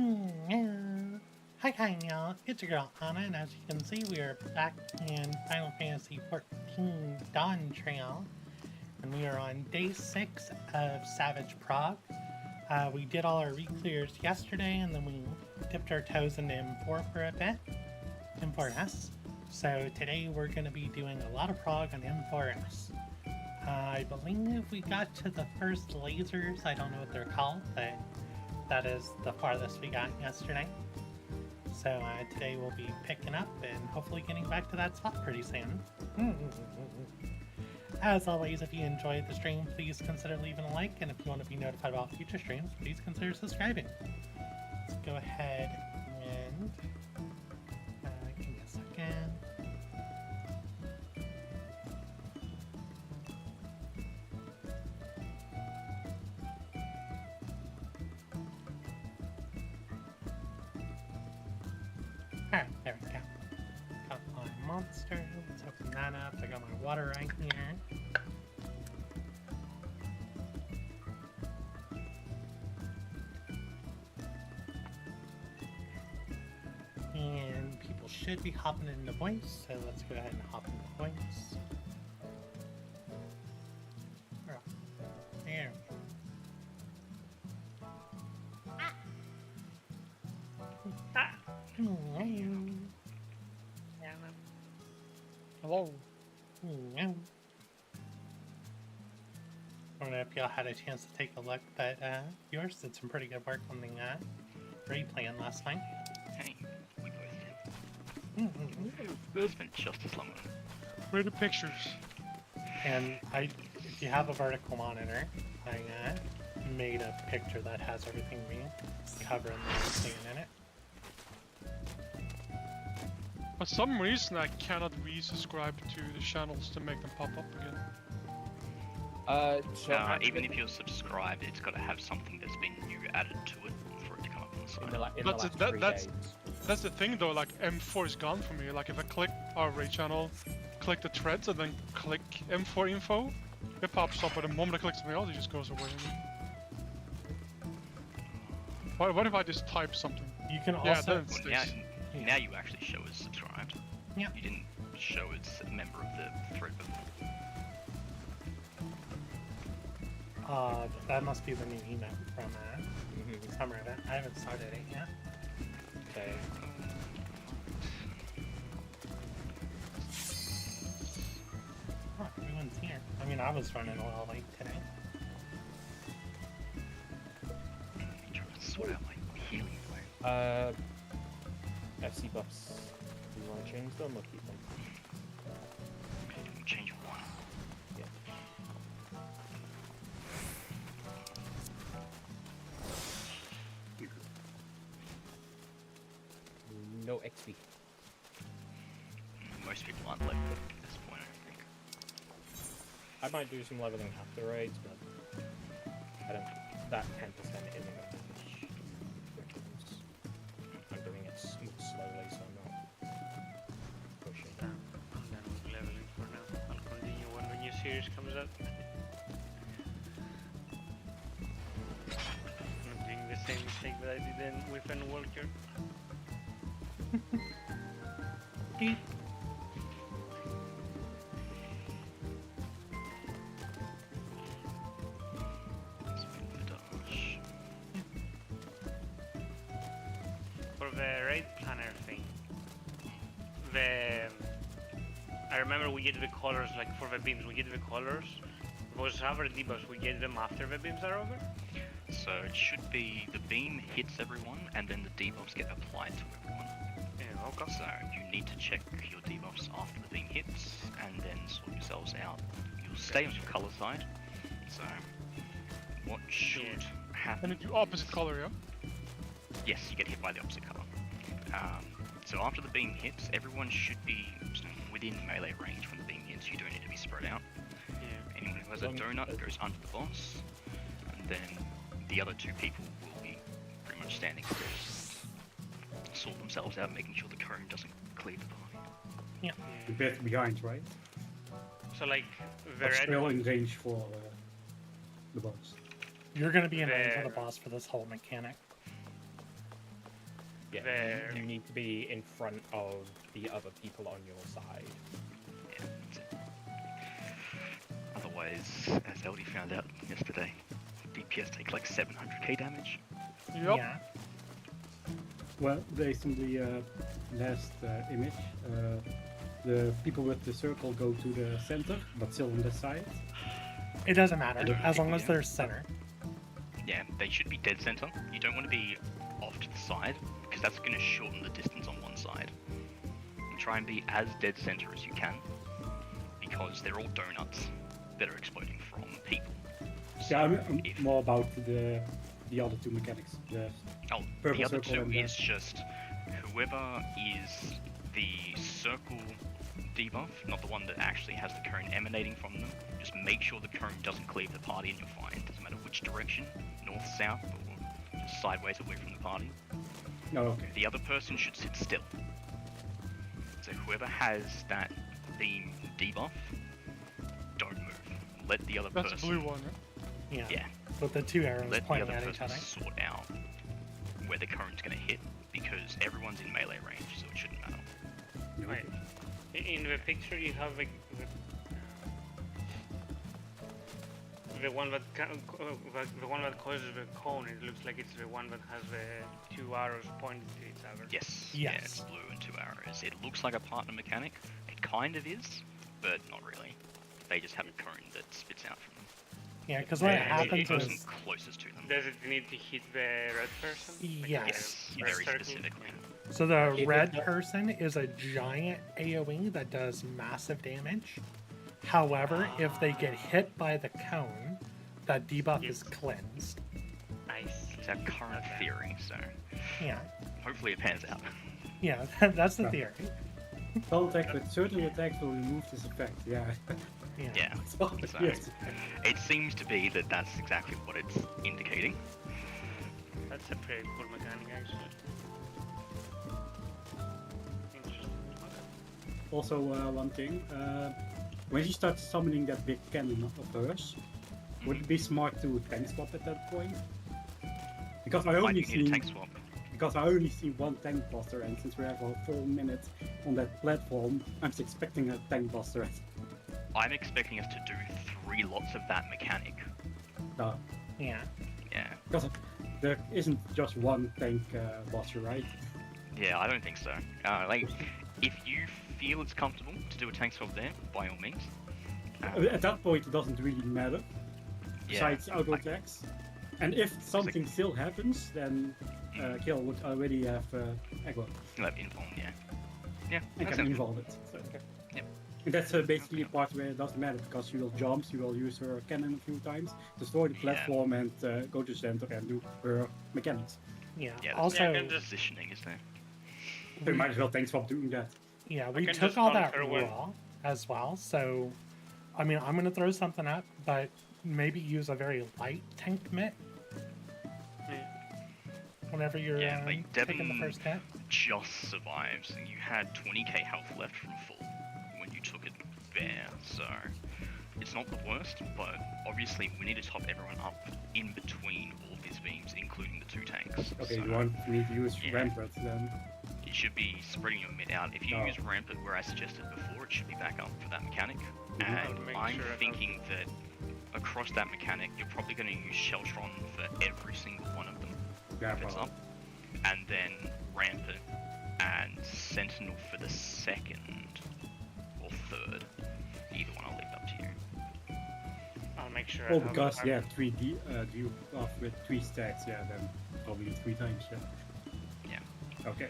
Hi y'all, it's your girl Anna, and as you can see we are back in Final Fantasy XIV Dawntrail, and we are on day 6 of Savage Prog. We did all our re-clears yesterday, and then we dipped our toes into M4 for a bit, M4S. So today we're going to be doing a lot of prog on M4S. I believe we got to the first lasers. I don't know what they're called, but that is the farthest we got yesterday. So today we'll be picking up and hopefully getting back to that spot pretty soon. As always, if you enjoyed the stream, please consider leaving a like, and if you want to be notified about future streams, please consider subscribing. Let's go ahead and give me a second. Alright, there we go. Got my monster. Let's open that up. I got my water right here. And people should be hopping into voice, so let's go ahead and hop into voice. There we go. Hello. I don't know if y'all had a chance to take a look, but yours did some pretty good work on the raid plan last night. Hey, we both did. It's been just as long. Where are the pictures? And if you have a vertical monitor, I made a picture that has everything we cover and everything in it. For some reason I cannot resubscribe to the channels to make them pop up again. Even if you're subscribed, it's got to have something that's been new added to it for it to come up on the side. That's the thing though, like M4 is gone for me. Like if I click our raid channel, click the threads and then click M4 info, it pops up, but the moment I click something else it just goes away. What if I just type something? You can also... Now you actually show as subscribed. Yeah. You didn't show as a member of the thread before. That must be the new emote from Summer Event. I haven't started it yet. Okay. Oh, everyone's here. I mean, I was running a little late today. I'm trying to sort out my healing play. FC buffs. Do you want to change them or keep them? Change one. Yeah. No XP. Most people aren't leveled at this point, I think. I might do some leveling after raids, but I don't. That 10% isn't going to be difference. I'm doing it slowly, so I'm not pushing. I'm done with leveling for now. I'll continue when the new series comes out. I'm not doing the same mistake that I did with N Walker. For the raid planner thing, I remember we get the colors, like for the beams, we get the colors. Was our debuffs, we get them after the beams are over? So it should be the beam hits everyone, and then the debuffs get applied to everyone. Yeah, okay. So you need to check your debuffs after the beam hits, and then sort yourselves out. You'll stay on your color side. So what should happen? And you do opposite color, yeah? Yes, you get hit by the opposite color. So after the beam hits, everyone should be within melee range when the beam hits. You don't need to be spread out. Yeah. Anyone who has a donut goes under the boss, and then the other two people will be pretty much standing there, sort themselves out, making sure the cone doesn't cleave the party. Yeah. The bit behind, right? So like the But red still one, in range for the boss. You're going to be in range of the boss for this whole mechanic. Yeah, There. you need to be in front of the other people on your side. Yeah, that's it. Otherwise, as Eldy found out yesterday, DPS take like 700k damage. Yup. Yeah. Well, based on the last image, the people with the circle go to the center, but still on the side. It doesn't matter, don't as long think as we they're center. Yeah, they should be dead center. You don't want to be off to the side, because that's going to shorten the distance on one side. And try and be as dead center as you can, because they're all donuts that are exploding from people. So Yeah, I'm if- more about the other two mechanics. The Oh, Purple the other circle two and the- is just whoever is the circle debuff, not the one that actually has the cone emanating from them. Just make sure the cone doesn't cleave the party and you're fine. Doesn't matter which direction, north, south, or just sideways away from the party. no, okay. The other person should sit still. So whoever has that theme debuff, don't move. Let the other That's the person. blue one, right? Yeah. Yeah. With the two arrows Let the pointing other at each person other. sort out where the current's going to hit, because everyone's in melee range, so it shouldn't matter. Right. In the picture you have the one that the one that causes the cone. It looks like it's the one that has the two arrows pointing to each other. Yes. Yeah, Yes. it's blue and 2 arrows. It looks like a partner mechanic. It kind of is, but not really. They just have a cone that spits out from them. Yeah, because what Yeah, The happens person is, closest to them. Does it need to hit the red person? Like Yes. Yes, the red very circle? specifically. so the If it red does- person is a giant AoE that does massive damage. However, if they get hit by the cone, that debuff is cleansed. Nice. It's our current theory, so Yeah. hopefully it pans out. Yeah, that's the theory. Contact with certain attacks will remove this effect. Yeah. Yeah. Yeah. So, So, yes. it seems to be that that's exactly what it's indicating. That's a pretty cool mechanic, actually. Interesting. Okay. Also, one thing. When she starts summoning that big cannon of hers, would it be smart to tank swap at that point? Because I Why do only you need a see tank swap? one tank buster, and since we have a full minute on that platform, I'm just expecting a tank buster. I'm expecting us to do 3 lots of that mechanic. Yeah. Yeah. Because there isn't just one tank buster, right? Yeah, I don't think so. Like, if you feel it's comfortable to do a tank swap there, by all means. At that point, it doesn't really matter. Besides auto like- attacks. And if something still happens, then Kill would already have aggro You'll have inform, yeah. Yeah, and that can sounds good. involve it. So. Yep. And that's basically a part where it doesn't matter because she will jump, she will use her cannon a few times, destroy the Yeah. platform, and go to center and do her mechanics. Yeah. Yeah, Also, Yeah, I can just- Positioning, is there? So you might as well thanks for doing that. yeah, we can took just all that counter when- raw as well. So, I mean, I'm gonna throw something up, but maybe use a very light tank mitt Yeah. whenever you're Yeah, like, taking the Devon- first hit. Just survives, and you had 20k health left from full when you took it there, so it's not the worst, but obviously we need to top everyone up in between all of these beams, including the 2 tanks. Okay, so you want me to use yeah. Rampart then. you should be spreading your mid out. If you Oh. use rampant where I suggested before, it should be back up for that mechanic. I'll And make I'm sure I have- thinking that across that mechanic, you're probably going to use Sheltron for every single one of them. Yeah, If it's well, up. And then Rampant and Sentinel for the second or third. Either one I'll leave up to you. I'll make sure. I oh, have because a- yeah, 3D deal off with 3 stacks, yeah, then probably 3 times, yeah. Yeah. Okay,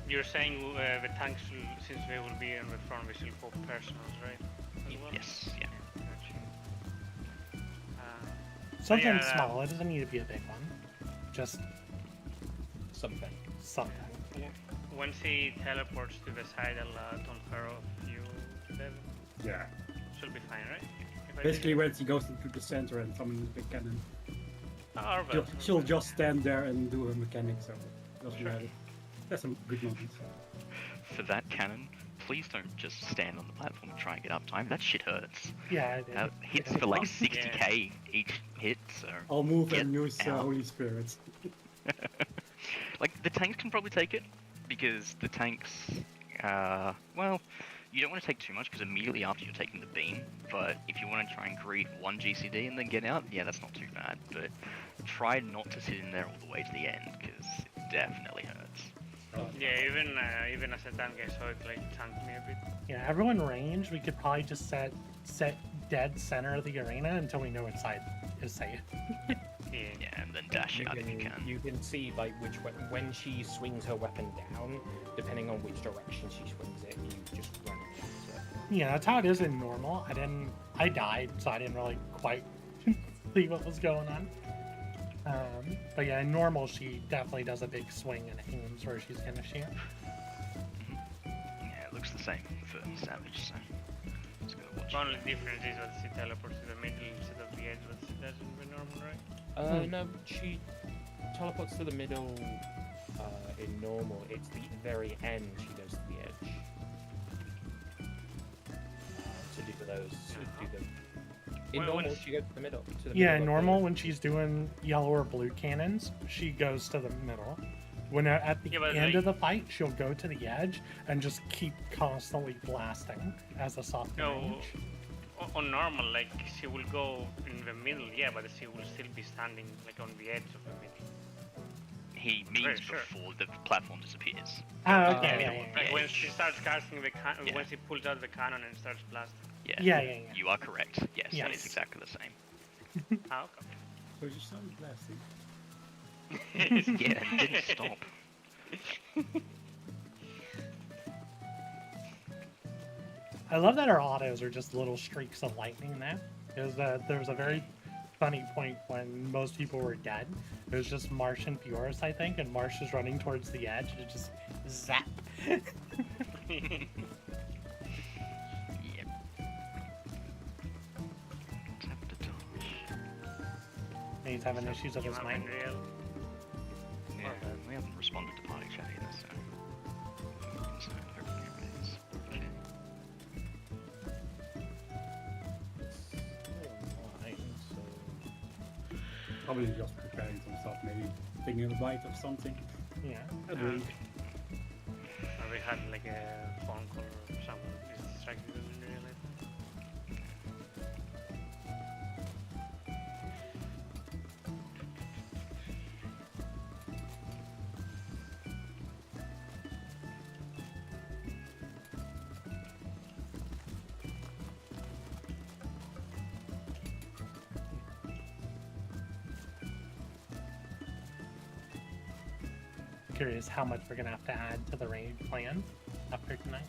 You're saying the tanks, since they will be in the front, we should go personals, right? As well? Yes, yeah. Gotcha. Something yeah, small. It doesn't need to be a big one. Just Something. something. Once he teleports to the side, I'll transfer of you, Devin. yeah. Should be fine, right? If I Basically, when she goes into the center and summons the big cannon, Or she'll just stand there and do her mechanics, so it doesn't Sure. matter. That's some good moments. For that cannon, please don't just stand on the platform and try and get uptime. That shit hurts. Yeah, it That hits for like 60k each hit, so... I'll move Get and use out. Holy Spirit. Like, The tanks can probably take it, because the tanks, well, you don't want to take too much because immediately after you're taking the beam, but if you want to try and greet one GCD and then get out, yeah, that's not too bad, but try not to sit in there all the way to the end, because it definitely hurts. Yeah, even as a tank, I saw it like tanked me a bit. Yeah, everyone range, we could probably just set dead center of the arena until we know which side is safe. Yeah, and then dash out if you can. You can see like when she swings her weapon down, depending on which direction she swings it, you just run into it. Yeah, that's how it is in normal. I died, so I didn't really quite see what was going on. But yeah, in normal, she definitely does a big swing and aims where she's gonna shoot. Yeah, it looks the same for Savage, so just gotta watch. The only difference is that she teleports to the middle instead of the edge, but she doesn't in normal, right? No, she teleports to the middle in normal. It's the very end she goes to the edge. To do those, in When normal, she goes to the middle. Yeah, in normal, when she's doing yellow or blue cannons, she goes to the middle. When at the end of the fight, she'll go to the edge and just keep constantly blasting as a soft range. On normal, like she will go in the middle, yeah, but she will still be standing like on the edge of the middle. He means before the platform disappears. Oh, okay. Like when she starts casting the Yeah. when she pulls out the cannon and starts blasting. Yeah. Yeah. You are correct. Yes, that is Yes. exactly the same. Ah, okay. So you sound blasting. Yeah, and didn't stop. I love that our autos are just little streaks of lightning now. Because there was a very funny point when most people were dead. It was just Marsh and Fioris, I think, and Marsh is running towards the edge and it just zap. Yep. Tap the touch. He's having issues with You his have mic. Unreal. Yeah, we haven't responded to party chat either, so. So hopefully everything's okay. Probably just preparing some stuff, maybe taking a bite of something. Yeah. A drink. Or we had like a phone call or someone is distracted with Unreal. Curious how much we're gonna have to add to the raid plan after tonight.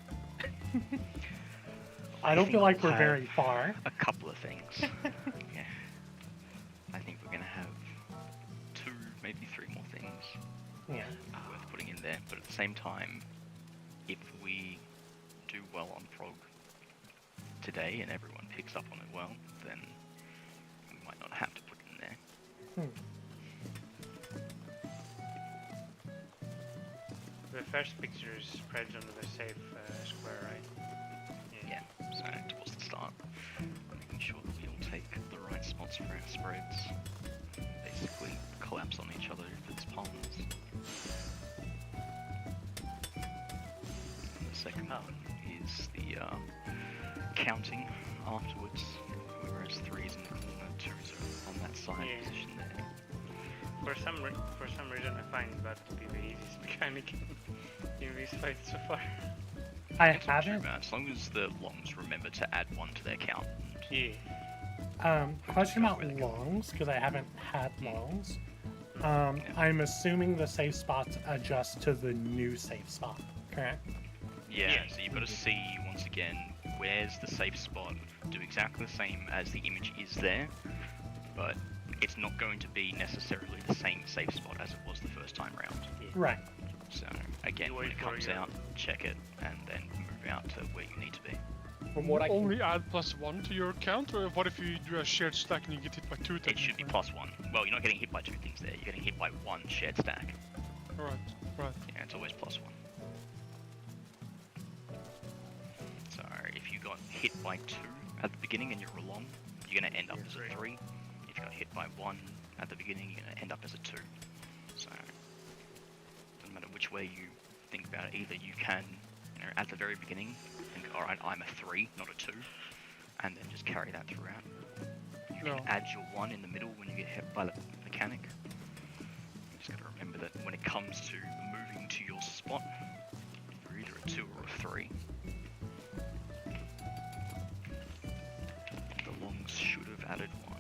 I don't feel like we're very far. A couple of things. Yeah. I think we're gonna have 2, maybe 3 more things Yeah. worth putting in there, but at the same time, if we do well on prog today and everyone picks up on it well, then we might not have to put it in there. The first picture is spreads under the safe square, right? Yeah, so towards the start, making sure that we all take the right spots for our spreads. Basically collapse on each other if it's pawns. And the second one is the counting afterwards, whereas 3's in the corner, 2's are on that side position there. For some reason, I find that to be the easiest mechanic in this fight so far. I It's not too haven't. bad, as long as the longs remember to add 1 to their count. And Yeah. Question about longs, because I haven't had longs. I'm assuming the safe spots adjust to the new safe spot, correct? Yeah, so you've got to see, once again, where's the safe spot. Do exactly the same as the image is there, but it's not going to be necessarily the same safe spot as it was the first time round. Right. So, again, when it comes out, check it, and then move out to where you need to be. From what I can Only add +1 to your count, or what if you do a shared stack and you get hit by 2 It should be +1. Well, you're not getting hit by 2 things there, you're getting hit by 1 shared stack. Right. Yeah, it's always +1. So, if you got hit by 2 at the beginning and you're along, you're going to end up as a 3. If you got hit by 1 at the beginning, you're going to end up as a 2. So, the which way you think about it. Either you can, you know, at the very beginning, think, all right, I'm a 3, not a 2, and then just carry that throughout. You No. can add your 1 in the middle when you get hit by the mechanic. You just got to remember that when it comes to moving to your spot, you're either a 2 or a 3. The longs should have added 1.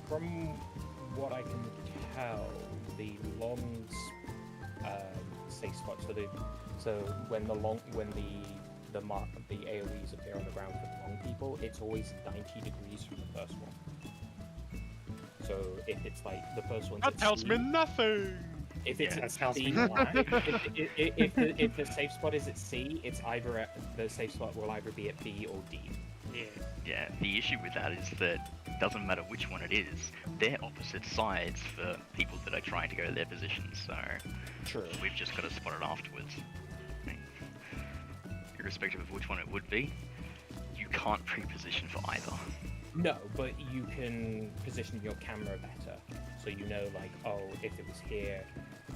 From what I can tell, the longs safe spot. So when the AOE's appear on the ground for the long people, it's always 90 degrees from the first one. So if it's like the first one, That tells me nothing! If it's That at tells C, me a lot. if the safe spot is at C, it's either the safe spot will either be at B or D. Yeah. Yeah, the issue with that is that it doesn't matter which one it is, they're opposite sides for people that are trying to go to their positions, so True. we've just got to spot it afterwards. I mean, irrespective of which one it would be, you can't pre-position for either. No, but you can position your camera better, so you know, like, oh, if it was here,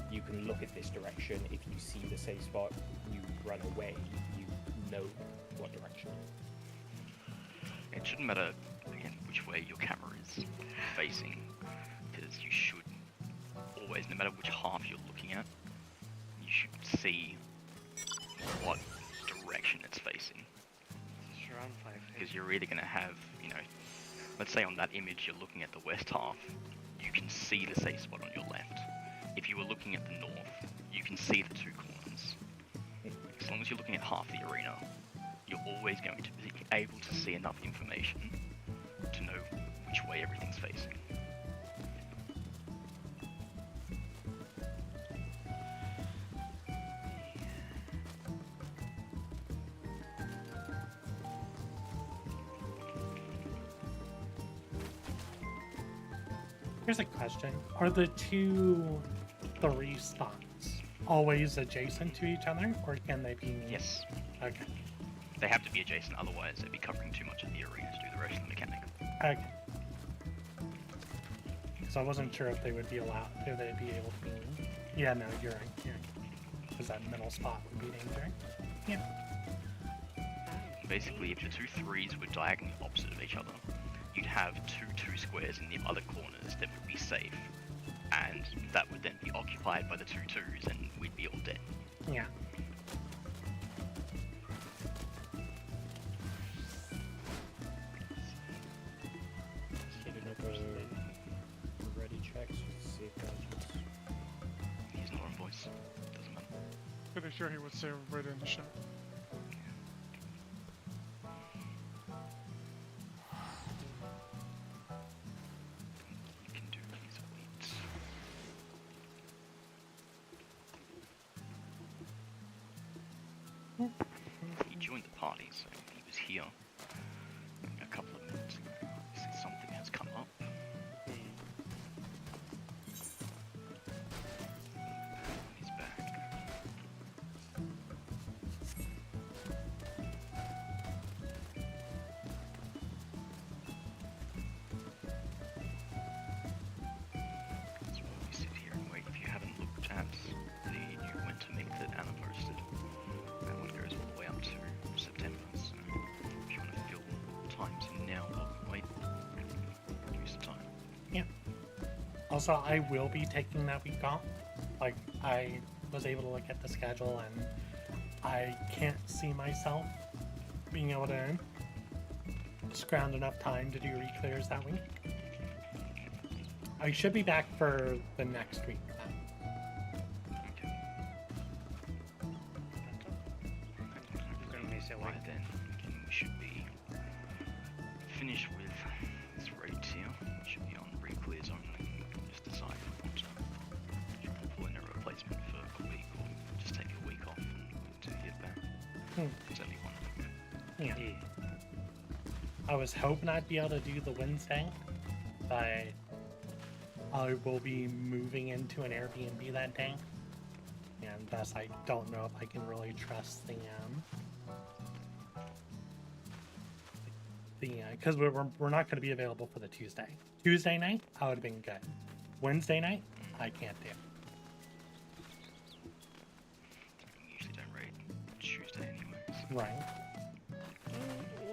you can look at this direction. If you see the safe spot, you run away. You know what direction. It shouldn't matter, again, which way your camera is facing, because you should always, no matter which half you're looking at, you should see what direction it's facing. It's around 5. Because you're either going to have, you know, let's say on that image you're looking at the west half, you can see the safe spot on your left. If you were looking at the north, you can see the 2 corners. As long as you're looking at half the arena, you're always going to be able to see enough information to know which way everything's facing. Here's a question. Are the 2 3 spots always adjacent to each other, or can they be... Yes, Okay. they have to be adjacent, otherwise they'd be covering too much of the arena to do the rest of the mechanic. Okay. Because I wasn't sure if they would be allowed, if they'd be able to be... Yeah, no, you're right. Because that middle spot would be dangerous. Yeah. Basically, if the 2 3s were diagonally opposite of each other, you'd have 2 squares in the other corners that would be safe, and that would then be occupied by the 2 2s, and we'd be all dead. Yeah. Hit another ready checks to see if that He's not on voice, doesn't matter. Pretty sure he would say right in the chat. You can do his weights. He joined the party, so he was here a couple of minutes ago. Obviously something has come up. He's back. So while we sit here and wait, if you haven't looked at the new winter make that Anna posted, that one goes all the way up to September, so if you want to fill times in now while we wait, use the time. Yeah. Also, I will be taking that week off. Like, I was able to look at the schedule, and I can't see myself being able to scrounge enough time to do re-clears that week. I should be back for the next week, though. Okay. I'm gonna miss a week. Right then, we should be finished with this raid tier. We should be on re-clears only. Just decide if we want to try and pull in a replacement for a week, or just take a week off and to get back. It's only one week. Yeah. Yeah. I was hoping I'd be able to do the Wednesday, but I will be moving into an Airbnb that day, and thus I don't know if I can really trust the the because we're not going to be available for the Tuesday. Tuesday night, I would have been good. Wednesday night, I can't do. We usually don't raid Tuesday anyways. Right.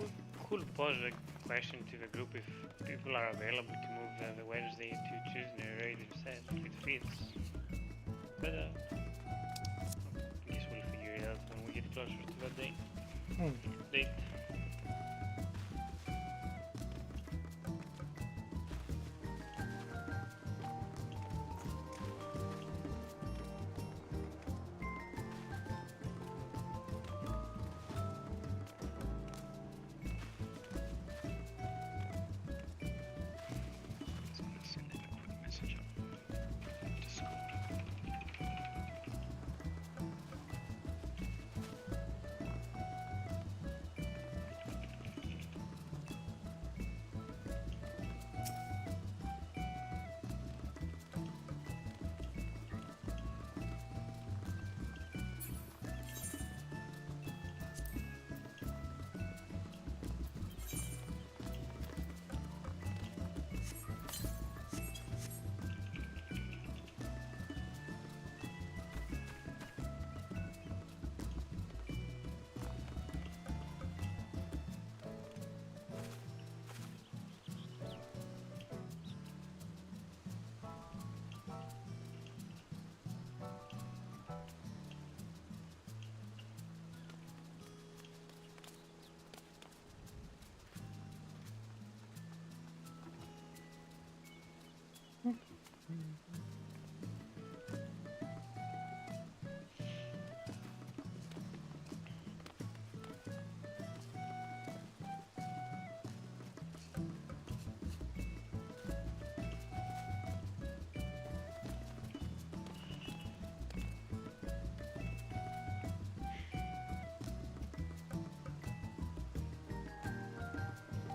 We could pose a question to the group if people are available to move the Wednesday to Tuesday raid instead, if it fits. But I guess we'll figure it out when we get closer to that day. Date. So I'm gonna send him a quick message on Discord.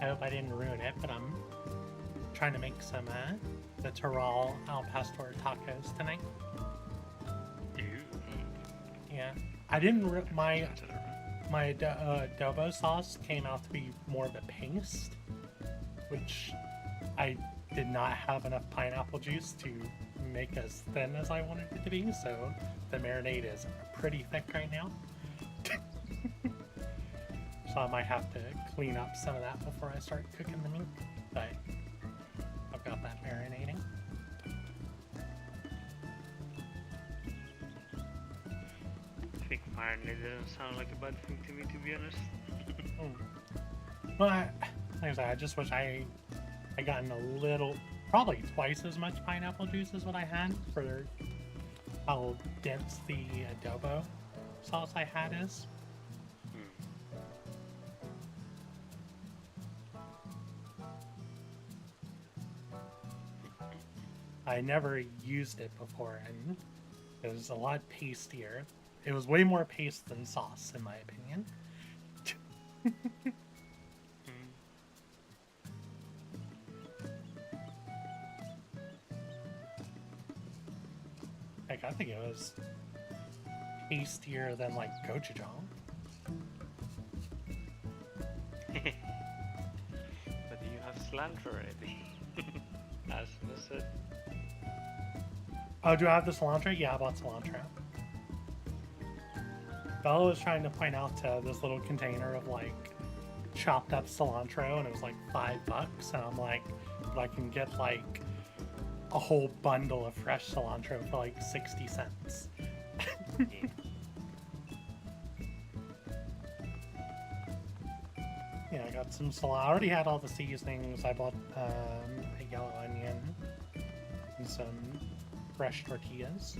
I hope I didn't ruin it, but I'm trying to make some the Tyrol al pastor tacos tonight. Yeah, I didn't. My adobo sauce came out to be more of a paste, which I did not have enough pineapple juice to make as thin as I wanted it to be. So the marinade is pretty thick right now. So I might have to clean up some of that before I start cooking the meat, but I've got that marinating. I think marinade doesn't sound like a bad thing to me, to be honest. Well, like I said, I just wish I gotten a little, probably twice as much pineapple juice as what I had for how dense the adobo sauce I had is. I never used it before, and it was a lot pastier. It was way more paste than sauce, in my opinion. Heck, I think it was tastier than like gochujang. But you have cilantro already. As I said. Oh, do I have the cilantro? Yeah, I bought cilantro. Bella was trying to point out this little container of like chopped up cilantro, and it was like $5, and I'm like, but I can get like a whole bundle of fresh cilantro for like 60 cents. Yeah, I got some cilantro. I already had all the seasonings. I bought a yellow onion and some fresh tortillas.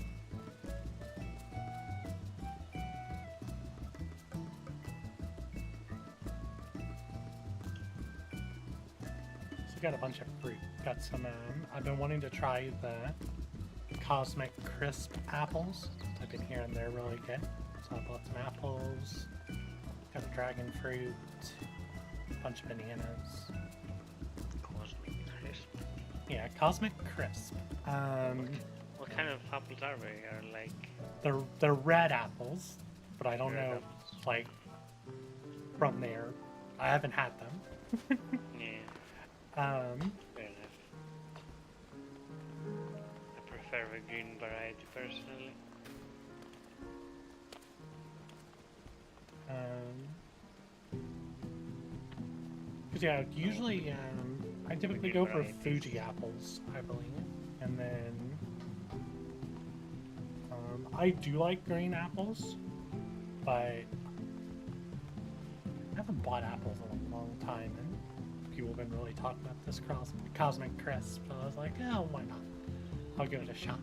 So got a bunch of fruit. Got some. I've been wanting to try the Cosmic Crisp apples. I've been hearing they're really good. So I bought some apples. Got a dragon fruit. A bunch of bananas. Cosmic crisp. Yeah, Cosmic Crisp. What kind of apples are they? Are like They're red apples, but I don't red know apples? like from there. I haven't had them. Yeah, Um, fair enough. I prefer the green variety personally. Cause yeah, usually I typically go for varieties. Fuji apples, I believe, and then I do like green apples, but I haven't bought apples in a long time, and people have been really talking about this cosmic crisp. So I was like, oh, why not? I'll give it a shot.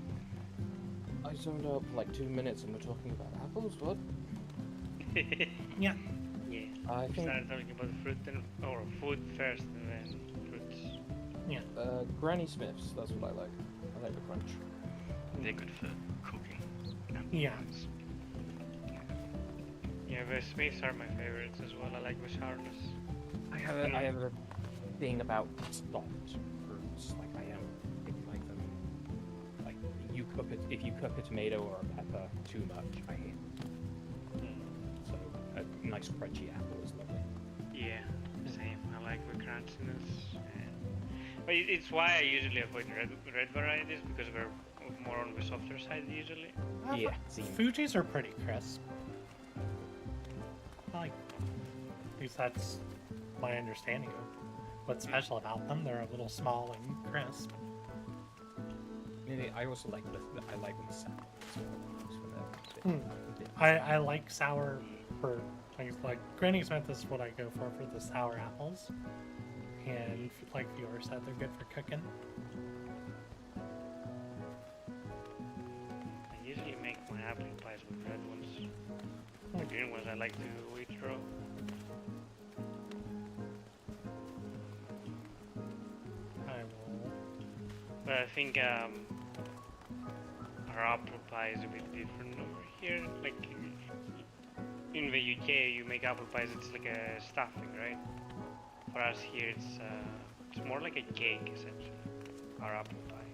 I zoned out for like 2 minutes and we're talking about apples. What? Yeah. Yeah. I We think started talking about fruit or food first and then fruits. Yeah. Granny Smiths. That's what I like. I like the crunch. They're good for cooking. And Yeah. pies. Yeah, the Smiths are my favorites as well. I like the sourness. I have a thing about stopped fruits. Like I didn't like them. Like if you cook a tomato or a pepper too much, I hate it. So a nice crunchy apple is lovely. Yeah, same. I like the crunchiness. But it's why I usually avoid red varieties because they're more on the softer side usually. Yeah, see. Fuji's are pretty crisp. I like, at least that's my understanding of what's special about them. They're a little small and crisp. I also like them sour as well. I like sour for things like Granny Smith is what I go for the sour apples, and like Fiora said, they're good for cooking. I usually make my apple pies with red ones. The green ones I like to withdraw. I will. But I think our apple pie is a bit different over here. Like in the UK, you make apple pies. It's like a stuffing, right? For us here, it's more like a cake essentially. Our apple pie,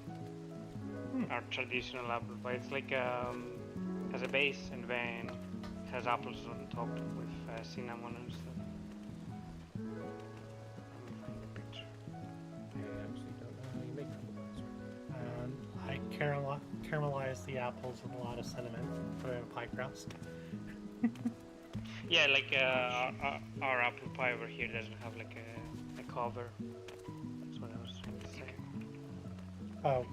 our traditional apple pie. It's like has a base and then it has apples on top with cinnamon and stuff. Let me find the picture. I actually don't know how you make apple pies. I caramelize the apples with a lot of cinnamon, put it in a pie crust. Yeah, like our apple pie over here doesn't have like a cover. That's what I was trying to say. Oh,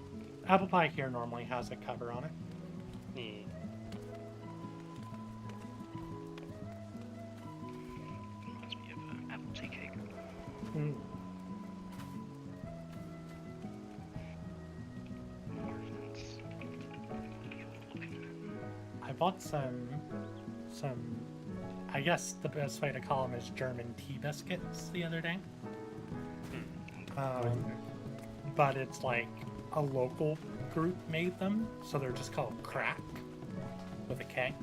apple pie here normally has a cover on it. Yeah. Reminds me of apple tea cake. Mm. I bought some, I guess the best way to call them is German tea biscuits the other day. But it's like a local group made them, so they're just called Crack with a K.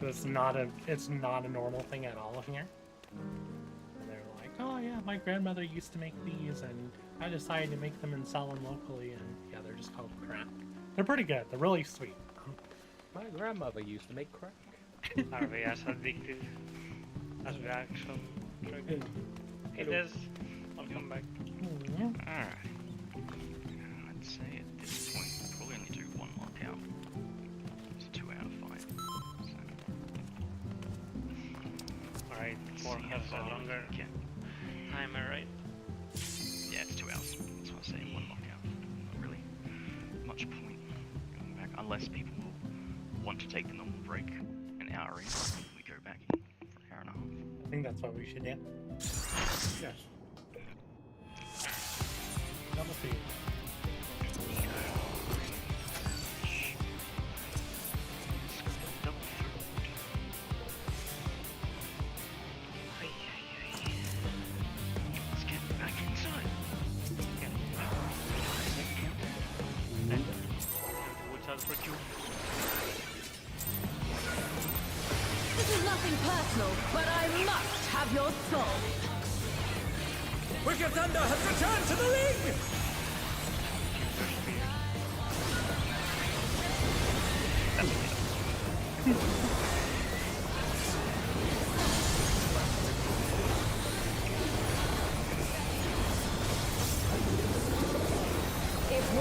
It's not a normal thing at all here. And they're like, oh yeah, my grandmother used to make these, and I decided to make them and sell them locally, and yeah, they're just called Crack. They're pretty good. They're really sweet. My grandmother used to make crack. Are they as addictive as the actual drug? It is. I'll come back. Alright. I'd say at this point we'll probably only do one lockout. It's a 2 out of 5. So. Alright, 4 See has how a far we longer can get. timer, right? Yeah, it's 2 hours. That's what I say, one lockout. Not really much point going back, unless people want to take the normal break an hour in. We go back in for an hour and a half. I think that's what we should do. Yes. Double feed. Let's get back inside. What's out for you? This is nothing personal, but I must have your soul. Wicked Thunder has returned to the ring!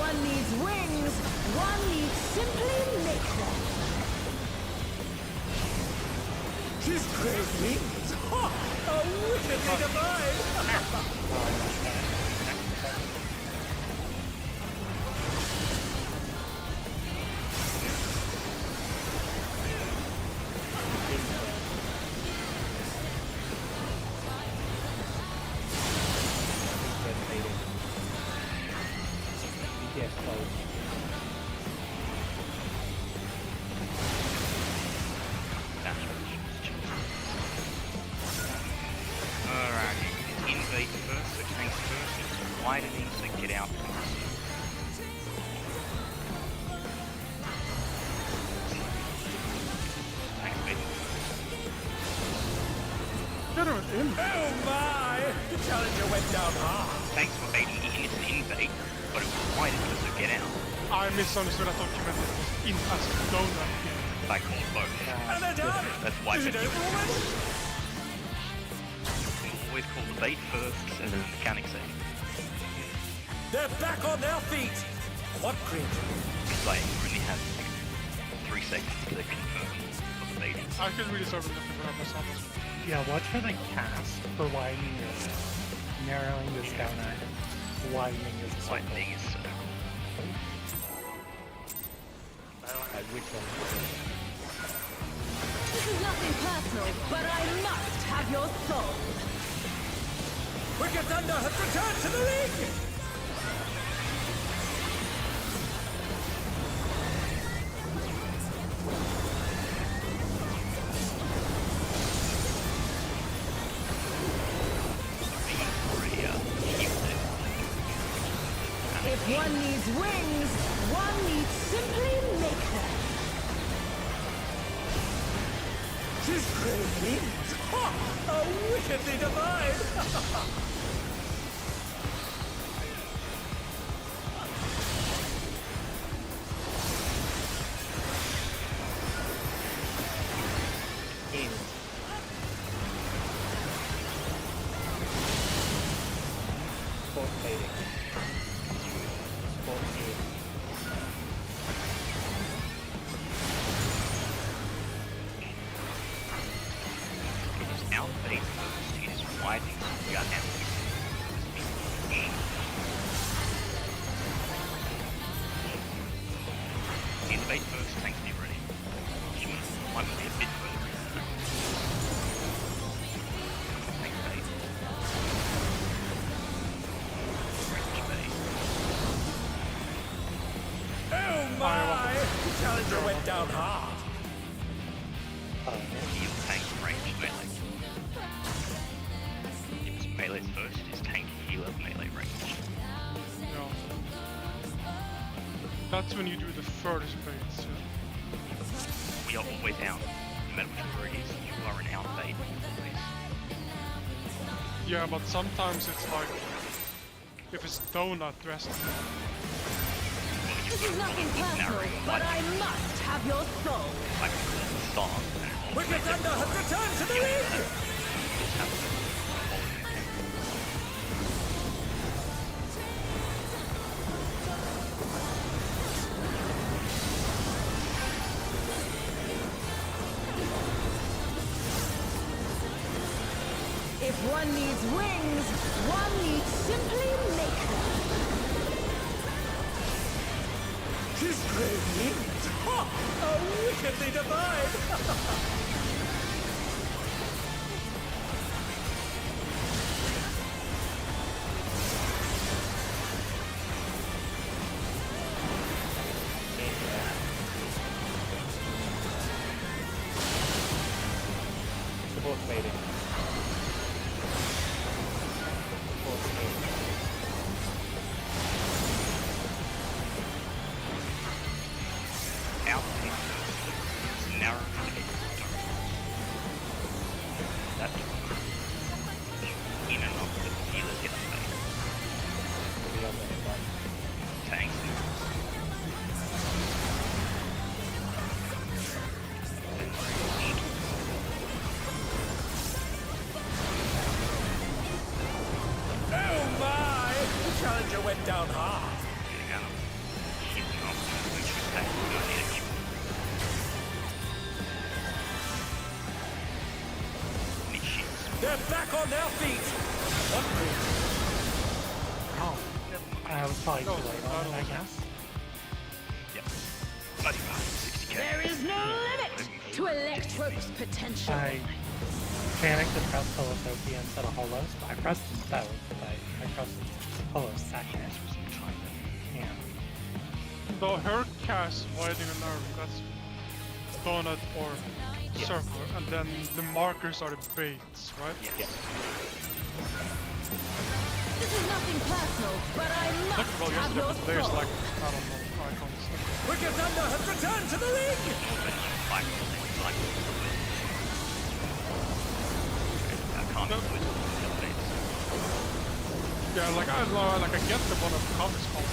one needs wings, one needs simply make them. His great wings! Ha! A wickedly divine! Yes, close. That's what you choose. Alright, invade first, so tanks first, it's widening, so get out first. Tanks baiting first. Get her in. Oh my! The challenger went down hard. Tanks were baiting in, it's an invade, but it was widening, so get out. I misunderstood. I thought you meant in as a donut. Like all both. And they're done! That's why Is it over already? always call the bait first, and then the mechanics say. They're back on their feet! What creature? Because I only have like 3 seconds to confirm for the baiting. I could really start looking for that myself. Yeah, watch for the cast for widening this, narrowing this down, widening this circle. Lightning is so Which one? This is nothing personal, but I must have your soul. Wicked Thunder has returned to the ring! If one needs wings, one needs simply make them. His great wings! Ha! A wickedly divine! In. Sport fading. Sport in. It is out bait first, it is widening, so we are now. Invade first, tanks be ready. Might be a bit further in. Tanks bait. Range bait. Oh my! The challenger went down hard! Heal tank range melee. If it's melee first, it is tank healer melee range. Yeah. That's when you do the furthest baits. Yeah? We are always out. No matter which order it is, you are an out bait always. Yeah, but sometimes it's like if it's donut dressed. This is nothing personal, but I must have your soul. Like a song. Wicked Thunder has returned to the ring! If one needs wings, one needs simply make them. His great wings! Ha! A wickedly divine! Sport fading. Sport in. Out bait first. It's narrow to the that in and of the healer gets bait. The other one. Tanks. Then ranged. Oh my! The challenger went down hard! Getting out. on their feet. What crimson? Oh, I was probably too late on it, I guess. Yep. 60k. There is no limit to Electro's potential. I panicked and pressed Holosopia instead of Holos, but I pressed both, but I pressed Holos second. Yeah. The her cast widening and narrowing, that's donut or circle, and then the markers are the baits, right? Yes. This is nothing personal, but I must Technical, yes, have your different layers thought. like, I don't know, icons. Wicked Thunder has returned to the ring! Yeah, like I get the one of the comics called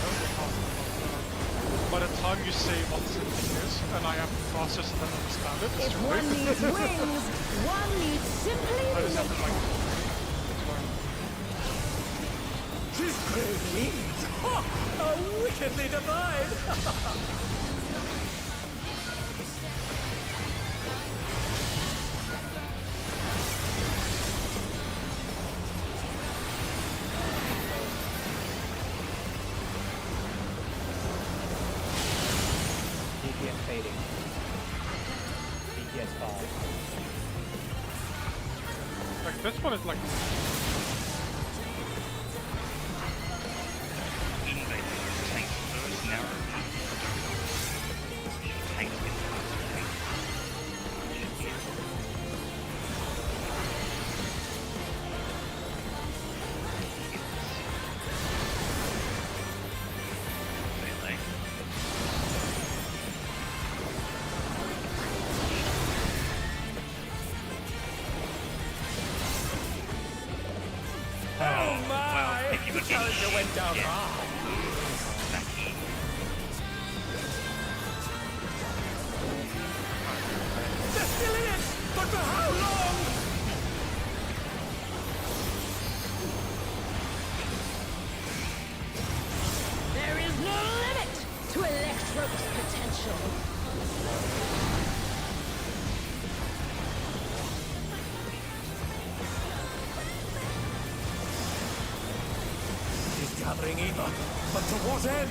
by the time you say what something is, and I have to process it and understand it, it's If too one late. needs wings, one needs simply I just have to like learn. She's crazy! Ha! A wickedly divine! DPS fading. DPS 5. Like this one is like Oh my! The character went down hard. They're still in it! But for how long? There is no limit to Electro's potential. She's gathering ether, but to what end?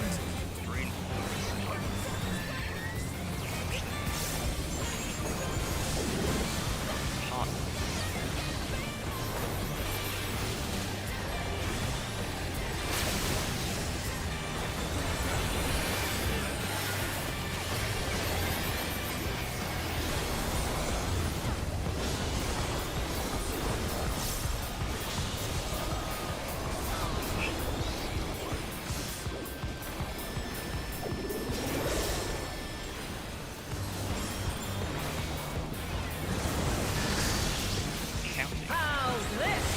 How's this?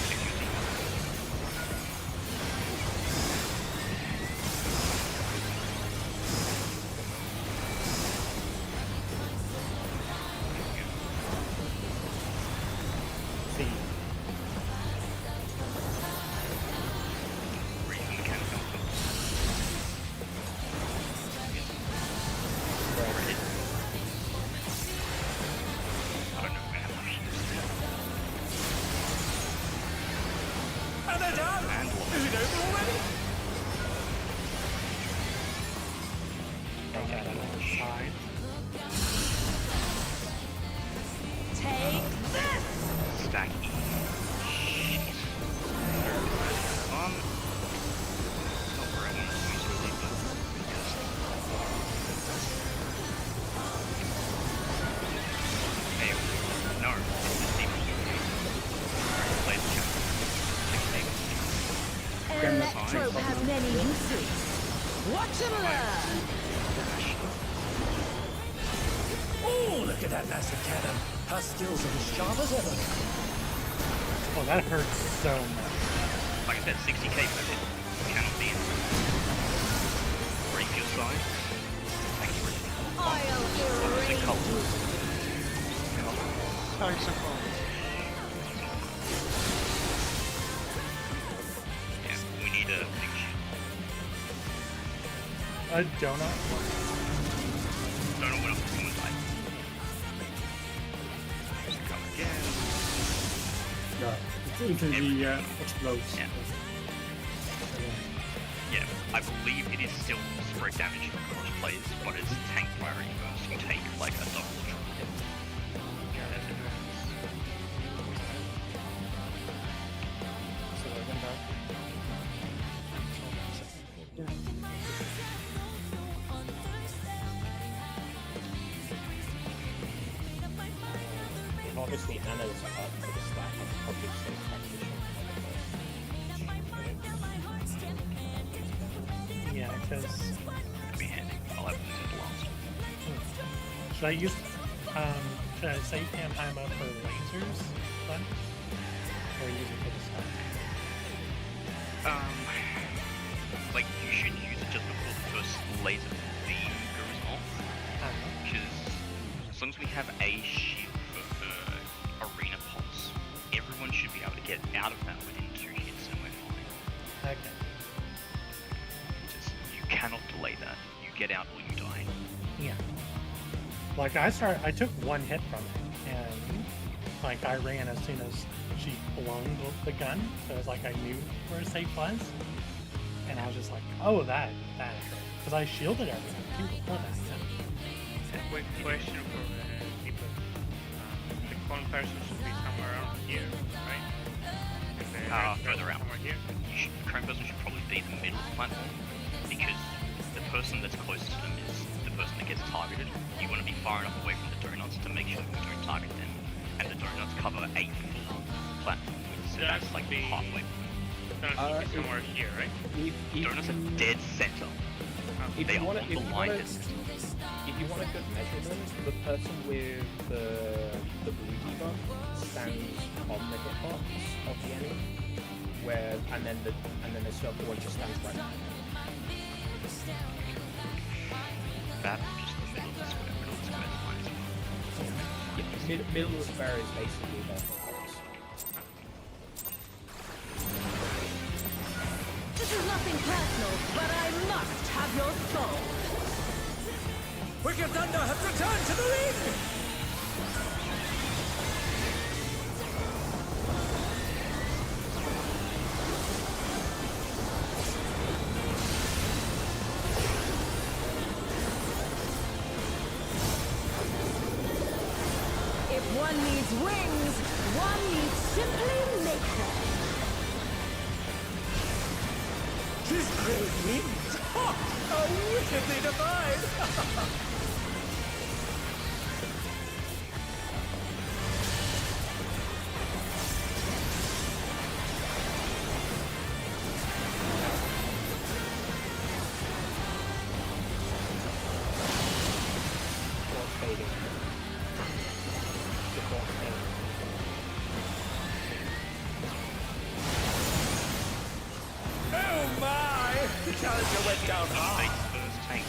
C. And they're done! Is it over already? Side. Take this! Stack E. Shit. Not where I want to use really, but just... Hey, no. It's deep. Alright, play the jump. Electro has many uses. Watch and learn! Oh, look at that massive cannon. Her skills are as sharp as ever. Oh, that hurts so much. Like I said, 60k per hit. Cannot be in. Break your side. Thanks for it. I'll erase you. thanks and Yeah, we need a big shield. A donut? Don't know what else is going to die. Come again. Yeah. instantly explodes. Yeah. Yeah, I believe it is still spread damage across players, but it's tank priority first. You take like a double or triple hit. Yeah, that's advanced. So we're going back. If obviously Anna's up for the stack, I'd probably say practitioner Yeah, because It'd be handy. I'll have them to last. should I use should I save time up for lasers then? Or use it for the stuff? Like you should use it just before the first laser beam goes off. Because as long as we have a shield for arena pulse, everyone should be able to get out of that within 2 hits and we're fine. Okay. Just, you cannot delay that. You get out or you die. Yeah. Like I took one hit from it, and like I ran as soon as she flung the gun, so it's like I knew where safe was, and I was just like, oh, that is right, because I shielded everything too before that. A quick question for people. The con person should be somewhere around here, right? If the red Further person out. somewhere here. The current person should probably be in the middle of the platform, because the person that's closest to them is the person that gets targeted. You want to be far enough away from the donuts to make sure that you don't target them, and the donuts cover a full platform, so Donuts that's like be- halfway. Donuts should be somewhere here, right? Donuts are dead center. If They you are want on to, the line distance. if you want a good measurement, the person with the blue debuff stands on the hitbox of the enemy, and then the circle one just stands right behind. That just the middle of the square, middle of the square is fine as well. Yeah, middle of the square is basically their hitbox. This is nothing personal, but I must have your soul. Wicked Thunder has returned to the ring! If one needs wings, one needs simply make them. His great wings! Ha! How wickedly divine! Or fading. Before fading. Oh my! The challenger went down hard! State's first tank,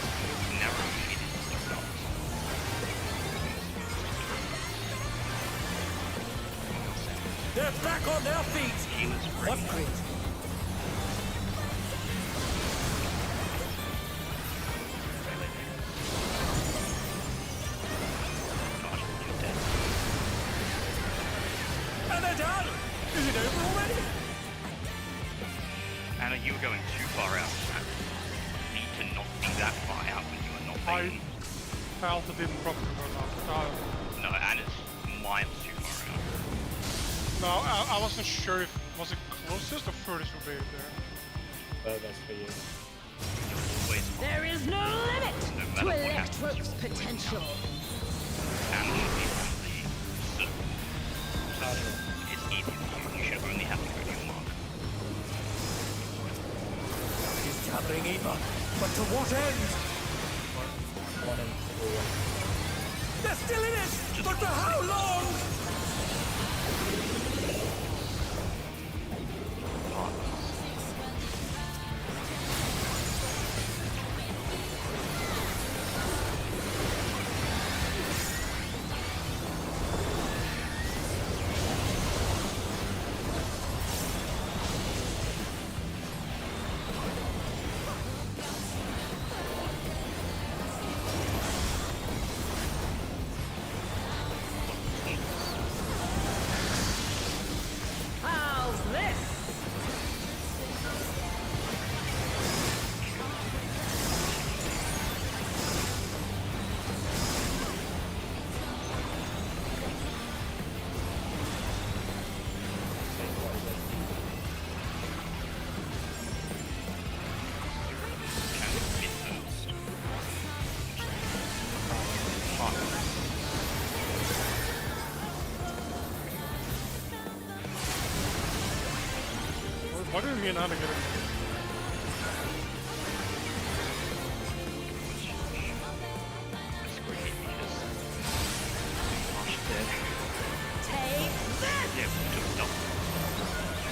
narrow it is the stops. They're back on their feet! Healers What ready. great! Gosh, you're dead. And they're done! Is it over already? Anna, you were going too far out. You need to not be that far out when you are not I being... felt it didn't properly work out. No, Anna's miles too far out. No, I wasn't sure if was it closest or furthest would be there. That's for you. You're always far. There is no limit No to matter what happens, Electro's you're always potential. Anna should be around the circle. It's easy for you. You should only have to go to your mark. He's gathering Eva, but to what end? One and four. They're still in it! But for how long? Why didn't me and Anna get it? Take this! Yeah, we took stuff.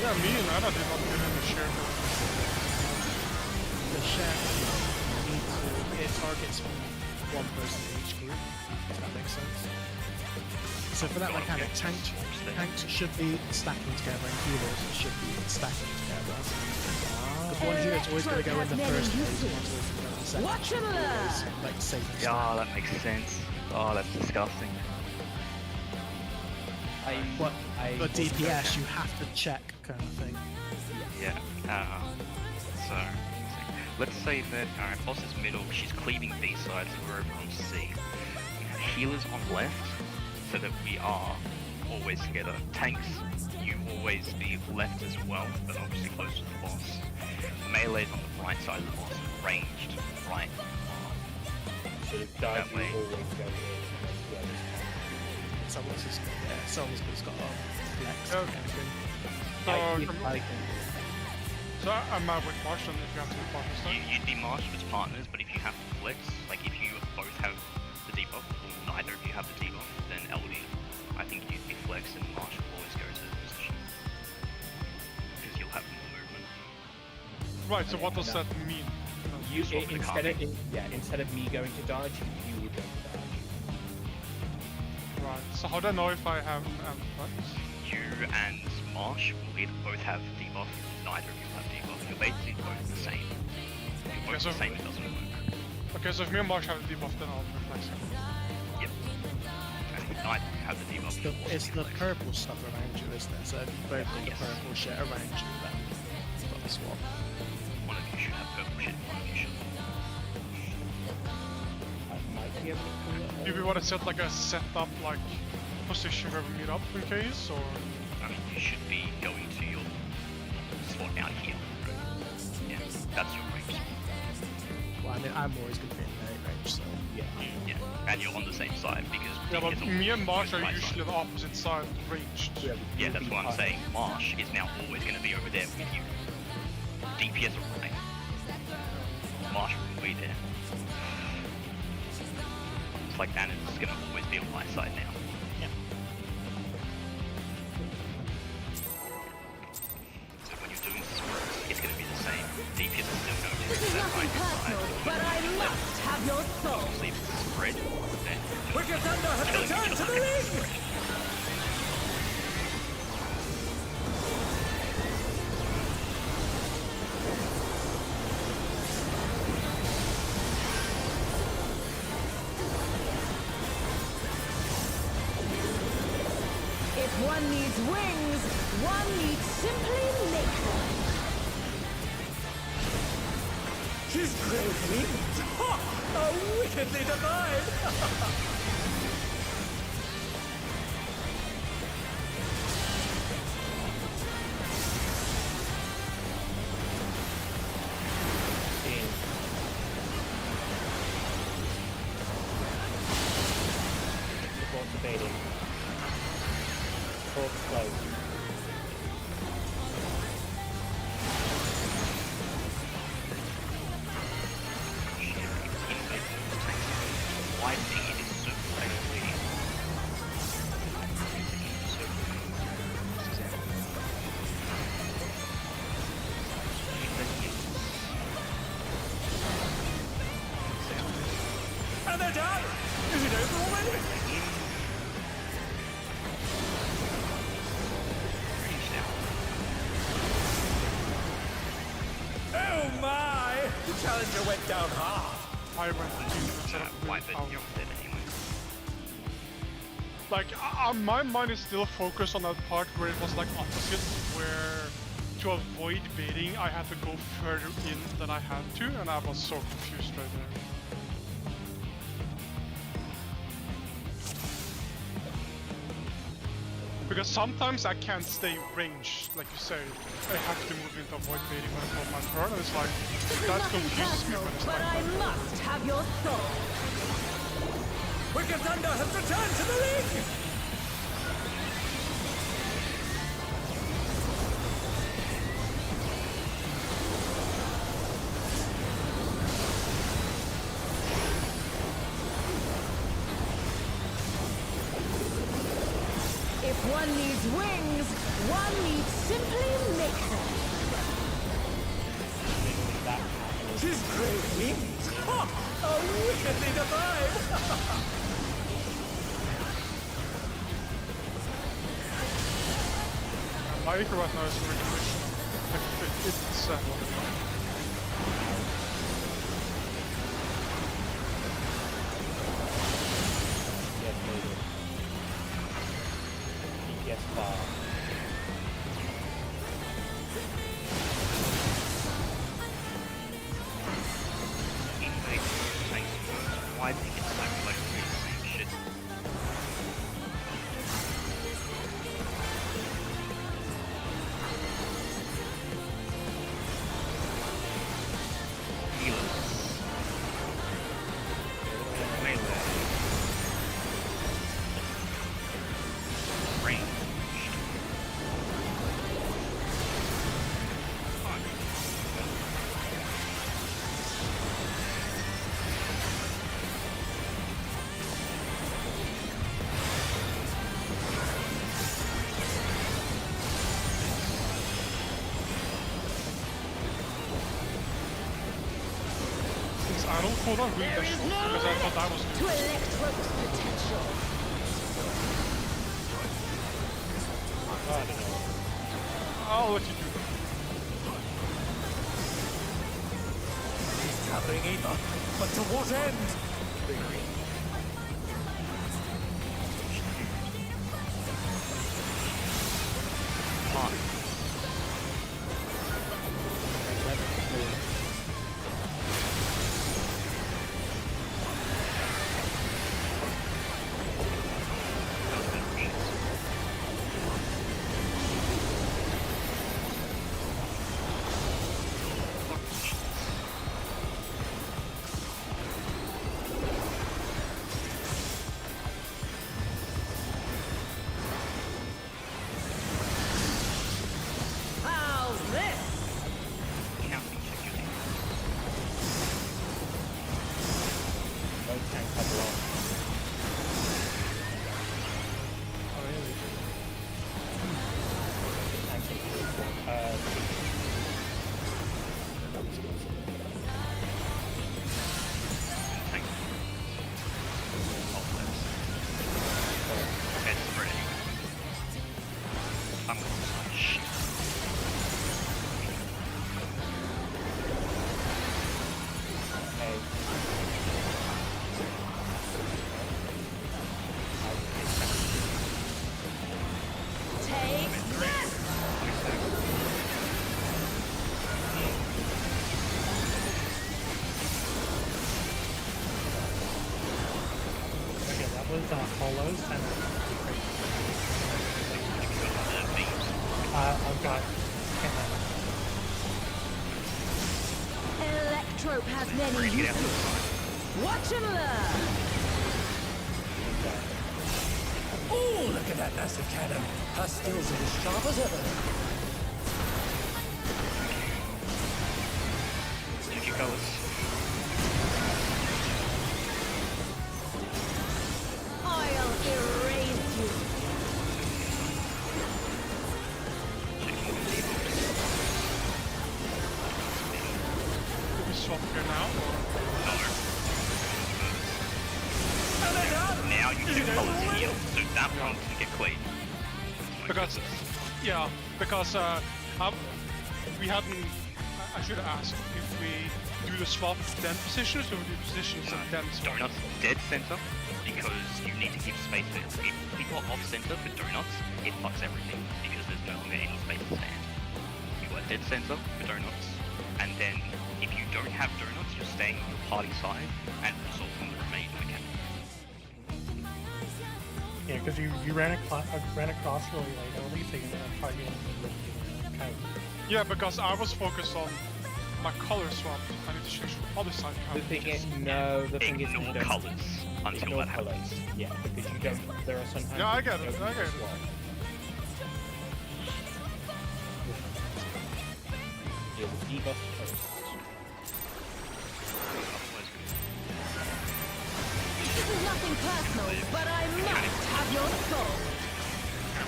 Yeah, me and Anna did not get any share. The share it targets one person in each group, if that makes sense. So for that mechanic, tanks should be stacking together and healers should be stacking together. Because one healer's always going to go in the first phase and one's always going to go in the second. Watch and learn! Like safe and Yeah, that makes sense. Oh, that's disgusting. For DPS, you have to check kind of thing. Yeah. So, let's say that our boss is middle, she's cleaving B sides, we're over on C. We have healers on left, so that we are always together. Tanks, you always be left as well, but obviously close to the boss. Melee's on the right side of the boss, ranged right. So the dive That way. will always go in. Someone's just got a flex. Yeah. I think. So I'm out with Marsh, and if you have to be partners, You'd be Marsh as partners, but if you have to flex, like if you both have the debuff, or neither of you have the debuff, then LD, I think you'd be flex and Marsh will always go to the position. Because you'll have more movement. right. So what does that mean? You swap the instead of me going to dodge, you would go to dodge. Right. So how do I know if I have flex? You and Marsh will either both have debuff, neither of you have debuff. You're basically both the same. If you're both so- the same, it doesn't work. Okay, so if me and Marsh have the debuff, then I'll reflex him. Yep. And if neither of you have the debuff, you'll also It's be the flex. purple stuff around you, isn't it? So if you both got the Yes. purple shit around you, then you've got the swap. One of you should have purple shit, one of you should. I might be able to pull it. Do we want to set like a setup like position where we meet up in case, or I mean, you should be going to your spot out here. Yeah, that's your range. Well, I mean, I'm always going to be in melee range, so yeah. Yeah, and you're on the same side because yeah, but because me and Marsh are right usually side. the opposite side, ranged. Yeah, that's what I'm saying. Marsh is now always going to be over there with you. DPS are right. Marsh will be there. It's like Anna's going to always be on my side now. Yeah. So when you're doing sprints, it's going to be the same. DPS is still going to This be is that nothing right personal, side. but I must have your soul. Obviously, if it's spread, then Wicked Thunder has returned to the ring! If one needs wings, one needs simply make them. His great wings! Ha! Are wickedly divine! Report to baiting. Report close. widening it is so actually. And they're done! Is it over already? Oh my! The challenger went down hard. I went to instead of Wipe it, out. you're dead anyway. Like, my mind is still focused on that part where it was like opposite, where to avoid baiting, I had to go further in than I had to, and I was so confused right there. Because sometimes I can't stay ranged, like you say. I have to move in to avoid baiting when it's on my turn, and it's like, This is that nothing confuses me personal, when it's but like I that. must have your soul. Wicked Thunder has returned to the ring! one needs wings, one needs simply make them. Tis great wings! Ha! A wickedly divine! My acrobat now is recognition. It's Yes, maybe. Yes, bar. Why do you think it's so close to the same shit? I don't hold on really that short because I thought that was To Electro's potential. I'll let you do that. He's gathering ether, but to what end? How's this? Both tanks have lost. Tanks Take this! Okay, that was Hollows and I've got Electrope has many uses. Watch and learn! Oh, look at that massive cannon! Her skills are as sharp as ever. Sticky colors. I'll erase you. Did we swap here now? Now you get colors here, so that one can get clean. Because, yeah, because we hadn't. I should have asked if we do the swap then positions or do positions and then swap. Donuts dead center because you need to keep space there. If people are off center for donuts, it fucks everything because there's no longer any space to stand. You are dead center for donuts, and then if you don't have donuts, you're staying on your party side and resolving the remaining mechanic. yeah, because you ran across really late early, so you're gonna target kind of. Yeah, because I was focused on my color swap. I need to change from other side. The thing is, no, the thing is, you Ignore don't colors until ignore that colors. happens. Yeah, because you don't. There are sometimes. Yeah, I you get it, don't I get it. swap. Yeah, the debuff post. This is nothing personal, but I must have your soul.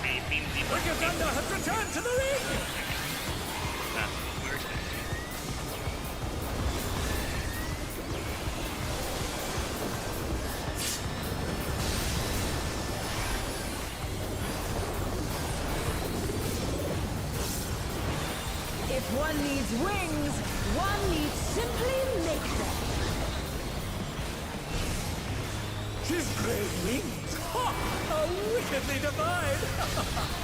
It seems the Wicked Thunder has returned to the ring! that's what we're expecting. If one needs wings, one needs simply make them. She's great wings! Ha! How wickedly divine!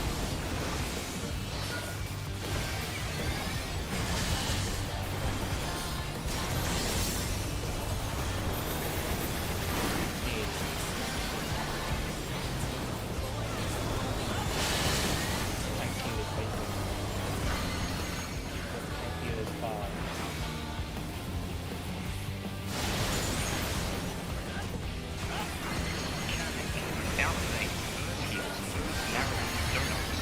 Down thing, first heals, first narrow donuts.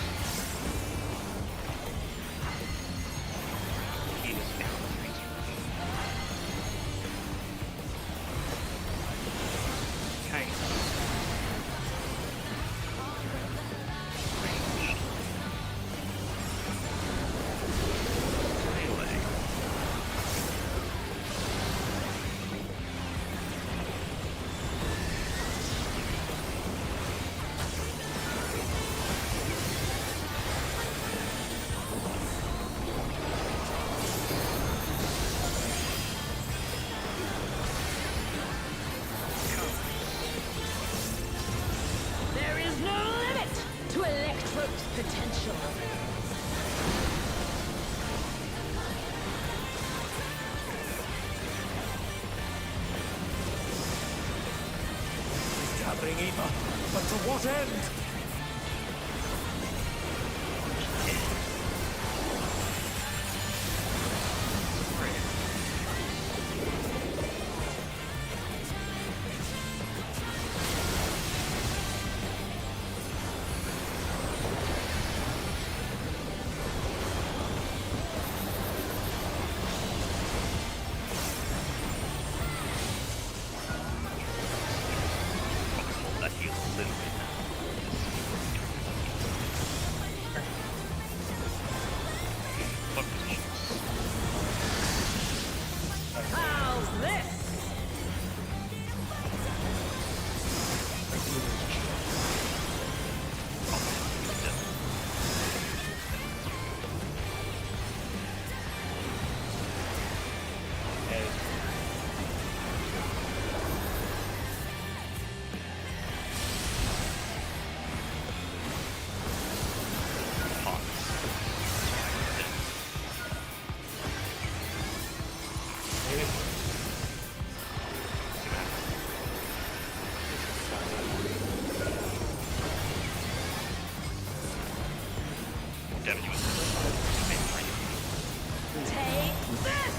Heals down things. Okay. Melee. There is no limit to Electro's potential. Gathering Eva, but to what end? That heals a little bit now. Fuck positions. How's this? Devin, you Take this!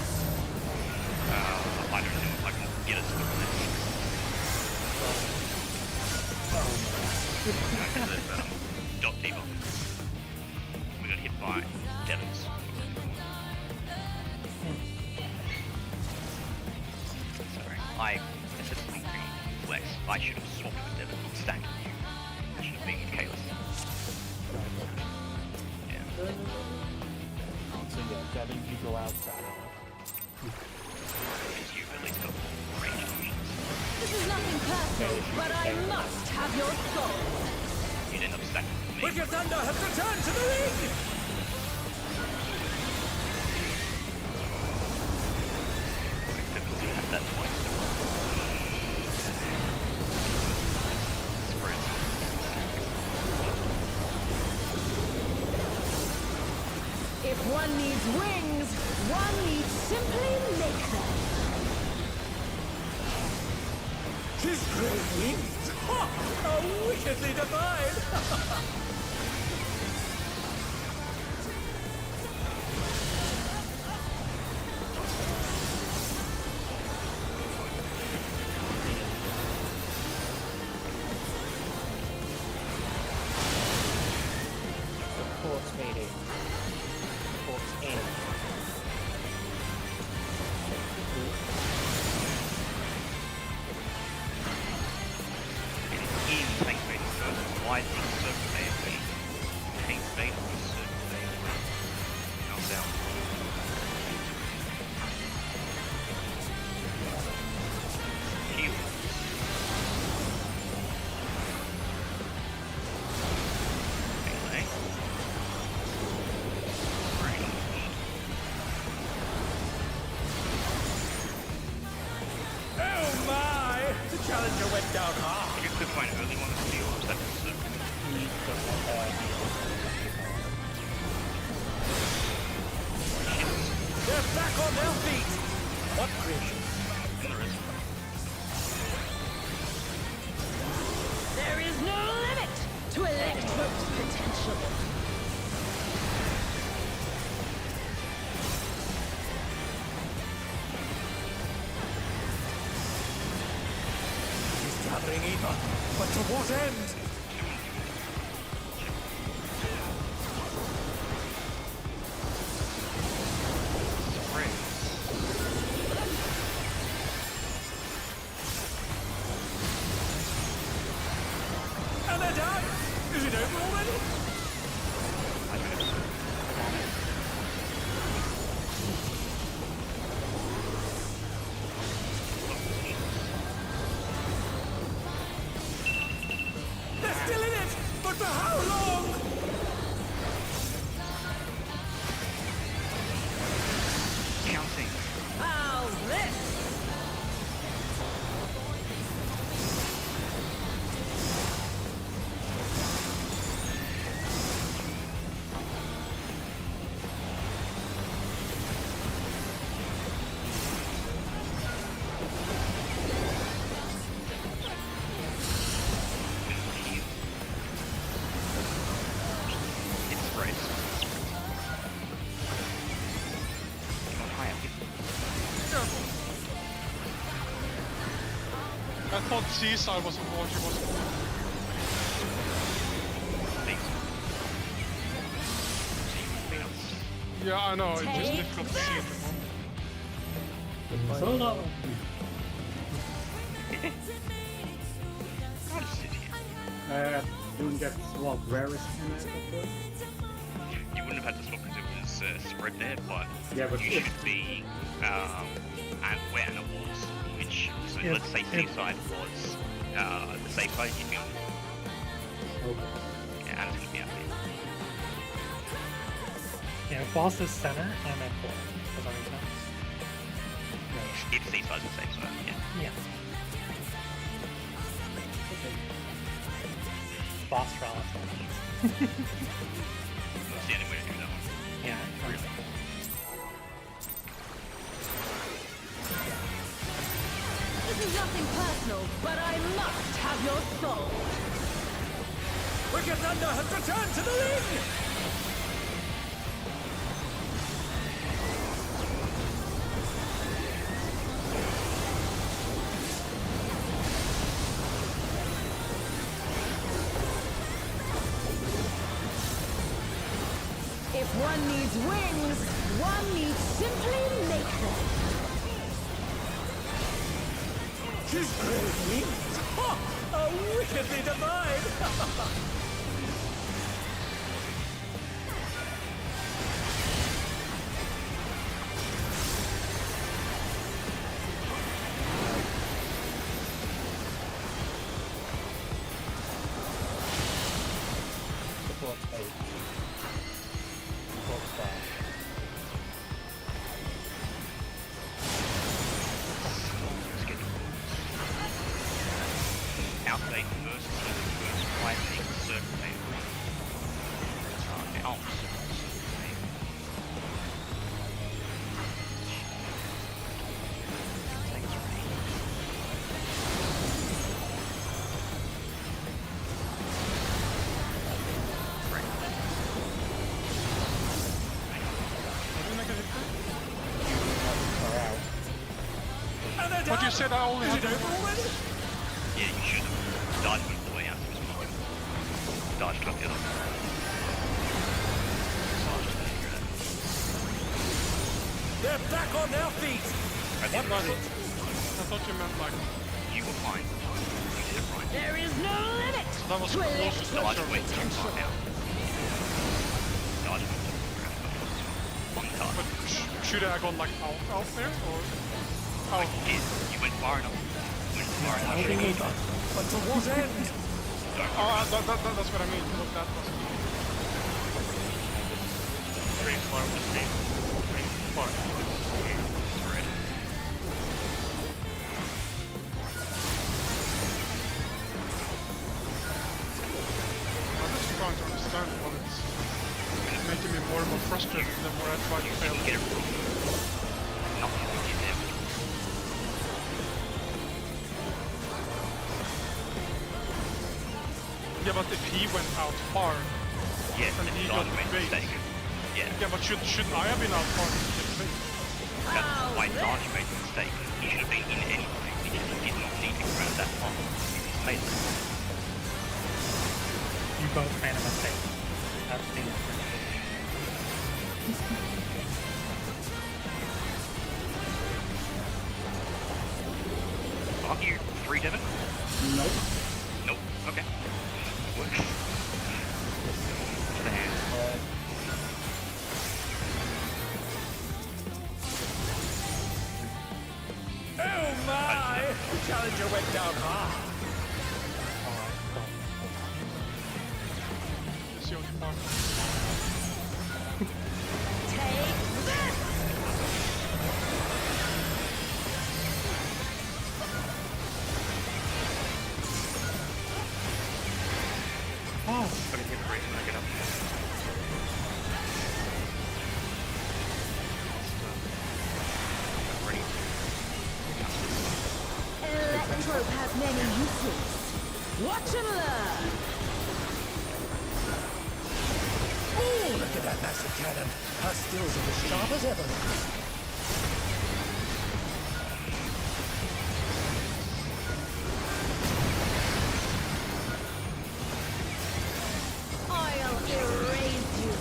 I don't know if I can get it to the finish. Dot debuff. We got hit by Devin's. Sorry, I essentially created flex. I should have swapped with Devin on stack with you. I should have been with Kalis. Yeah. So yeah, Devin, you go out. Because you really got range options. This is nothing personal, but I must have your soul. You'd end up stacking with me. Wicked Thunder has returned to the ring! Difficulty at that point. If one needs wings, one needs simply make them. She's great wings! Ha! How wickedly divine! Supports fading. Supports in. Ian tank fading first. Why is he so bad? challenger went down hard. If you could find early one to steal ups, that'd be so good. They're back on their feet. What creation? And there is. There is no limit to Electro's potential. He's gathering Eva, but to what end? And they're done! Is it over already? They're still in it! But for how long? Counting. How's this? It's right. Come on, high up. I thought Seaside was what she was. Thanks. Yeah, I know, it's just difficult to see at the moment. Solo. I'll just sit here. Doing that swap. Where is You wouldn't have had to swap because it was spread there, but Yeah, but you if- should be at where Anna was, which, so Yeah, let's say yeah. Seaside was the safe side, you'd be on. Okay. Yeah, Anna's going to be out there. Yeah, if boss is center, I'm at 4. Does that make sense? If Seaside's the safe side, yeah. Yeah. Boss relative. That's the only way to do that one. Yeah, really. This is nothing personal, but I must have your soul. Wicked Thunder has returned to the ring! If one needs wings, one needs simply make them. His great wings! Ha! A wickedly divine! Support space. Support star. Outdate first, first, fighting, circulate. Now, And they're But you done! said I only Is had it over already? yeah, you should have dodged on the way out. It was fine. Dodged up the other one. They're back on their feet! I did I it. thought you meant like You were fine. You did it right. There is no limit that was to close to Dodge Electro's went too potential. far out. Dodge went too far out. On top. but should I have gone like out there or out? You did. You went far enough. You went far enough. But to what end? That's what I mean. Look, that was Pretty far from the same. Pretty far. Spread. but if he went out far, Yeah, and it's he not got a bait. mistake. Yeah, Yeah, but shouldn't I have been out far to get bait? that's why Darsh made the mistake. He should have been in anyway, because he did not need to go around that far. He's made it. You both made a mistake. That's the answer. Aren't you 3, Devin? Nope. Nope. Okay. Works. Stand. Oh my! The challenger went down hard. It's the only part. Take this! Oh, I can hit the brakes when I get up. Ready. Electrope has many uses. Watch and learn! Ooh, look at that massive cannon. Her skills are as sharp as ever. I'll erase you!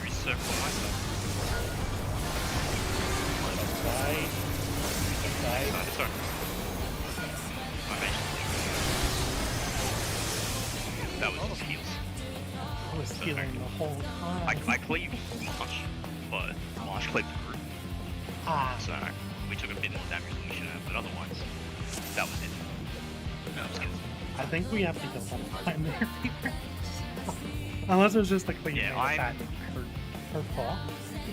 Recircle myself. Side. Side. Sorry. My bad. That was his heals. I was healing the whole time. I cleaved Marsh, but Marsh cleaved the group. Ah, So we took a bit more damage than we should have, but otherwise, that was it. That was good. I think we have to go home time there. Unless it was just like when you Yeah, made I'm- that her fault.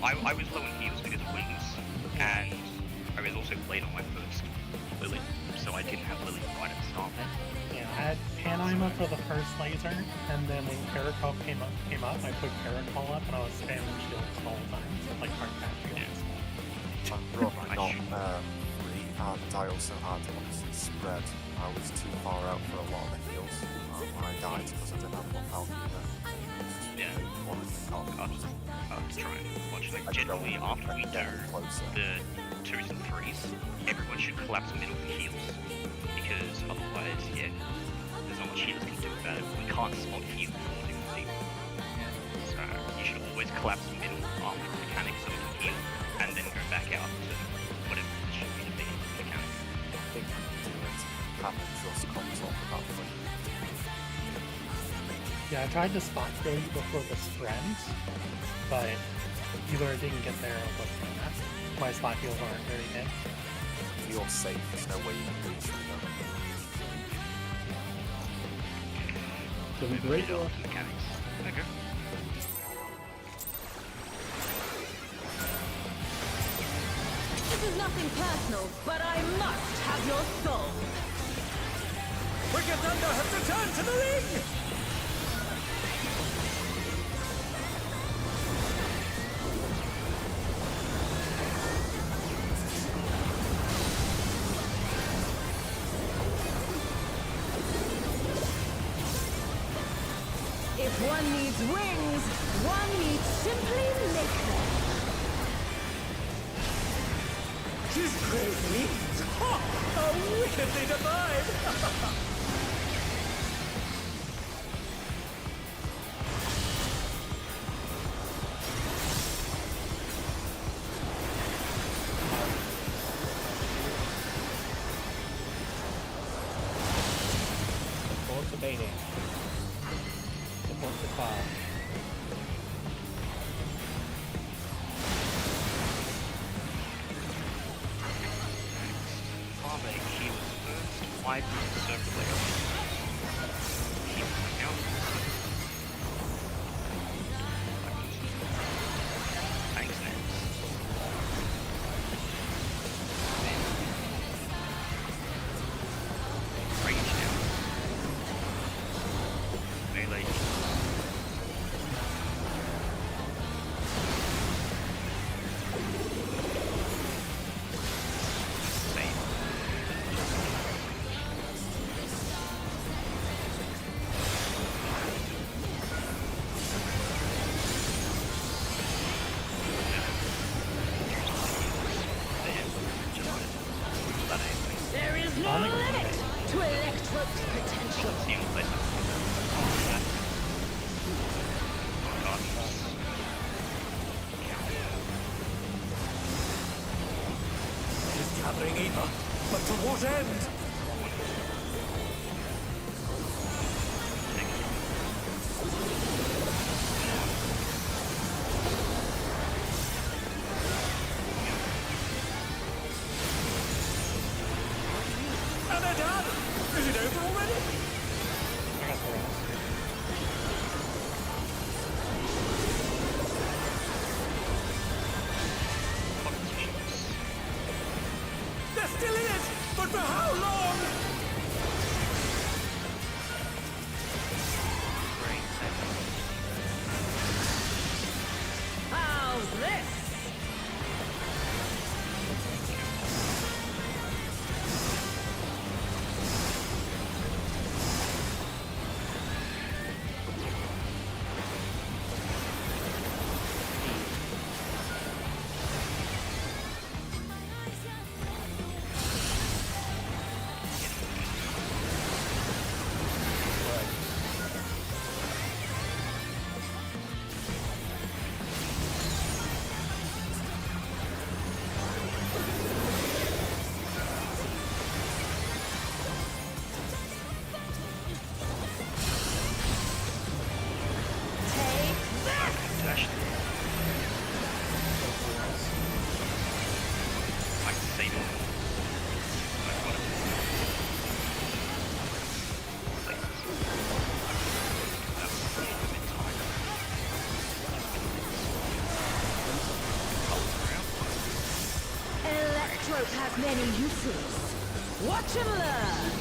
I was low in heals because of wings, and I was also late on my first Lily, so I didn't have Lily right at the start. Yeah, I had Panima for the first laser, and then when Caracol came up, I put Caracol up, and I was spamming shields all the time, like hard pass shields. I not should- free, and I also had obviously spread. I was too far out for a lot of the heals when I died because I didn't have enough health either. Yeah. One of the I'll just try and watch. Like, I generally, don't after we do closer. the 2s and 3s, everyone should collapse middle for heals. Because otherwise, yeah, there's not much healers can do about it. We can't spot heal before doing people. So, you should always collapse middle after a mechanic so we can heal, and then go back out to whatever position you need to be in the mechanic. I think do it. Happen just comes off about the Yeah, I tried to spot kill you before the spreads, but either I didn't get there or wasn't enough. My spot heals aren't very good. You're safe. There's no way you can reach through them. So we Move break it or off to mechanics. Okay. This is nothing personal, but I must have your soul! Wicked Thunder has returned to the ring! If one needs wings, one needs simply make them. She's great wings! Ha! How wickedly divine! Support the baiting. Support the fire. Farming heals first, wide circulate. Heal out. Thanks, Nance. Range down. Melee. Let's see on playtime. Is gathering Eva, but to what end? And they're done! Is it over already? I got the rest. They're still in it! But for how long? How's this? Electrode has many uses. Watch and learn.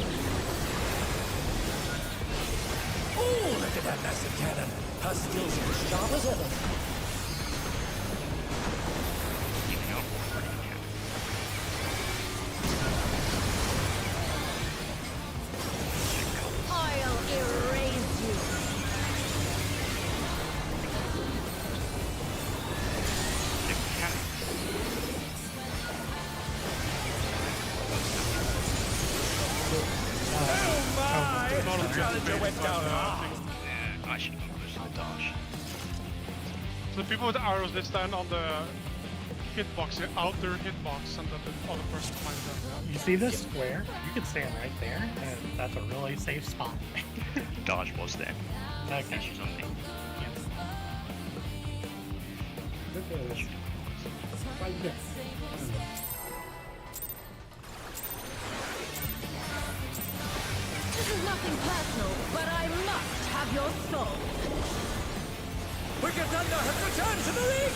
Oh, look at that massive cannon! Her skills are as sharp as ever. I'll erase you. Oh my! The challenger went down hard. Yeah, I should have gone close to the dash. So the people with the arrows, they stand on the hitbox, the outer hitbox, and then the other person finds them. You see this square? You could stand right there, and that's a really safe spot. Dodge was there. Okay. And she's on me. Yes. Look at this. Right there. This is nothing personal, but I must have your soul. Wicked Thunder has returned to the ring!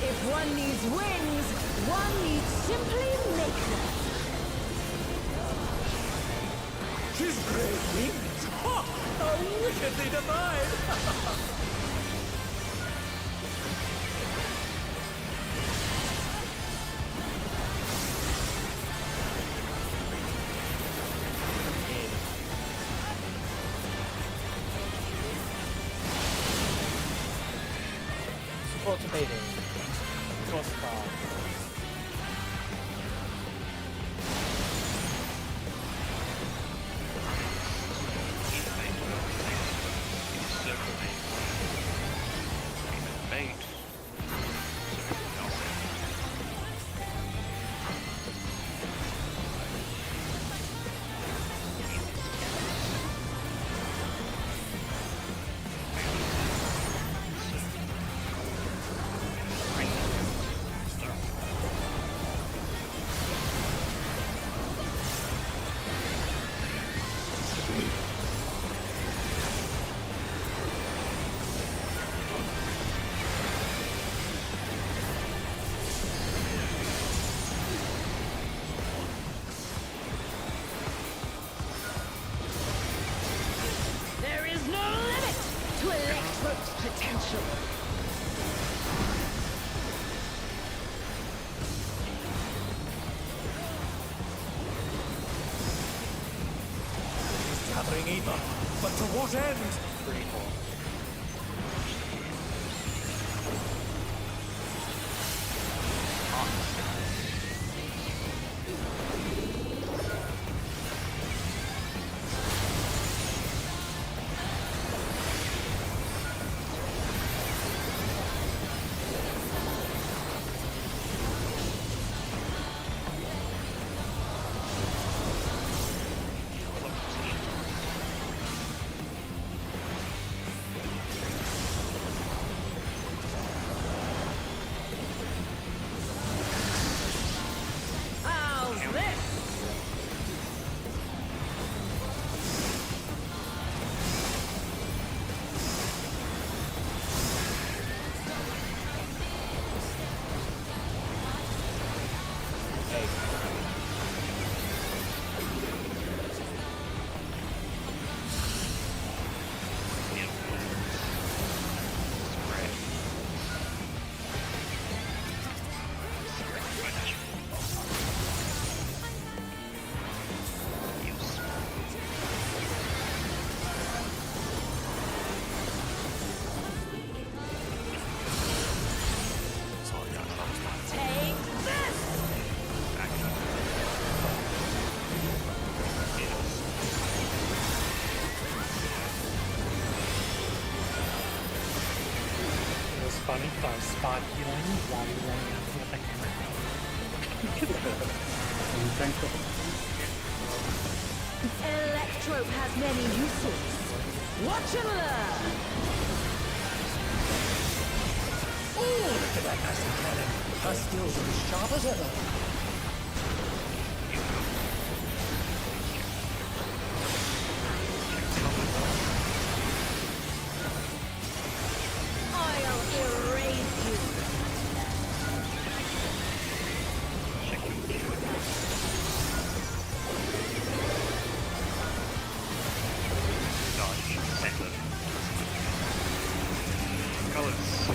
If one needs wings, one needs simply make them. His great wings! Ha! How wickedly divine! Support to baiting. Support to fire. There is no limit to Electrode's potential. gathering either. But to what end? How's this? Take this! It was funny because I was spot healing while you were running out with the hammer. Electrope has many uses. Watch and learn! Ooh, look at that massive cannon. Her skills are as sharp as ever. I'll erase you! Dodge, center. Colors.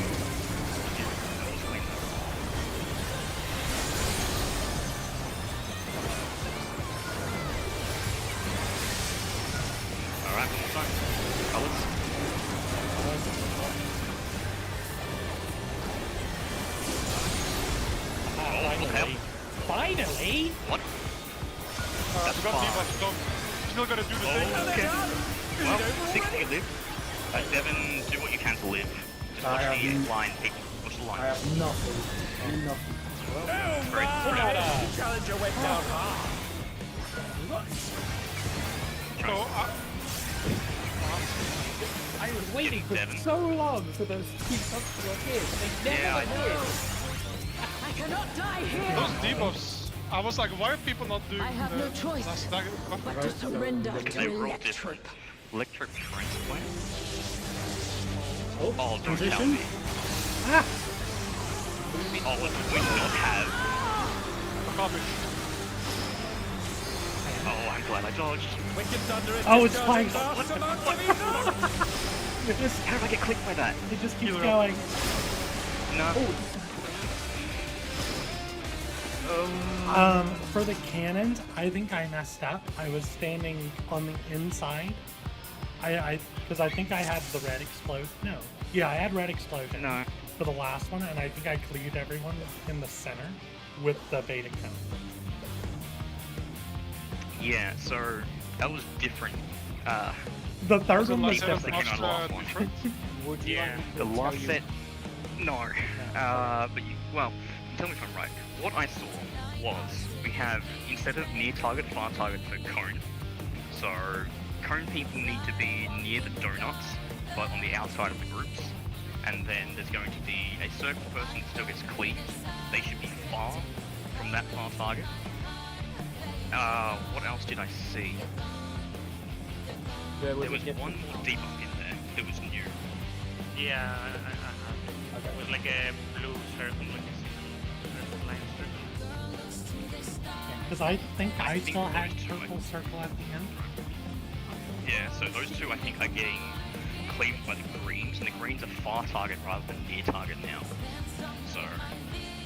Alright, one more time. Colors. Finally! Finally! What? That's got fine. debuffs, don't. Still gotta do the thing. Okay. Well, 60 live. 7, do what you can to live. Just watch the line, people. Watch the line. I have nothing. I have nothing. Great. Challenger went down hard. So, I was waiting for Seven. so long for those two buffs to appear, but they Yeah, I never know. appeared. I cannot die here! those debuffs, I was like, why are people not doing I have the no choice last dagger buff? but to surrender Because to they roll Electrope. different. Electric transplant? Oh, Oh, don't tell transition? me. Ah! Oh, what do we not have? Copy. Oh, I'm glad I dodged. Wicked Thunder is Oh, it's discharging fine. vast amounts of ether. It just, How did I get clicked by that? it just keeps Healer. going. No. For the cannons, I think I messed up. I was standing on the inside. Because I think I had the red explode. No. Yeah, I had red explosion No. for the last one, and I think I cleared everyone in the center with the beta cone. Yeah, so that was different. The third Was the one was last set different. different. much different? Would you Yeah, like me to the tell last you- set, no. But you, well, tell me if I'm right. What I saw was we have, instead of near target, far target for cone. So cone people need to be near the donuts, but on the outside of the groups. And then there's going to be a circle person that still gets cleaved. They should be far from that far target. What else did I see? There There was a different- one more debuff in there that was new. Yeah, I have. It was like a blue circle, like a line circle. Because I think I I think still had those two, purple circle at the end. Yeah, so those two I think are getting claimed by the greens, and the greens are far target rather than near target now. So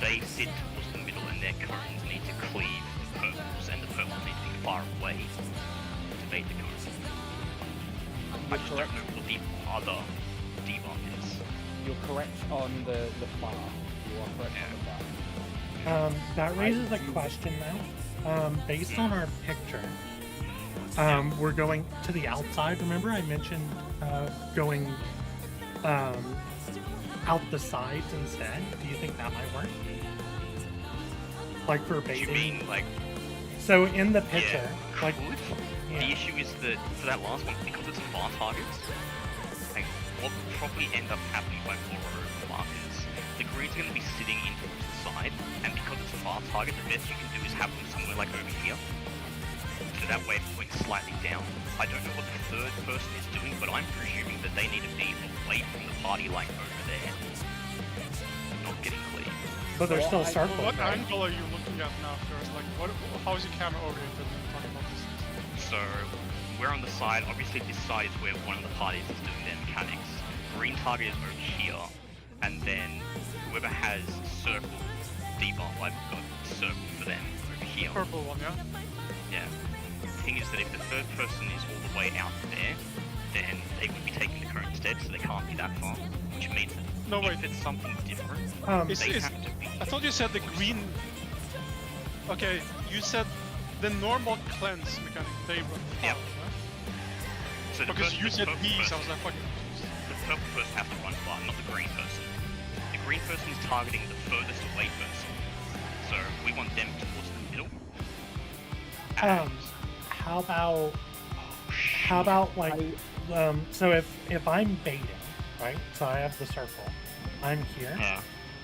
they sit towards the middle and their cones need to cleave the purples, and the purples need to be far away to bait the cones. I just don't know what the other debuff is. You're correct on the far. You are correct on the far. That raises a question now. Based on our picture, we're going to the outside. Remember I mentioned going out the sides instead? Do you think that might work? Like for baiting? You mean like... So in the picture, yeah, like... Yeah. The issue is that for that last one, because it's far targets, like, what will probably end up happening by mark is the green's going to be sitting in towards the side, and because it's a far target, the best you can do is have them somewhere like over here. So that way it points slightly down. I don't know what the third person is doing, but I'm presuming that they need to be away from the party, like over there. Not getting clear. But they're still circled, What right? angle are you looking at now first? Like, how is your camera oriented when you're talking about this? So, we're on the side. Obviously, this side is where one of the parties is doing their mechanics. Green target is over here, and then whoever has circle debuff, I've got circle for them over here. Purple one, yeah? Yeah. The thing is that if the third person is all the way out there, then they would be taking the current instead, so they can't be that far. Which means that if it's something different, they have to be... I thought you said the green... Okay, you said the normal cleanse mechanic, they run far, Yep. right? So the Because person- you the said purple these, I person- was like, fucking confused. The purple person has to run far, not the green person. The green person is targeting the furthest away person. So we want them towards the middle. How about like, so if I'm baiting, right? So I have the circle, I'm here.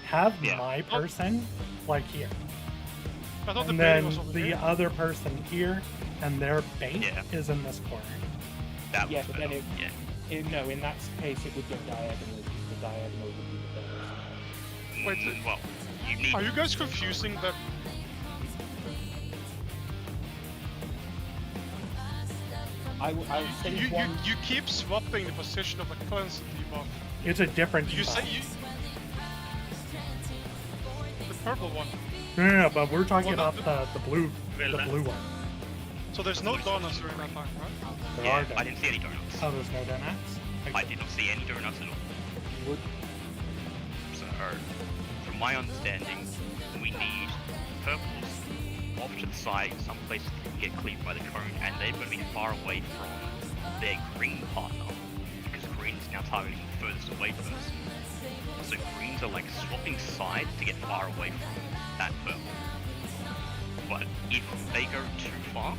Have my person like here, I thought the and baiting then was over the here. other person here, and their bait is in this corner. That Yeah, but then no, in that case it would go diagonally. The diagonal would be the better. Wait, well, you need... Are you guys confusing the... I would say you keep swapping the position of the cleanse debuff. It's a different You debuff. say you... The purple one. No, but we're talking Well, about the blue one. So there's no donuts during that time, right? There are I didn't see any donuts. Oh, there's no donuts? I did not see any donuts at all. So, from my understanding, we need purples off to the side, someplace that can get cleared by the cone, and they're going to be far away from their green partner, because green is now targeting the furthest away person. So greens are like swapping sides to get far away from that purple. But if they go too far,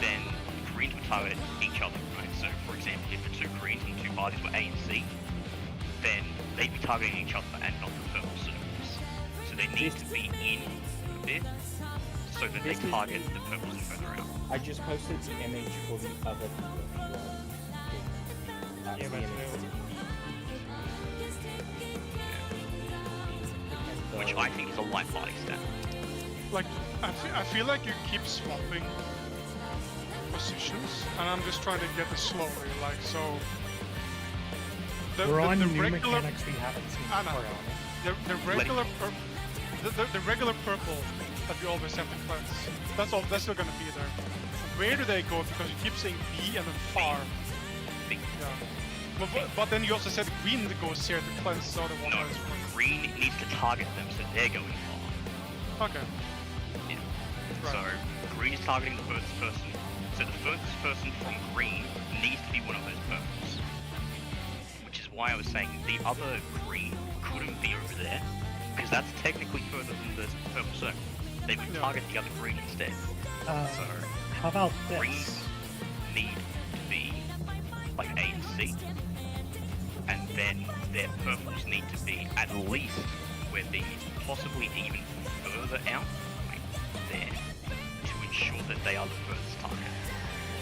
then greens will target each other, right? So for example, if the two greens and two parties were A and C, then they'd be targeting each other and not the purple circles. So they need to be in a bit, so that they target the purples further out. I just posted the image for the other one. That's the image. Which I think is a light party stat. Like, I feel like you keep swapping positions, and I'm just trying to get it slowly, like, so... We're on new regular, mechanics we haven't seen I know. before. The regular the regular purple that we always have to cleanse, that's still gonna be there. Where do they go? Because you keep saying B and then far. B. Yeah. But then you also said green goes here to cleanse the other one. No, green needs to target them, so they're going far. Okay. Yeah. Right. So, green is targeting the furthest person. So the furthest person from green needs to be one of those purples. Which is why I was saying the other green couldn't be over there, because that's technically further than the purple circle. They would target the other green instead. So, how about this? Greens need to be like A and C, and then their purples need to be at least where B is, possibly even further out, like there, to ensure that they are the furthest target.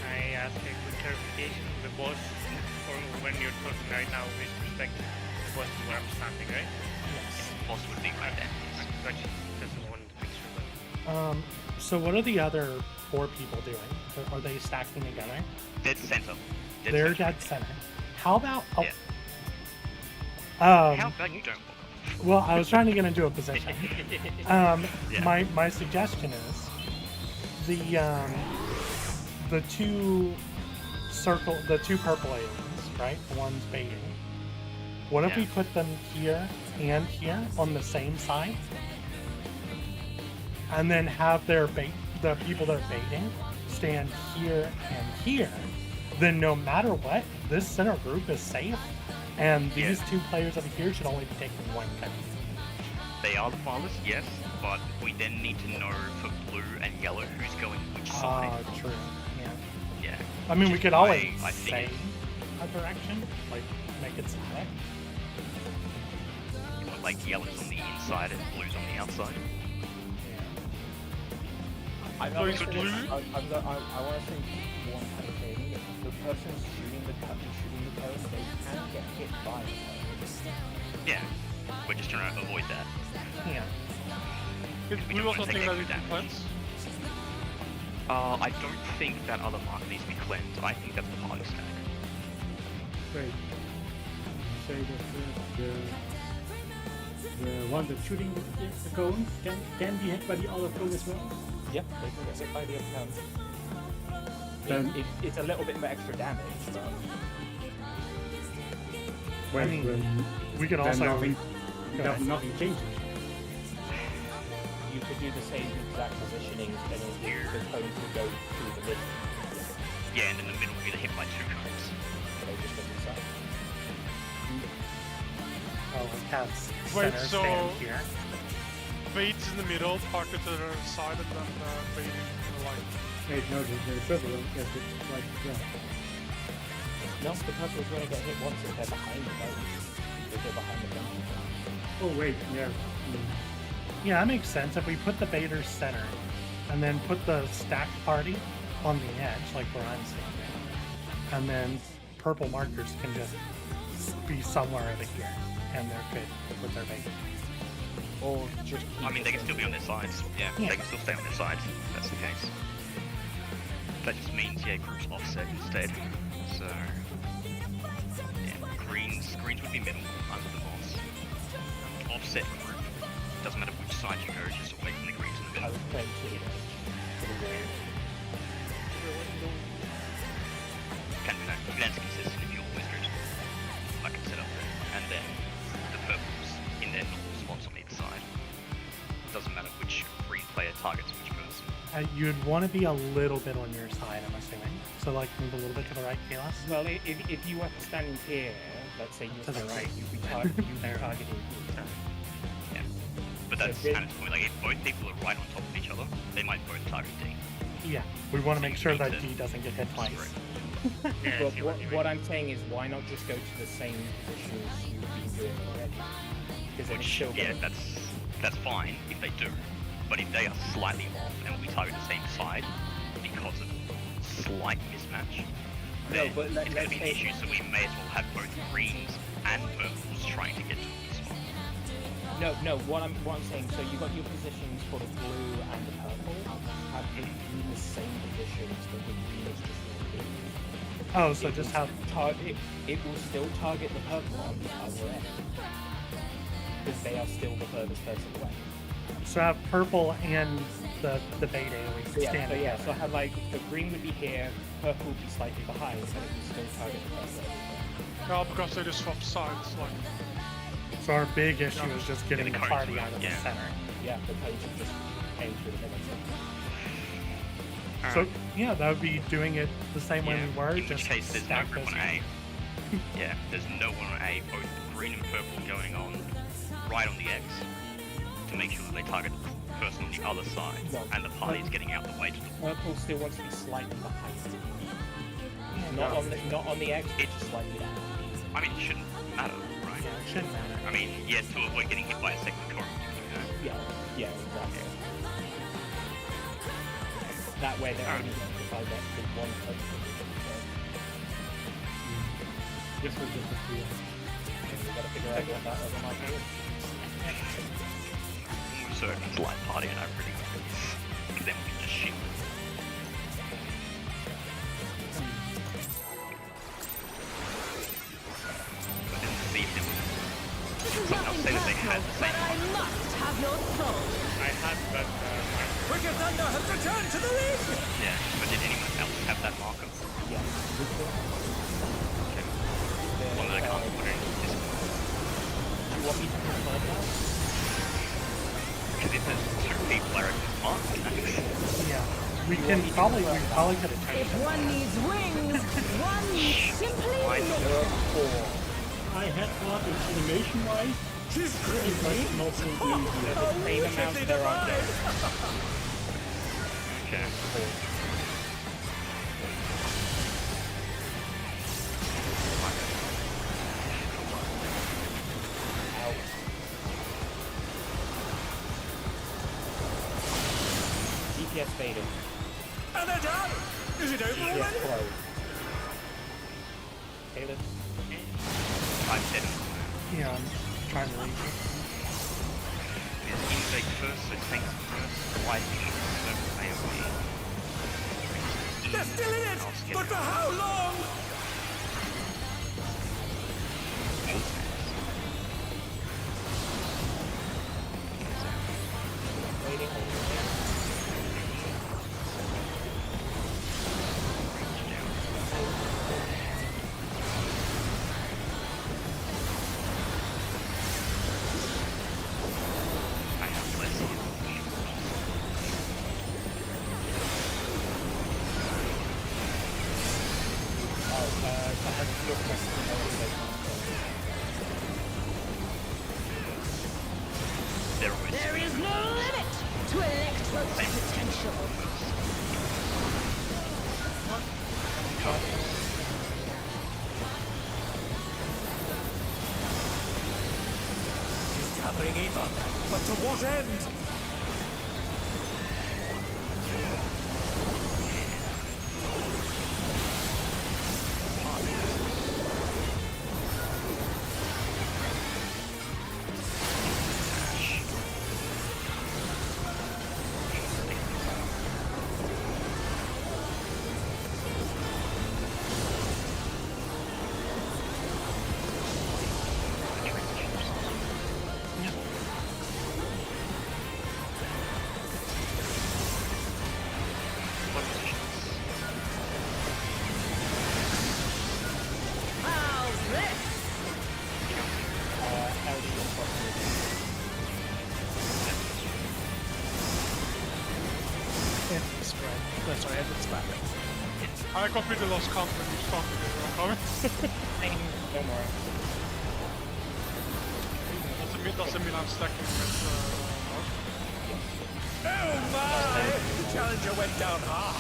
I ask a quick clarification. The boss, or when you're talking right now with respect to the boss is where I'm standing, right? Yes. The boss would be right there. Gotcha. That's the one to make sure. So what are the other 4 people doing? Are they stacking together? Dead center. They're dead center. How about... Oh, How about you don't walk well, I was trying to get into a position. Yeah. My suggestion is the two purple aliens, right? The ones baiting. What if we put them here and here on the same side? And then have the people they're baiting stand here and here. Then no matter what, this center group is safe. And these two players over here should only be taking one cut. They are the farthest, yes, but we then need to know for blue and yellow who's going which side. True. Yeah. Yeah. I mean, we Which could is why always I think say a direction, like make it static. like yellow's on the inside and blue's on the outside. I So want it's to blue? say one kind of thing. The person shooting the cut and shooting the cone, they can get hit by the cone. Yeah. We're just trying to avoid that. Yeah. Is We blue don't also wanna thing take that you extra can damage. cleanse? I don't think that other mark needs to be cleansed. I think that's the party stack. Wait. Say that the one that's shooting the cone can be hit by the other cone as well? Yep, they can get hit by the other cone. Then- It's a little bit more extra damage, but When, mean, when We could then also. nothing, Go ahead. nothing changes. you could do the same exact positioning, and the cones would go through the middle. Yeah, and in the middle we get hit by two cones. They just on the side. Like have Wait, center so- stand here. Bait's in the middle, target to the side, and then baiting to the right. Wait, no, the purple one, yes, it's like, yeah. No, the purple's going to get hit once if they're behind the cone. If they're behind the cone. Oh, wait, yeah. Yeah, that makes sense. If we put the baiters center, and then put the stacked party on the edge, like where I'm standing, and then purple markers can just be somewhere over here, and they're good with their bait. Or just keep I mean, they can still be on their sides. Yeah, Yeah. they can still stay on their sides. If that's the case. That just means, yeah, groups offset instead. So, yeah, greens would be middle under the boss. Offset group. Doesn't matter which side you go, just away from the greens in the I middle. would play to the edge. To the wall. Can do that. You can answer consistent if you're always good. I can set up there. And then the purples in their normal spots on either side. Doesn't matter which green player targets which person. You'd want to be a little bit on your side, I'm assuming. So, like, move a little bit to the right, Kalos. Well, if you were standing here, let's say you're To the right. you'd be targeting Yeah. But that's So kind of the point. Like, if both people are right on top of each other, they might both target D. Yeah, we want to make sure that Need to D doesn't get hit twice. Right. Yeah, I Well, see what, you mean. what I'm saying is, why not just go to the same position as you've been doing already? Because it's Which, still yeah, gonna... that's fine if they do. But if they are slightly off and we target the same side because of slight mismatch, No, then but it's going to let's be an say- issue. So we may as well have both greens and purples trying to get to the spot. No, what I'm saying, so you got your positions for the blue and the purple, have them in the same positions, but the green is just moving. Oh, so just have. It will still target the purple on the other end. Because they are still the furthest person away. So have purple and the bait AoE So stand together. so have like, the green would be here, purple would be slightly behind, but it would still target the purple. Yeah, because they just swap sides, like... So our big issue is just getting the the cones party would, out of yeah. the center. Yeah, the code should just aim through the middle. So yeah, that would be doing it the same way we were, in just which case there's no stack group those. on A. Yeah, there's no one on A, both green and purple going on right on the X to make sure that they target the person on the other side No. and the party is getting out the way to the Purple still wants to be slightly behind. Yeah, Not on the X, It- just slightly down. I mean, it shouldn't matter, right? Yeah, it shouldn't matter. I mean, yes, to avoid getting hit by a second core, you know. Yeah, exactly. That way they're only going to find that with one person. This was just a few. We've got to figure out what that other might be. So it's light party and I really because then we can just shoot. But then see if there was This is someone else say that they had the but same I marker. must have your soul. I had that Wicked Thunder has returned to the league! Yeah, but did anyone else have that marker? Yeah. Okay. We probably could have If changed it. one needs wings, one needs simply Why make not? them. I had thought in animation wise, She's it crazy. was not so easy. The same amount there are there. Okay. DPS faded. And they're done! Is it over DPS already? closed. Caleb? I'm dead. Yeah, I'm trying to reach it. Intake first, so tanks first. Why don't AoE? They're still in it! I'll skip But it. for how long? Waiting. I have less heal. Someone look for They're always There is no limit to Electro's potential. She's gathering Eva. But to what end? How's this? It's spread. No, sorry, it's back. I completely lost count when you started the comment. Don't worry. Doesn't mean I'm stacking with Oh my! The challenger went down hard.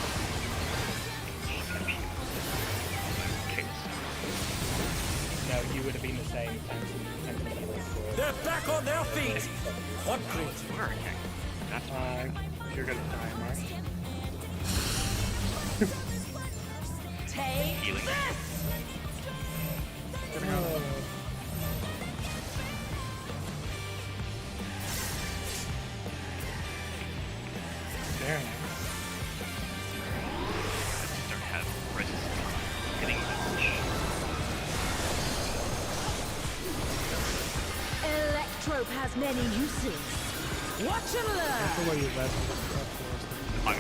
No, you would have been the same. Thanks to you. They're back on their feet. What great. That's You're gonna die, Mark. Take healing. Very nice. Don't have resistance. Hitting damage. Electrope has many uses. Watch and learn. The way you read I'm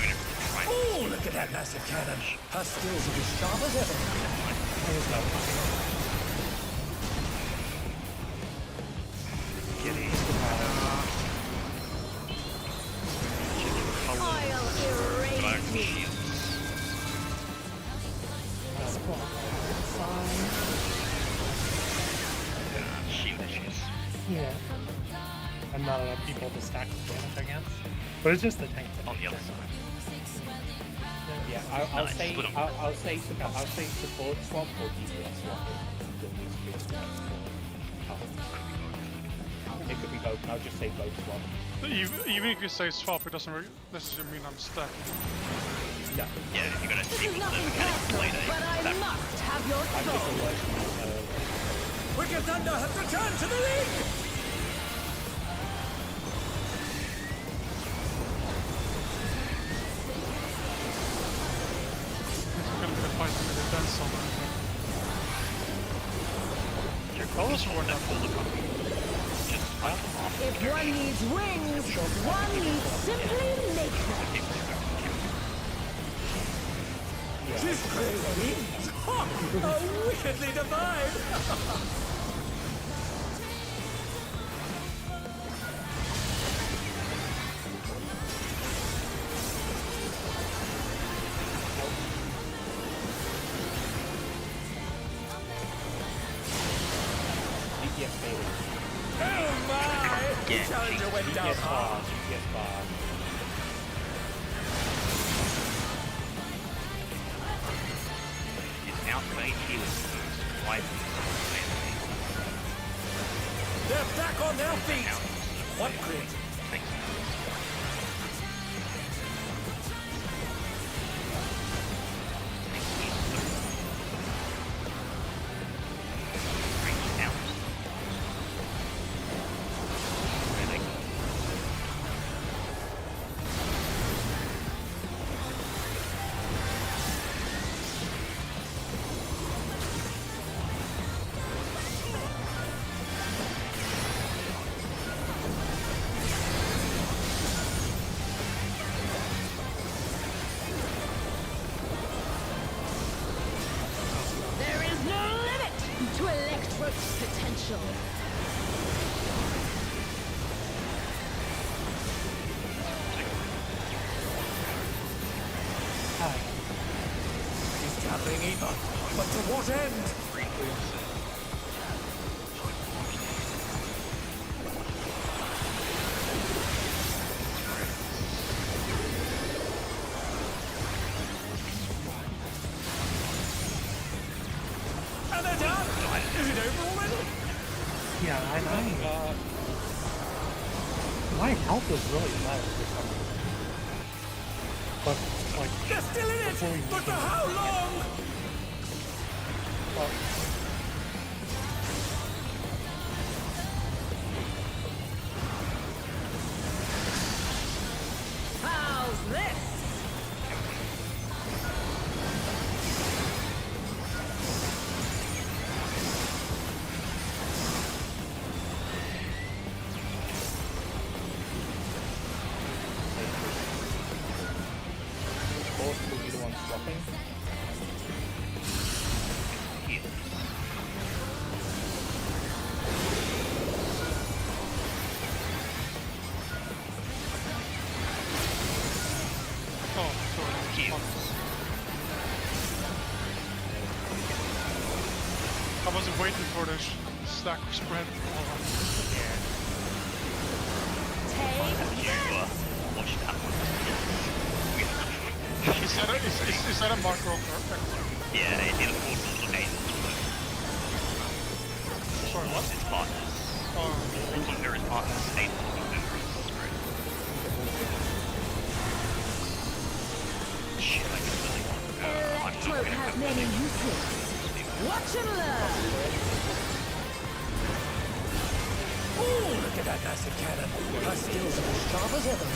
gonna try and Oh, look at that massive cannon. Her skills are as sharp as ever. get in. I'll erase Fire you. shields. Shield issues. Yeah. And not enough people to stack the damage, I guess. But it's just the tank. On the other side. Yeah, I'll Nice, say split 'em. I'll say support swap or DPS swap. It could be both. And I'll just say both swap. even if you say swap, it doesn't necessarily mean I'm stacking. Yeah, Yeah, you're gonna This see is the nothing mechanics personal, later. but I That must have your I'm just soul. allergic. Wicked Thunder has returned to the league. We're gonna be fighting with the dance somewhere. your colors were not full of just fight them off. If one needs wings, one needs simply make them. She's crazy. Oh, wickedly divine. Oh my! Yeah, Challenger went down GPS bar, hard. GPS bar. It's outside healing first. Why is They're back on their feet. What grit? Thanks. There is no limit to Electrode's potential. He's gathering ether, but to what end? And they're done. Is it over already? Yeah, my health is really low for some reason. But like, They're still in before we it, but for how long? well, How's this? Both will be the ones swapping. Oh, sorry. I wasn't waiting for this stack of spread. Watch that one. Is that a marker of perfect? Yeah, it affords a little game. Sorry, what? His partners. Oh, Also, there is partners. Eight spread. Shit, I can really want. Electrode has many uses. Watch and learn. Ooh, look at that massive cannon. Her skills are as sharp as ever.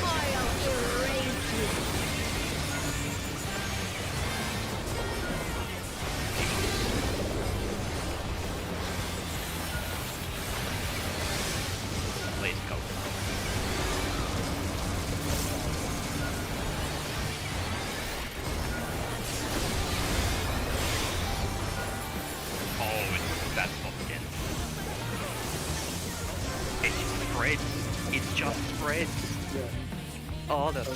I'll erase you. Please go. Oh, it's that spot again. It's spreads. It's just spreads. Yeah. Oh, that's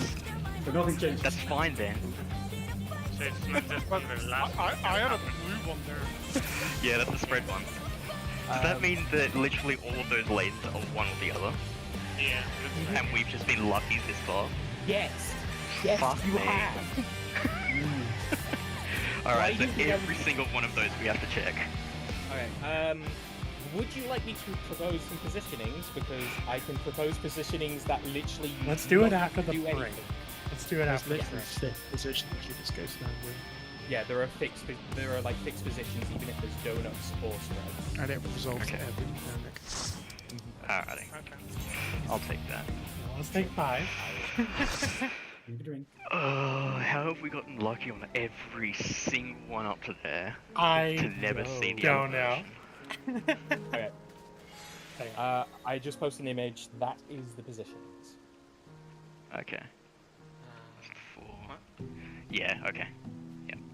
But nothing changed. that's fine then. So it's not just but the last I had a blue one there. Yeah, that's the spread one. Does that mean that literally all of those lanes are one or the other? Yeah. And we've just been lucky this far? Yes! Yes, Fuck you me. have! Alright, so Why do you every single one of those we have to check. Okay, would you like me to propose some positionings? Because I can propose positionings that literally let's do it not after the do break. anything. Let's do it There's after the literally break. six positions you just go to that Yeah, there are like fixed positions even if there's donuts or spreads. and it resolves Okay. every mechanic. Alrighty. I'll take that. Let's take 5. Give it a drink. Oh, how have we gotten lucky on every single one up to there? I To never see the don't other know. version? Okay. Hang on. I just posted an image. That is the positions. Okay. 4. Yeah, okay.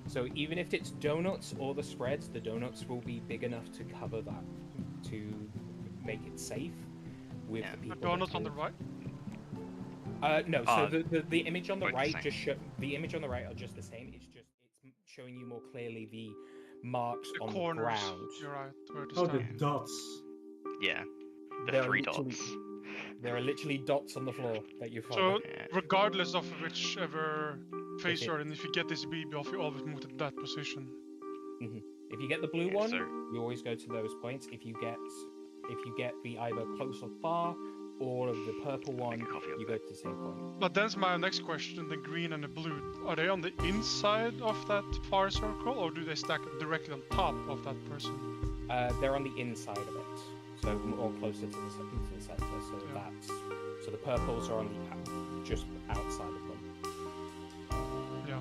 So even if it's donuts or the spreads, the donuts will be big enough to cover that, to make it safe with Yeah. the The people. donuts that on the will- right. No. So the image on the both the right same. just the image on the right are just the same. It's showing you more clearly the marks The on corners. the ground. You're right. Where to Oh, the stand. dots. Yeah, the There are 3 literally- dots. There are literally dots on the floor that you So, follow. Yeah. regardless of whichever phase it- you're in, if you get this BB off, you always move to that position. If you get the blue Yeah, one, so- you always go to those points. If you get the either close or far or the purple one, Make a coffee up you go to the same point. But that's my next question, the green and the blue. Are they on the inside of that far circle, or do they stack directly on top of that person? They're on the inside of it, so more closer to the center. So Yeah. so the purples are on just outside of them. Yeah.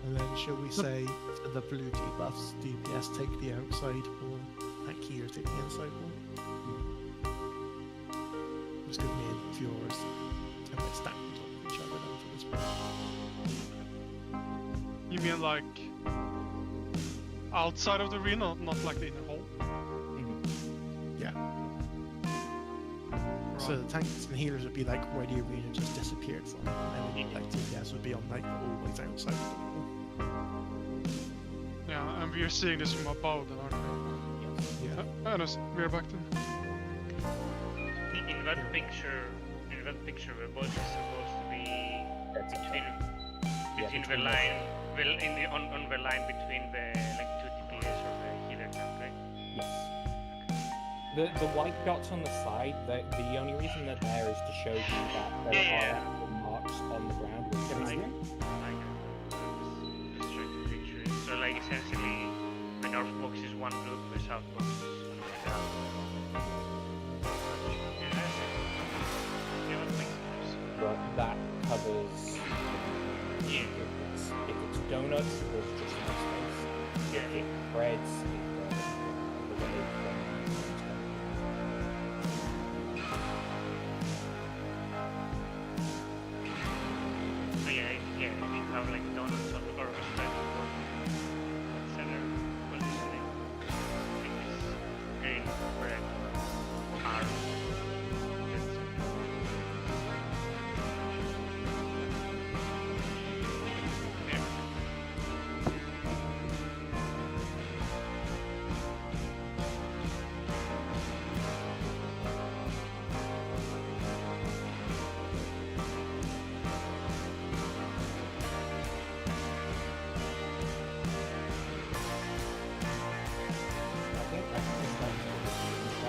And then shall we say for the blue debuffs, DPS take the outside wall, that healer take the inside wall? Just because me and viewers have like stacked on top of each other now for this part. You mean like outside of the arena, not like the inner hole? Yeah. Right. So the tanks and healers would be like where the arena just disappeared from, and then like DPS would be on like always outside of the wall. Yeah, and we are seeing this from above, then, aren't we? Yeah. We're back then. In that picture, we're both supposed to be between the line, on the line between the like 2 DPS or the healer tank, right? Yes. The white dots on the side, the only reason they're there is to show you that there are actual marks on the ground. Which Just trying to picture it. So like essentially, the north box is one group, the south box is another. Yeah, that makes sense. But that covers. Yeah. If it's donuts, there's just no space. Yeah. If it's breads, So yeah, if you have like donuts or a spread center positioning, I think this green bread are yeah. I think that's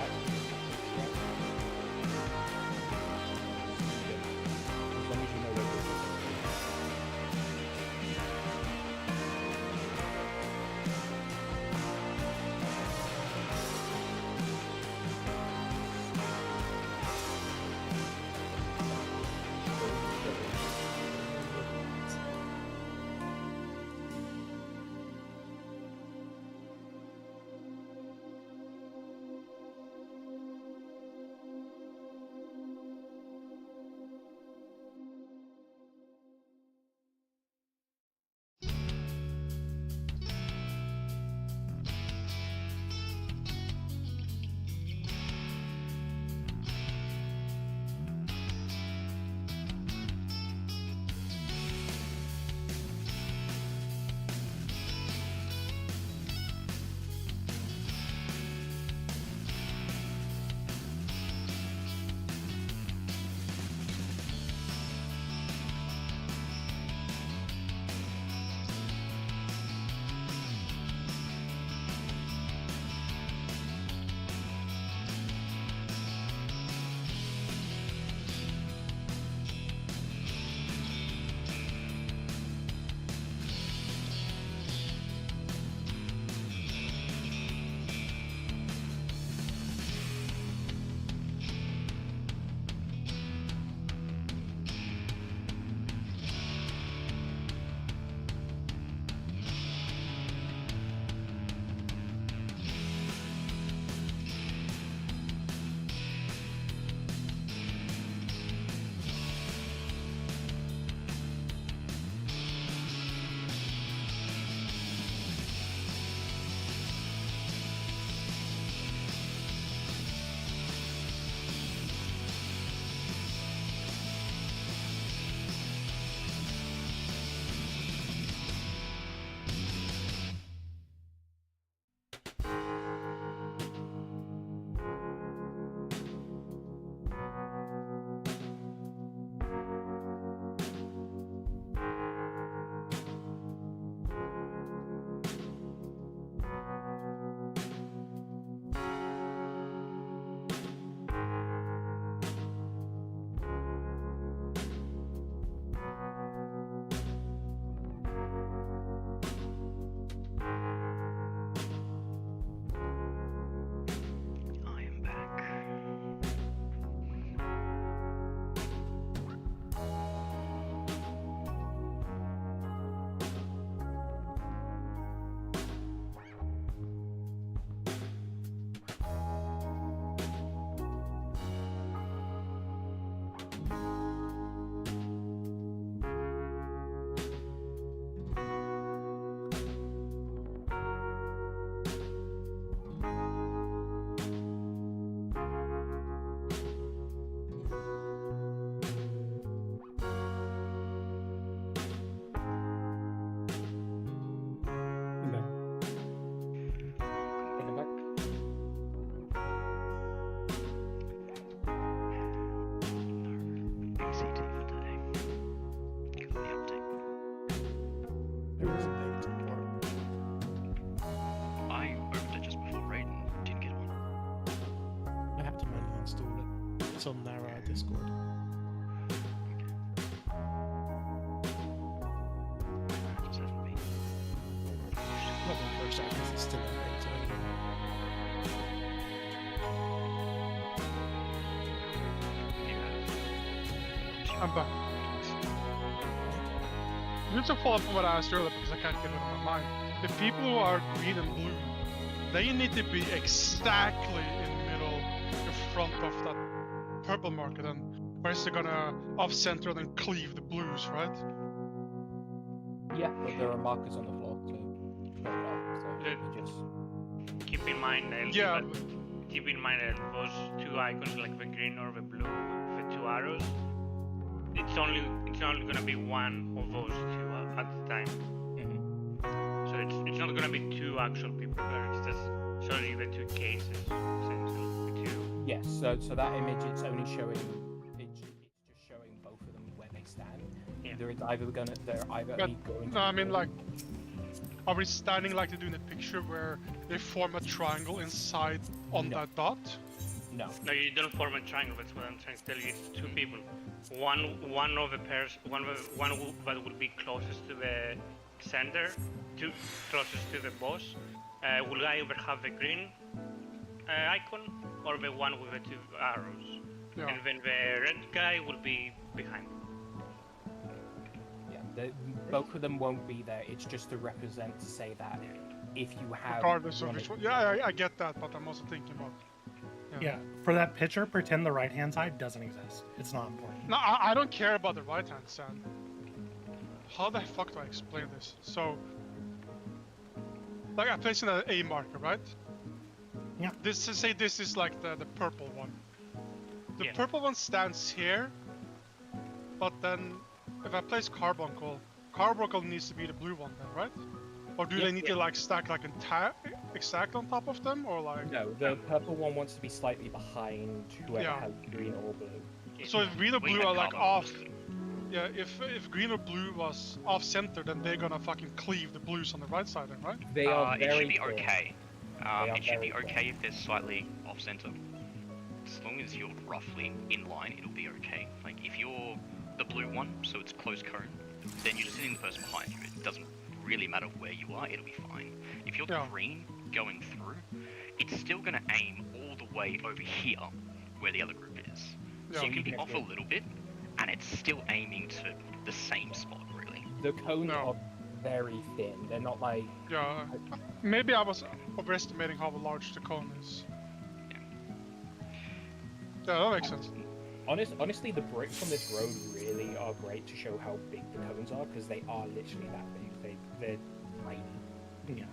It's on their Discord. Not the first time, because it's still on later. I'm back. Just to follow up on what I asked earlier, because I can't get it out of my mind. The people who are green and blue, they need to be exactly in the middle, in front of that purple market, and where's they're gonna off-center and cleave the blues, right? Yeah, but there are markers on the floor to put it out, so Good. you just... Keep in mind, Yeah. keep in mind that those two icons, like the green or the blue, with the two arrows, it's only gonna be one of those two at the time. So it's not gonna be two actual people there. It's just showing you the two cases, essentially. The two. Yes, so that image, it's only showing, it's just showing both of them where they stand. Yeah. They're either But, only going no, I mean, like, are we standing like they do in the picture where they form a triangle inside on that dot? No. No, you don't form a triangle. That's what I'm trying to tell you. It's two people. One of the pairs, one that will be closest to the center, closest to the boss, will either have the green icon or the one with the two arrows. Yeah. And then the red guy will be behind. Yeah, both of them won't be there. It's just to represent, to say that if you have... Regardless of which one. Yeah, I get that, but I'm also thinking about... Yeah, for that picture, pretend the right-hand side doesn't exist. It's not important. No, I don't care about the right-hand side. How the fuck do I explain this? So... Like, I'm placing an A marker, right? Yeah. Say this is like the purple one. The Yeah. purple one stands here, but then if I place carbuncle needs to be the blue one then, right? Or do they need to like stack like exact on top of them, or like? No, the purple one wants to be slightly behind whoever Yeah. has green or blue. So if green or We blue had are like carbuncle. off, yeah. If green or blue was off center, then they're gonna fucking cleave the blues on the right side, then, right? They are It very should be thin. okay. are It should be very okay if they're slightly off center. As long as you're roughly in line, it'll be okay. Like if you're the blue one, so it's close cone, then you're just hitting the person behind you. It doesn't really matter where you are, it'll be fine. If you're the Yeah. green going through, it's still gonna aim all the way over here where the other group is. So Yeah. you can be off a little bit, and it's still aiming to the same spot, really. The cones No. are very thin. They're not like... Yeah. Maybe I was overestimating how large the cone is. Yeah, that makes sense. Honestly, the bricks on this road really are great to show how big the cones are, because they are literally that big. They're tiny. Yeah.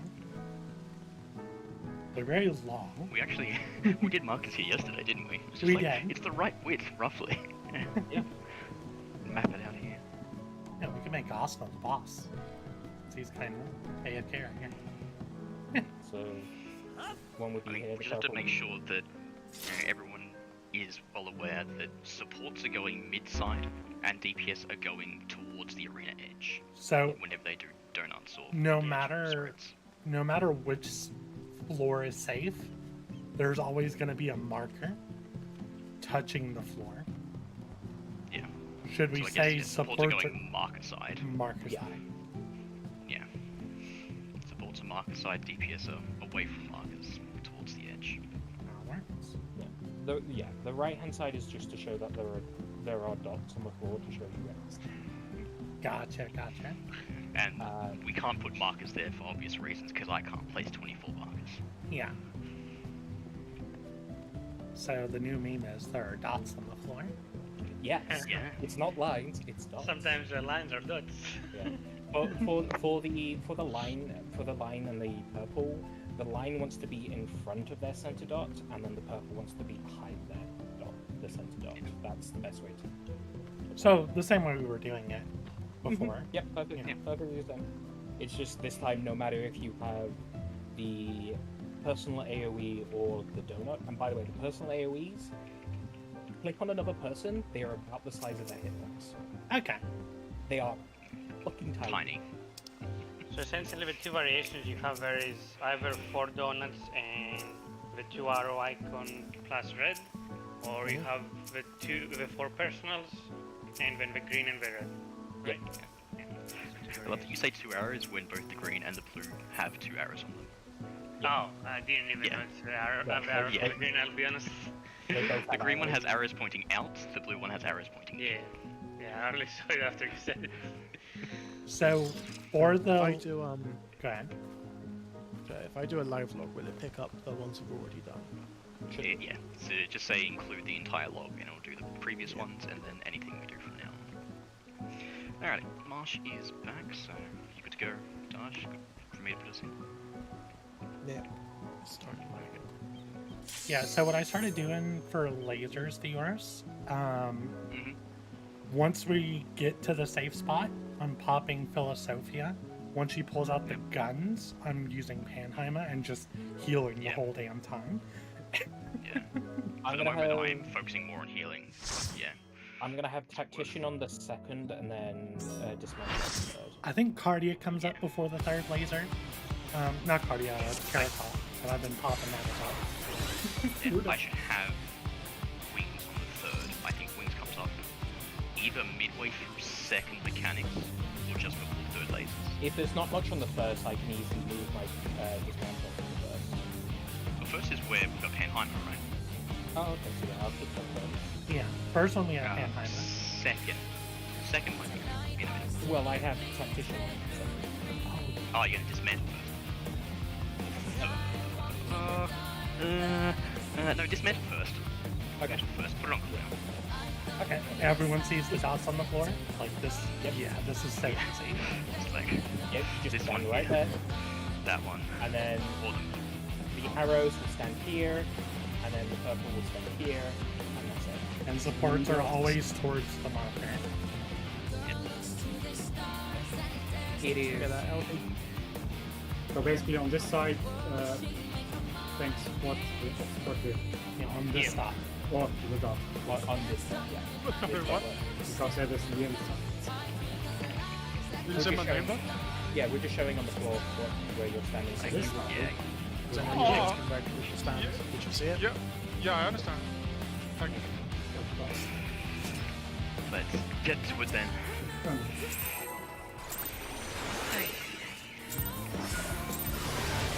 They're very long. We actually we did markers here yesterday, didn't we? It's just We like, did. It's the right width, roughly. Yeah. Map it out here. Yeah, we can make Austin the boss. So he's kind of AFK right here. So one would I be mean, here. we the just have to purple make one. sure that everyone is well aware that supports are going mid-side and DPS are going towards the arena edge So whenever they do donuts or No the actual matter- spreads. no matter which floor is safe, there's always going to be a marker touching the floor. Yeah. Should we So I guess, say yeah, supports supports are going market side. marker Yeah. side? Yeah. Supports are market side, DPS are away from markers towards the edge. That works. The right hand side is just to show that there are dots on the floor to show you where it's. Gotcha. And Uh, we can't put markers there for obvious reasons because I can't place 24 markers. Yeah. So the new meme is there are dots on the floor. Yes. Yeah. It's not lines. It's dots. Sometimes the lines are dots. Yeah. For the line and the purple, the line wants to be in front of their center dot, and then the purple wants to be behind their dot, the center dot. That's the best way to. So the same way we were doing it before. Yep, perfect. Yeah. Perfectly done. It's just this time, no matter if you have the personal AoE or the donut. And by the way, the personal AoEs, click on another person, they are about the size of their hitbox. Okay. They are fucking tiny. Tiny. So essentially the two variations you have there is either 4 donuts and the 2 arrow icon plus red, or you have the 4 personals, and then the green and the red. Right? Yeah. I love that you say 2 arrows when both the green and the blue have 2 arrows on them. Oh, I didn't even notice the arrows on the green, I'll be honest. The green one has arrows pointing out, the blue one has arrows pointing in. Yeah, I only saw it after you said it. So, for the... If I do Go ahead. if I do a live log, will it pick up the ones I've already done? Yeah, so just say include the entire log and it'll do the previous ones and then anything we do from now on. Alrighty, Marsh is back, so you good to go, Dash? Good for me to put us in. Yeah. Starting to like it. Yeah, so what I started doing for lasers, viewers, once we get to the safe spot, I'm popping Philosophia. Once she pulls out the guns, I'm using Panheimer and just healing the whole damn time. Yeah. For the moment, I'm focusing more on healing. Yeah. I'm gonna have Tactician on the second and then Dismantle on the third. I think Cardia comes up before the third laser. Not Cardia, Caracal, but I've been popping that as well. I should have Wings on the third. I think Wings comes up either midway through second mechanics or just before third lasers. If there's not much on the first, I can easily move my Dismantle on the first. The first is where we've got Panheimer, right? Oh, okay, so yeah, I'll keep that first. Yeah, first one we have Panheimer. Second might be in a minute. Well, I have Tactician on the second. Oh, you're gonna dismantle first. No, dismantle first. Okay. First, put it on cooldown. Okay, everyone sees the dots on the floor? Like this? Yep. Yeah, this is so easy. It's like, Yep, just this stand one right here, there. that one, And then or them. the arrows will stand here, and then the purple will stand here, and that's it. And supports are always towards the marker. It is. Get that LD. So basically on this side, thanks what with Yeah, on this stop. or the dot. On this side, yeah. What? Because that is the end. Did you say my name though? Yeah, we're just showing on the floor where you're standing. So This you- Yeah. So when Oh. you get to the stand, did you see it? Yeah, I understand. Thank you. Let's get to it then.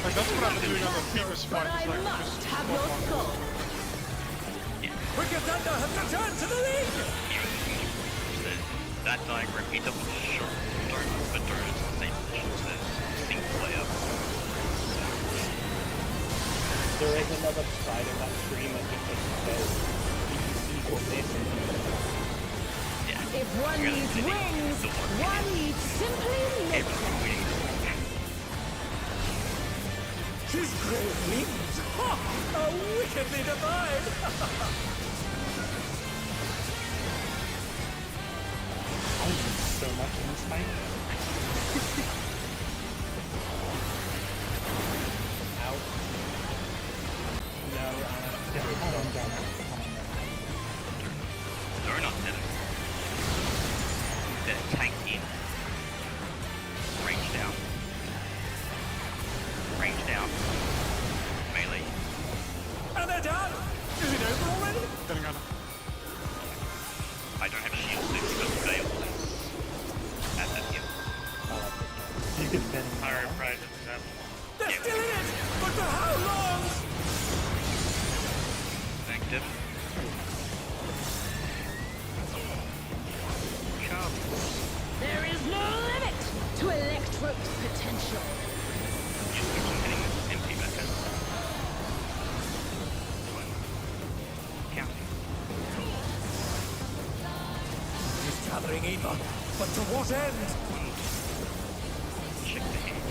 Like, that's what I've been doing on the previous But fight. I Is like, must just have walk your on. soul. Wicked Thunder has returned to the league! So that diagram, it doesn't show donuts, but donuts in the same position as single player. There is another side of that screen that just says equal this. Yeah. If one needs wings, one needs simply lift. Everyone winning. His great wings! Ha! Are wickedly divine! I did so much in this fight. Out. No, Yeah, hold on, down. Hold on, Donut did it. The tank in. Range down. Range down. Melee. And they're down! Is it over already? Getting on. I don't have shield suit because Veil is at that yet. You can fit him. Higher prize example. They're still in it! But for how long? Active. Come. There is no limit to Electro's potential. Just keep on getting this MP back in. Counting. He's gathering Eva, but to what end? Check the hand.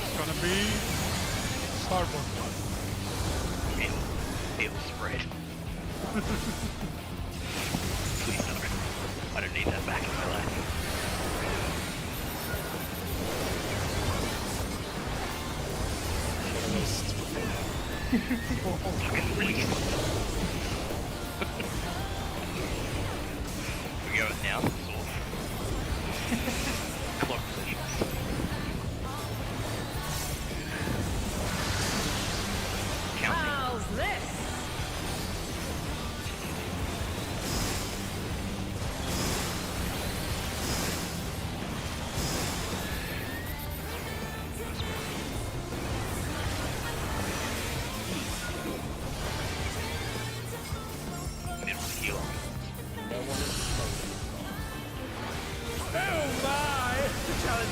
It's gonna be Starborn. It'll spread. Please, Elrin. I don't need that back in my life. I'm released. We go now, sword. Cloak sleeves. Counting. How's this?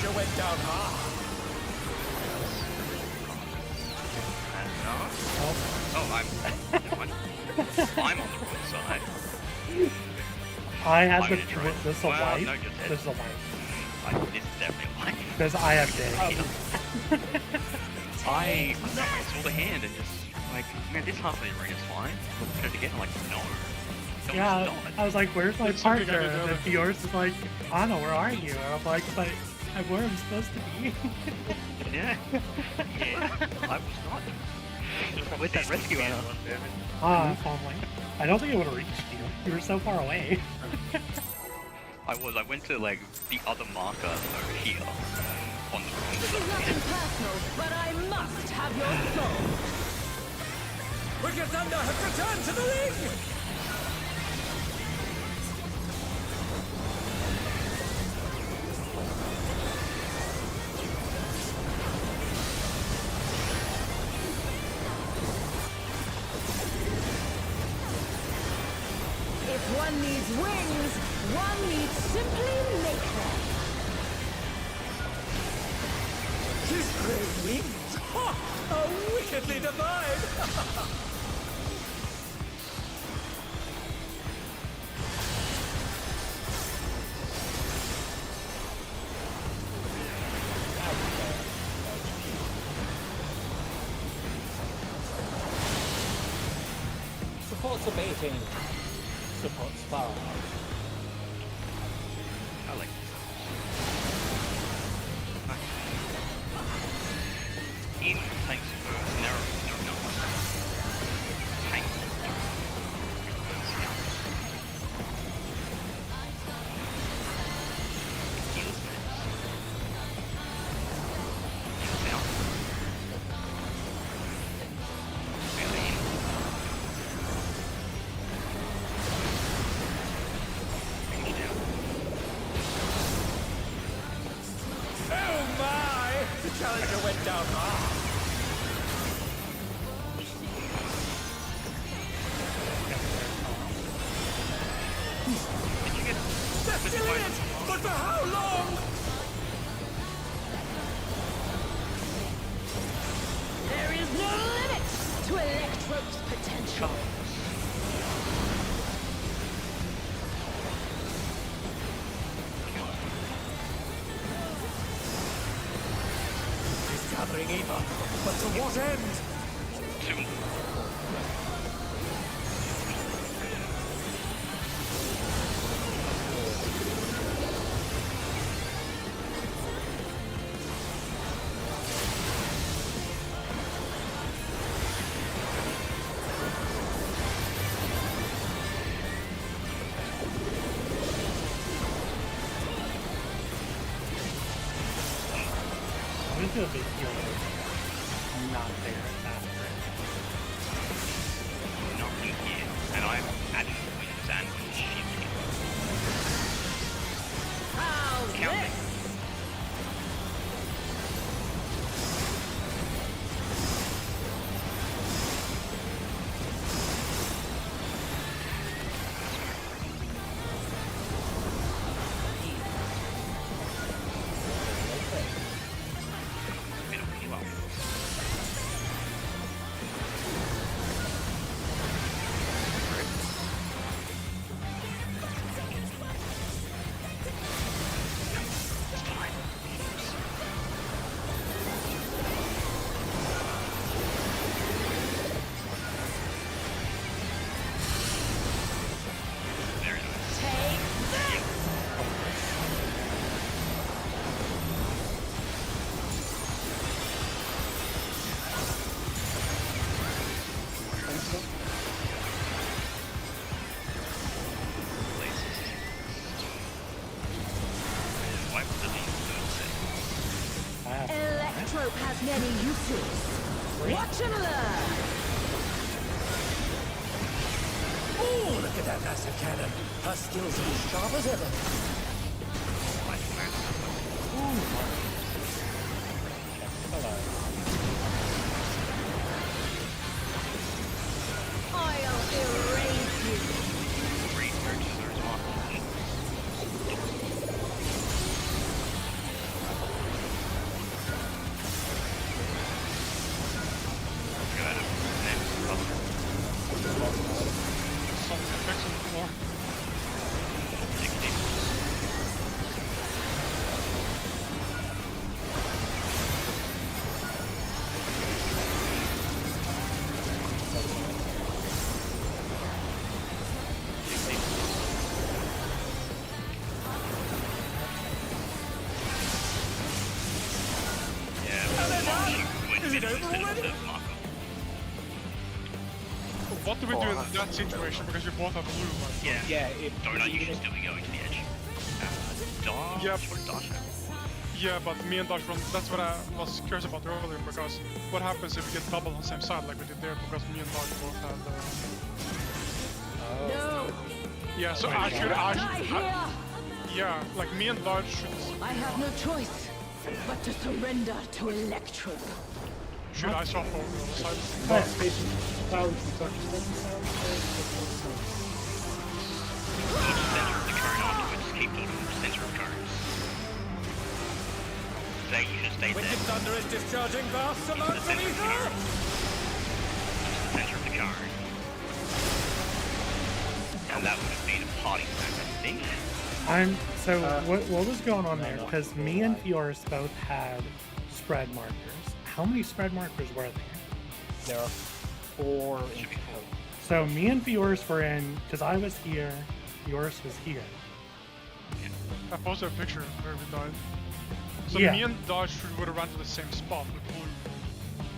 challenger went down hard. Oh, I'm on the wrong side. I had I'm the gonna try. this a Well, wife. no, you're dead. This is a wife. This is definitely a life. Because I have day. I saw the hand and just like, man, this half of the arena is fine. Look at it again. I'm like, no. Yeah, I was like, where's my It's something partner? I don't And yours is like, Anna, where are you? And I'm like, but I'm where I'm supposed to be. Yeah. Yeah. I was not. Where's that rescue Anna? Ah, only. I don't think it would have reached you. You were so far away. I went to like the other marker over here on the wrong This is side. nothing personal, but I must have your soul. Wicked Thunder has returned to the ring! If one needs wings, one needs simply make them. His great wings! Ha! How wickedly divine! Supports abating. Supports far. I like Ian, thanks for narrow. No. Thanks. Heals me. Heals out. Really? Range down. Oh my! The challenger went down hard. Did you get They're still in it! But for how long? There is no limit to Electro's potential. He's gathering Eva, but to what end? two? I would feel a big deal if not there at that rate. Nothing here, and I'm adding wings and shield here. How's Counting. this? Bit of heal up. Very nice. Take this! Why would the lead I have Electro has many uses. Watch and learn. Oh, look at that massive cannon! Her skills are as sharp as ever. I'll erase you. do we do in that situation? Because you both have blue, right? Yeah. Yeah, Donut, you should still be going to the edge. Dodge Yep. or dodge now? Yeah, but me and Dodge run. That's what I was curious about earlier. Because what happens if we get double on the same side like we did there? Because me and Dodge both had. No, Yeah, so I I should. die here. Yeah, like me and Dodge should. I have no choice but to surrender to Electrum. Should I swap over the other side? Fast station clouds and such. Dodge the center of the cone afterwards. Keep dodging the center of cones. So you should stay there. Wicked Thunder is discharging vast amounts of ether! Just the center of the cone. And that would have been a party snack, I think. What was going on there? Because me and Fioris both had spread markers. How many spread markers were there? There are 4 in Should be total. So me and Fioris were in, because I was here, Fioris was here. I posted a picture where we died. So Yeah. me and Dodge would have run to the same spot with blue.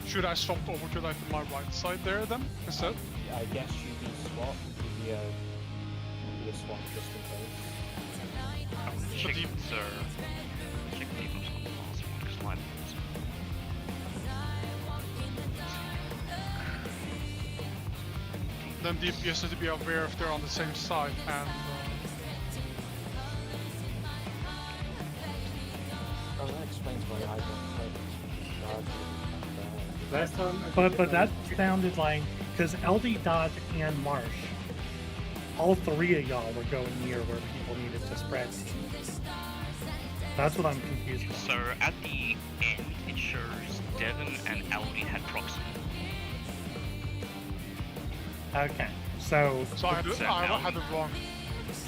Should I swap over to like my right side there then instead? I guess you'd be swap. You'd be a swap just in case. I want to check check the debuffs on the last one, because live ones. Then DPS need to be aware if they're on the same side and. Oh, that explains why I don't play Dodge. Last time. But that sounded like, because LD Dodge and Marsh, all 3 of y'all were going near where people needed to spread. That's what I'm confused about. So at the end, it shows Devon and Aldi had proxy. Okay, so So I had the wrong.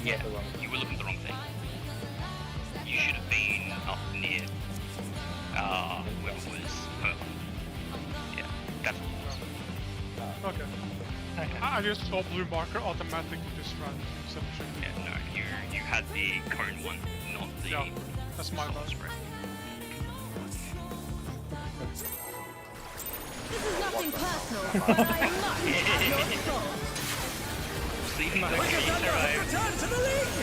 Yeah, you were looking at the wrong thing. You should have been up near, whoever was purple. Yeah, that's what it was. Okay. I just saw blue marker automatically just ran instead of shooting. Yeah, no, you had the cone one, not the Yeah, that's my solid bad. spread. This is nothing personal, but I must have your soul. See, no, Wicked you Thunder has survived. returned to the league!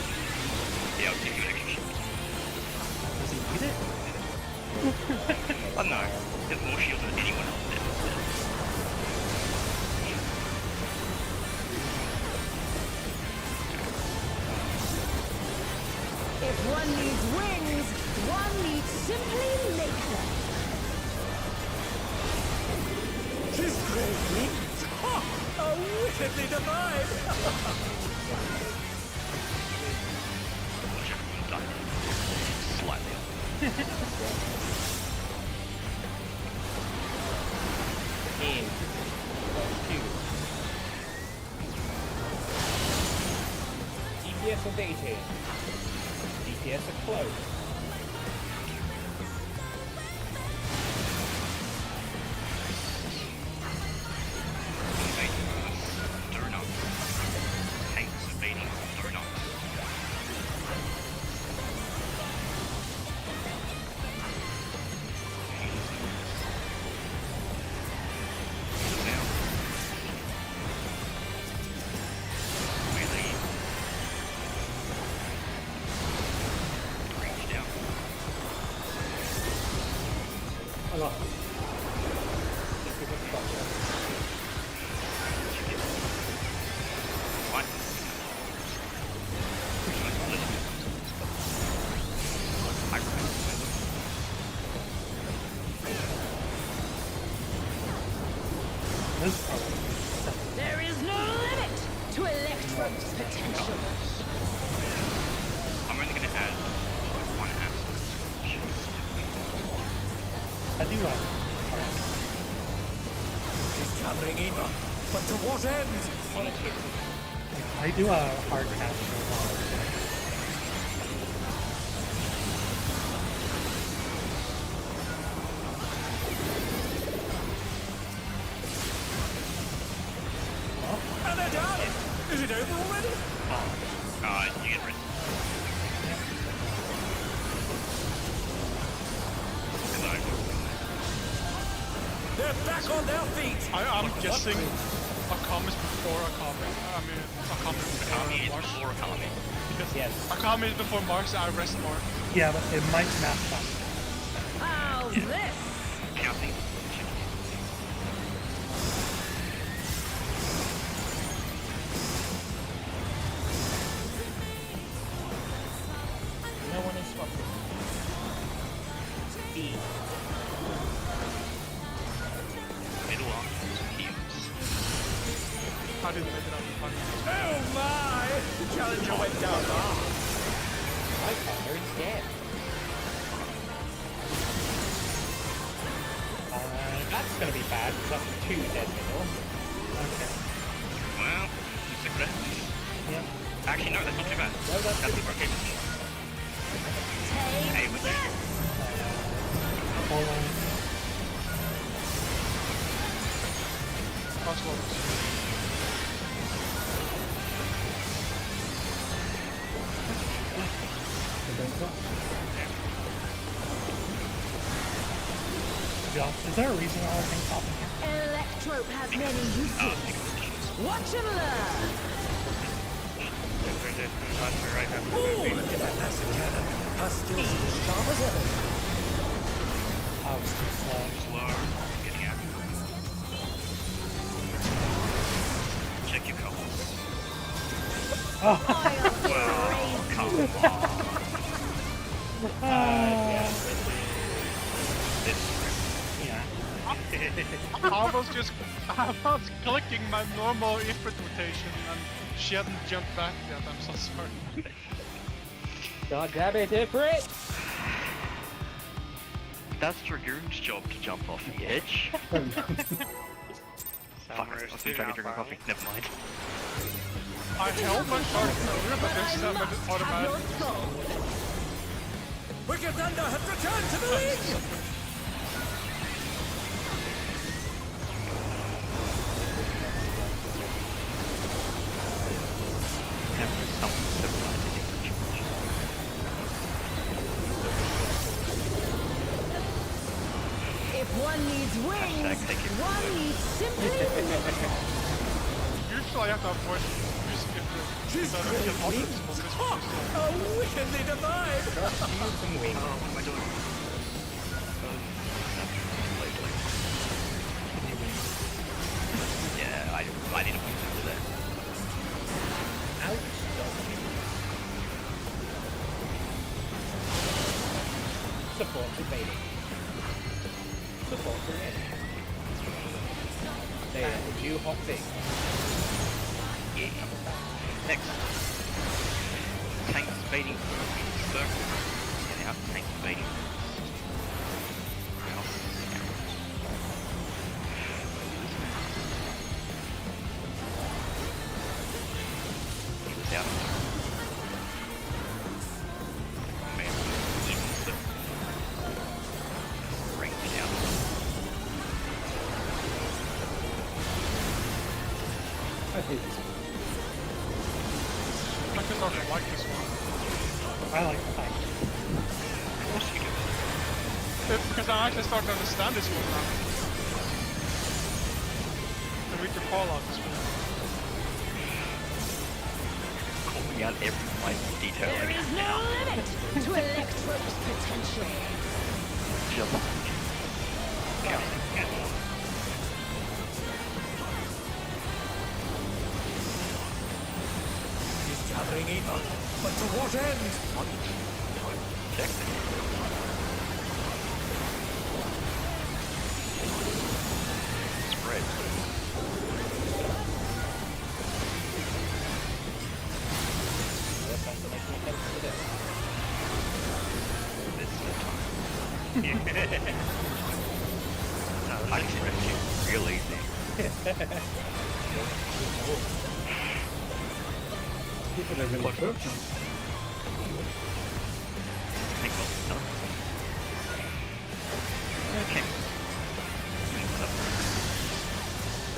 Yeah, I'll give you an extra shield. does he need it? Oh no, there's more shield than anyone else did. If one needs wings, one needs simply make them. His great wings! Ha! Are wickedly divine! Watch everyone die. Slightly. In 2. DPS updated. DPS are closed. There is no limit to Electrum's potential. I'm only going to add one asset. I do He's gathering ether, but to what end? I do a hard cast for a while. And they're down! Is it over already? You get rid. They're back on their feet! I'm guessing a Akami is before Akami. I mean, Akami is Akami is Marsh. before Akami. Because Yes. Akami is before Marsh, I rest Marsh. Yeah, but it might match up. How's this? Counting. No one is swapping. E. Middle arm heals. I didn't make it up in time. Oh my! The challenger went down hard. My partner is dead. That's gonna be bad because that's 2 dead middle. Okay. Well, it's a crit. Yep. Actually, no, that's not too bad. No, that's That's good. okay. Hey, with you. Hold on. Crossroads. Yeah. Is there a reason why everything's popping here? Electrope has many uses. Watch and learn. Oh, look at that massive cannon. Her skills are as sharp as ever. I was too slow. Slow. Getting out. Check your colors. Oh. Well, come on. Yeah. Yeah. I was clicking my normal ifrit rotation and she hadn't jumped back yet. I'm so sorry. God damn it, Ifrit! That's Dragoon's job to jump off the edge. Fuck, I was trying to drink my coffee. Never mind. I held my shot earlier, but this time I just automatically. Wicked Thunder has returned to the league! If one needs wings, one needs simply Usually I have to avoid using it so I don't get objects from this one. Oh, wickedly divine! Some wings. Oh, what am I doing? Yeah, I need a point over there. Ouch. Support evading. Support evading. They are the new hot thing. Yeah. Next. Tanks invading circle. Getting out tanks invading. Out. Man, range down. I hate this one. I just don't like this one. I like the fight. Of course you do. Because I actually started to understand this one now. And we can call out this one. Calling out every minute detail. there is no limit to Electrope's potential. Just He's gathering ether, but to what end? check. Spread. This is the time. I can spread you real easy. People are really Look. good. Think well, no. Okay.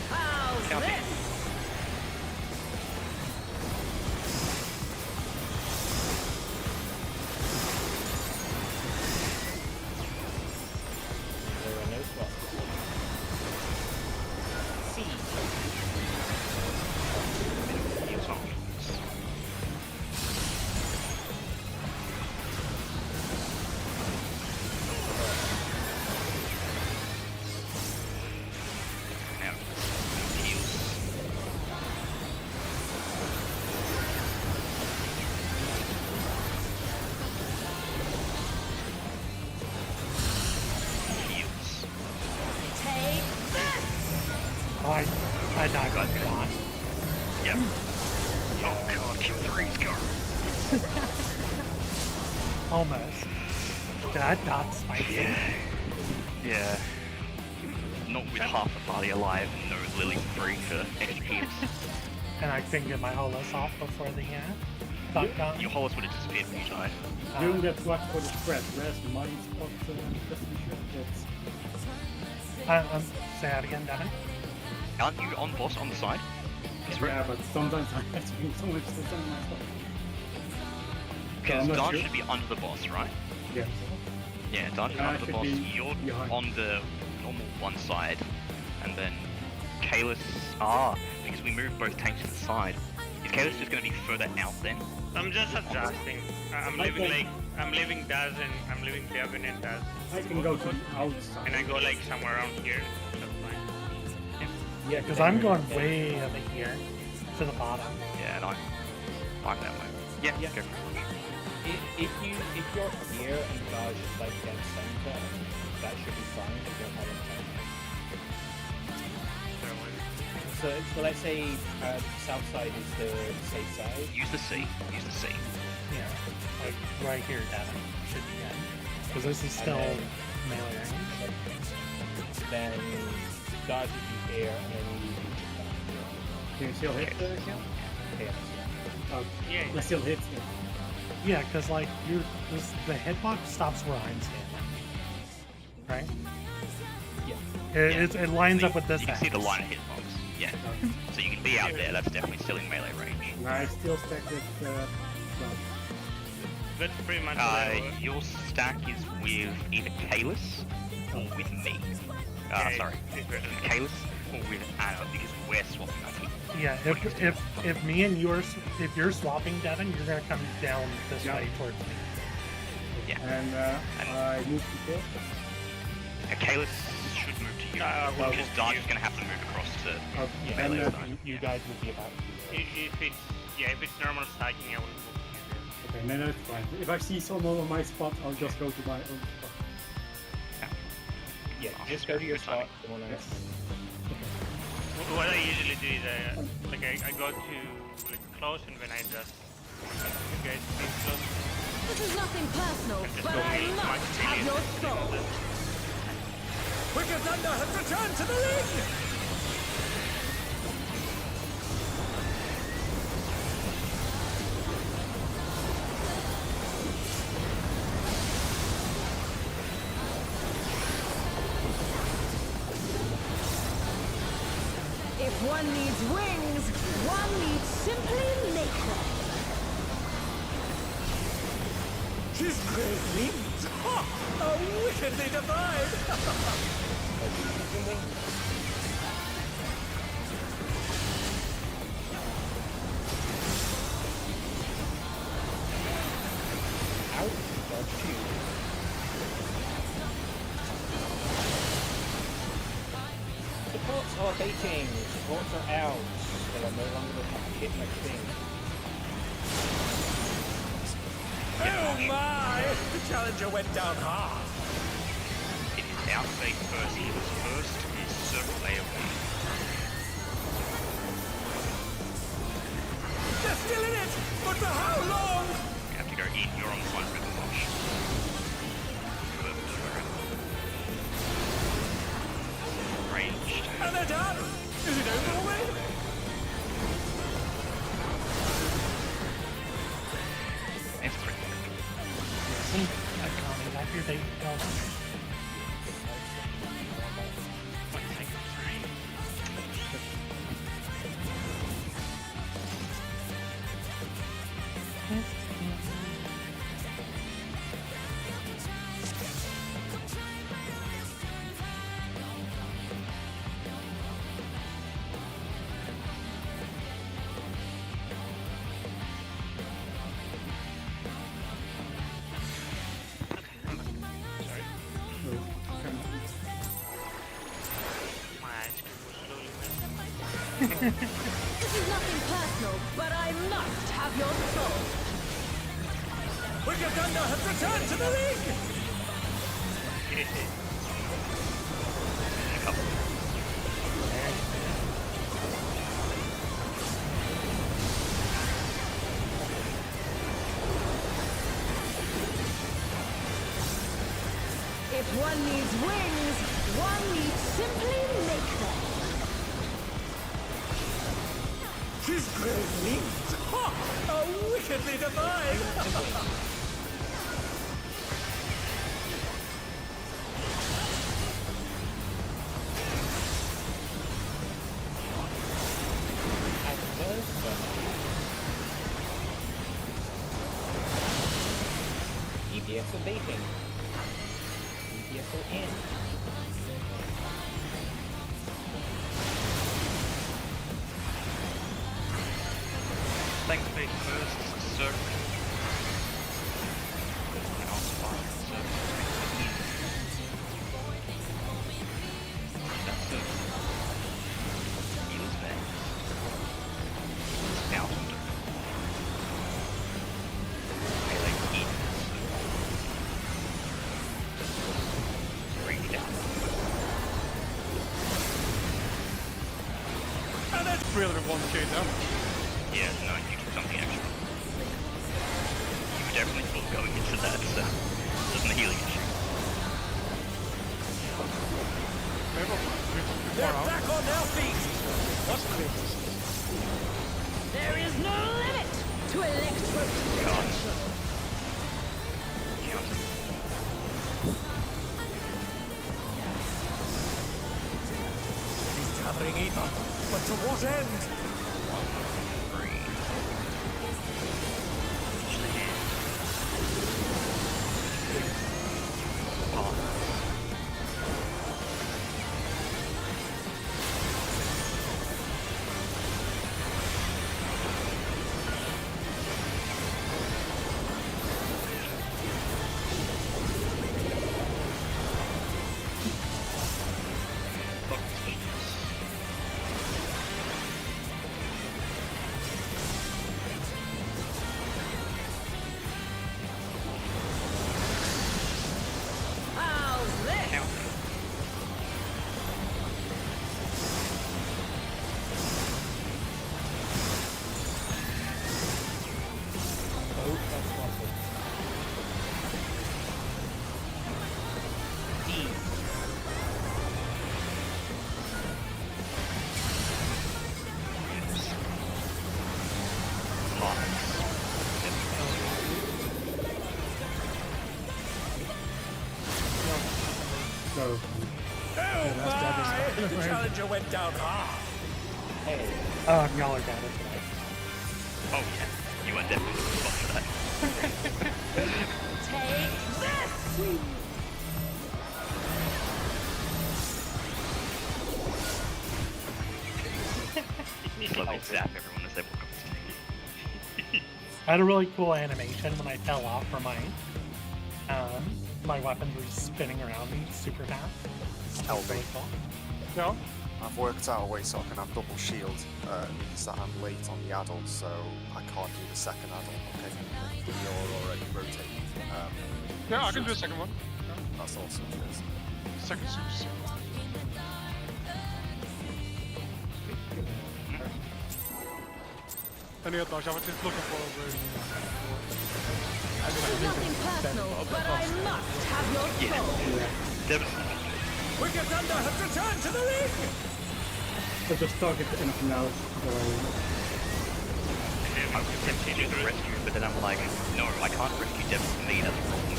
How's Counting. this? There are no swaps. C. Oh god, kill 3's go. Almost. That dot spicy. Yeah. Not with half the party alive and no Lily free for any hits. And I couldn't get my holos off before the dot got Your holos would have disappeared when you died. Doing that watch for the spread. Where's my spot? Say that again, Devin. Aren't you on boss on the side? Yeah, but sometimes I have to be so much to some of my stuff. Because I'm not Dawn sure. should be under the boss, right? Yeah. Yeah, Dawn is I under the should boss. be You're behind. on the normal one side, and then Kalis. Because we moved both tanks to the side. Is Kalis just going to be further out then? I'm just adjusting. I'm leaving Daz and I'm leaving Devin and Daz. I can go to the outside. And I go like somewhere around here. That's fine. Yeah, Because I'm going way over here to the bottom. Yeah, and I'm that way. Yeah, Yeah. go for it. If you're here and Dodge is like dead center, that should be fine. You don't have any time. So let's say south side is the safe side. Use the C. Use the C. Yeah. Like right here, Devin. Should be in. Because this is still then- melee range. Then Dodge would be here, and then you down Can you still hit the kill? here. Oh, Yeah. I still hit it. Yeah, because like the hitbox stops where I'm standing. Right? Yeah. It lines up with this. You can see the axis. line of hitbox. Yeah. So you can be out there. That's definitely still in melee range. And I still stacked it. Well, That's pretty much Your stack is with either Kalis or with me. Sorry, with Kalis or with Anna because we're swapping. I think. Yeah, if me and if you're swapping, Devin, you're gonna come down this Yeah. way towards me. Yeah. and I moved to kill. Kalis should move to you well, because Dark's going to have to move across to Yeah, melee and, side. You guys would be about. if it's normal stacking, I will move here. Okay, no, that's fine. If I see someone on my spot, I'll just go to my own spot. Yeah, Oh, just go to your good timing. spot. Someone else. What I usually do is I go to like close and then I just you guys be close. This is nothing personal, And just but go I melee, must much have melee your and soul. all that. Wicked Thunder has returned to the ring! If one needs wings, one needs simply make them. His great wings! Ha! Are wickedly divine! Out. Dodge two. Supports are baiting. Supports are out. They are no longer hit my thing. Oh my! The challenger went down hard! It is out fake first. He was first and circle AoE. They're still in it! But for how long? You have to go in. You're on the one river wash. Ranged. And they're done! Is it over already? It's pretty quick. See, I commented after they go. What do you think? My eyes can go slowly now. This is nothing personal, but I must have your soul. Wicked Thunder has returned to the ring! If one needs wings, one needs simply make them. His great wings! Ha! Are wickedly divine! EPS abating. EPS in. Thanks, big first, sir. Now spot, sir. That's it. Heals back. Now under. Melee heat. Bring it down. And that's 301k damage. Yeah, no, you took something extra. You were definitely both going into that, so it wasn't a healing issue. They're back on their feet! There is no limit to electric potential. Counter. He's gathering ether, but to what end? How's this? So, Oh my! The challenger went down hard. Oh, y'all are down as Oh yeah, you are definitely the spot for that. Take this! Slowly zap everyone as they walk up the stage. I had a really cool animation when I fell off for my weapons were spinning around me super fast. That was really cool. No? I've worked out a way so I can have double shield. It means that I'm late on the add-on, so I can't do the second add-on. Okay, you're already rotating. Yeah, I can do a second one. That's awesome. Cheers. Second super. Any other dodge? I was just looking for This is nothing personal, but I must have your soul. Definitely. Wicked Thunder has returned to the ring! I just target anything else. I was tempted to do the rescue, but then I'm like, no, I can't rescue Devil for me, that's a problem.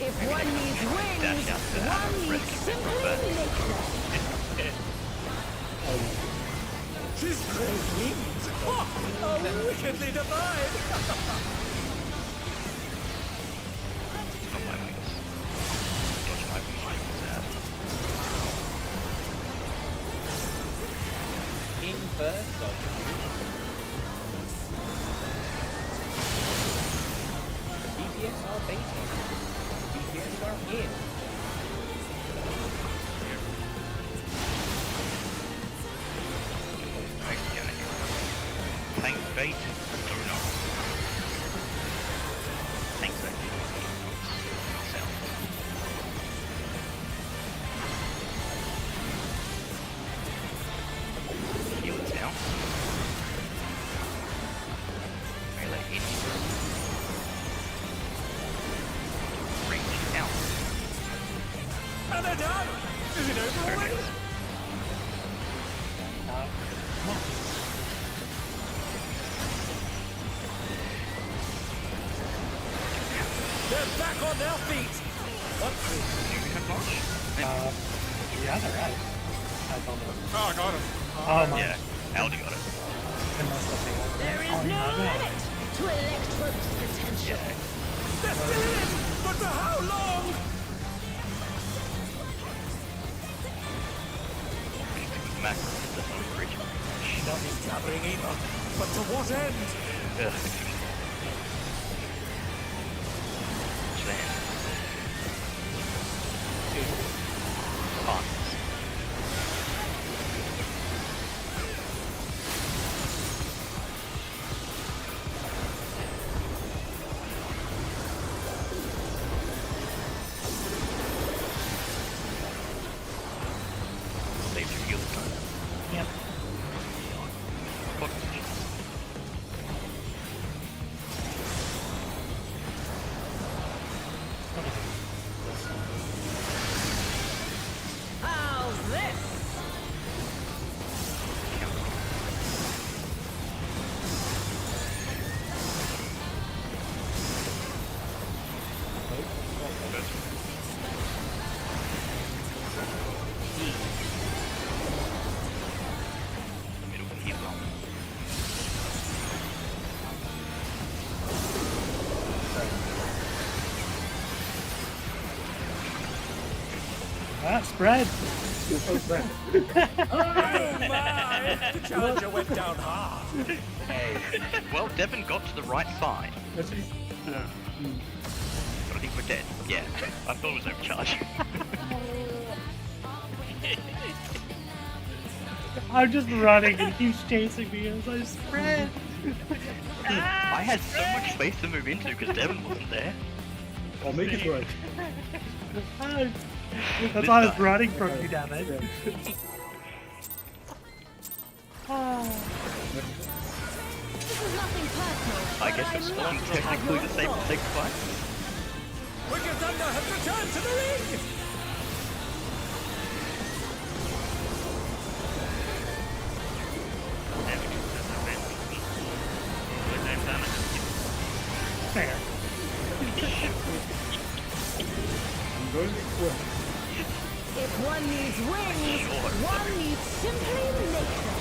If one needs wings, one needs simply make them. His great wings! Ha! Are wickedly divine! Not my wings. Dodge my wings, sad. Inverse of DPS are baiting. DPS are in. Tank bait? No, no. Tank bait. Heal it down. Is it over already? Come on. They're back on their feet. What? Do you have launch? Yeah, they're out. I don't know. Oh, I got him. Oh my. Yeah, Aldi got it. There is no limit to Electrode's potential. They're still in it, but for how long? Mac, that's not a bridge. Gathering Eva, but to what end? Ugh. Then. Fun. Save your heal time. Yep. What position? How's this? Middle heal on. Ah, spread. Oh my! The challenger went down hard. Well, Devon got to the right side, That's it. but I think we're dead. Yeah, I thought it was overcharge. I'm just running and he keeps chasing me as I spread. I had so much space to move into because Devon wasn't there. I'll make it work. That's why I was running from you, damn it. This is nothing personal. I guess it's still technically the same fight. Wicked Thunder has returned to the ring! Fair. I'm going to quit. If one needs wings, one needs simply make them.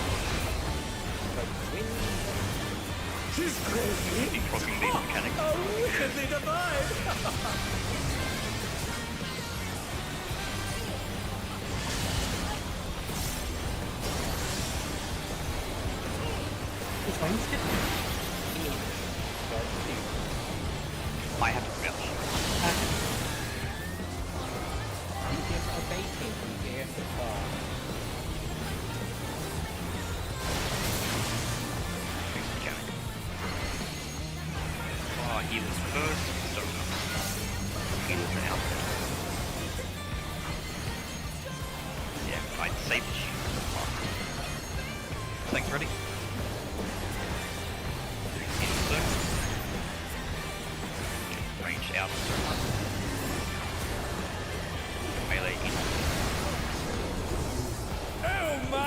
She's crazy! Be progging these mechanics. Oh, wickedly divine! This wings get I have to crouch. Thanks, mechanic. Oh, healers first. So healers out. Yeah, I'd save the shield. Thanks, ready? Insert. Range out. Melee in. Oh my!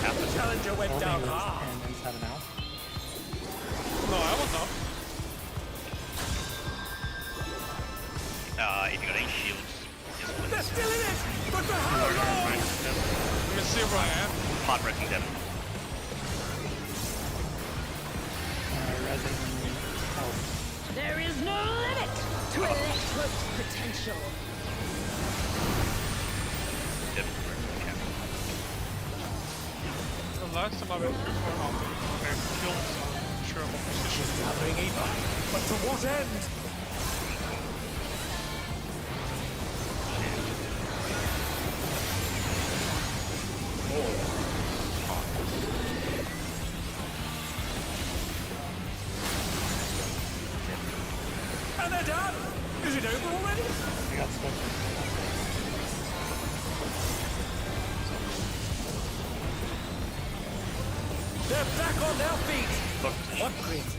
happened? The challenger went down holding hard. and then 7 out. No, I was not. If you got any shields, just let They're us still in it, but for how long? Let me see where I am. hard resing them. Resin. Oh. There is no limit to Electrode's potential. The last time I went through for an army, I killed some sure what position. Gathering Eva, but to what end? And they're done! Is it over already? I got stuck. They're back on their feet! What grit?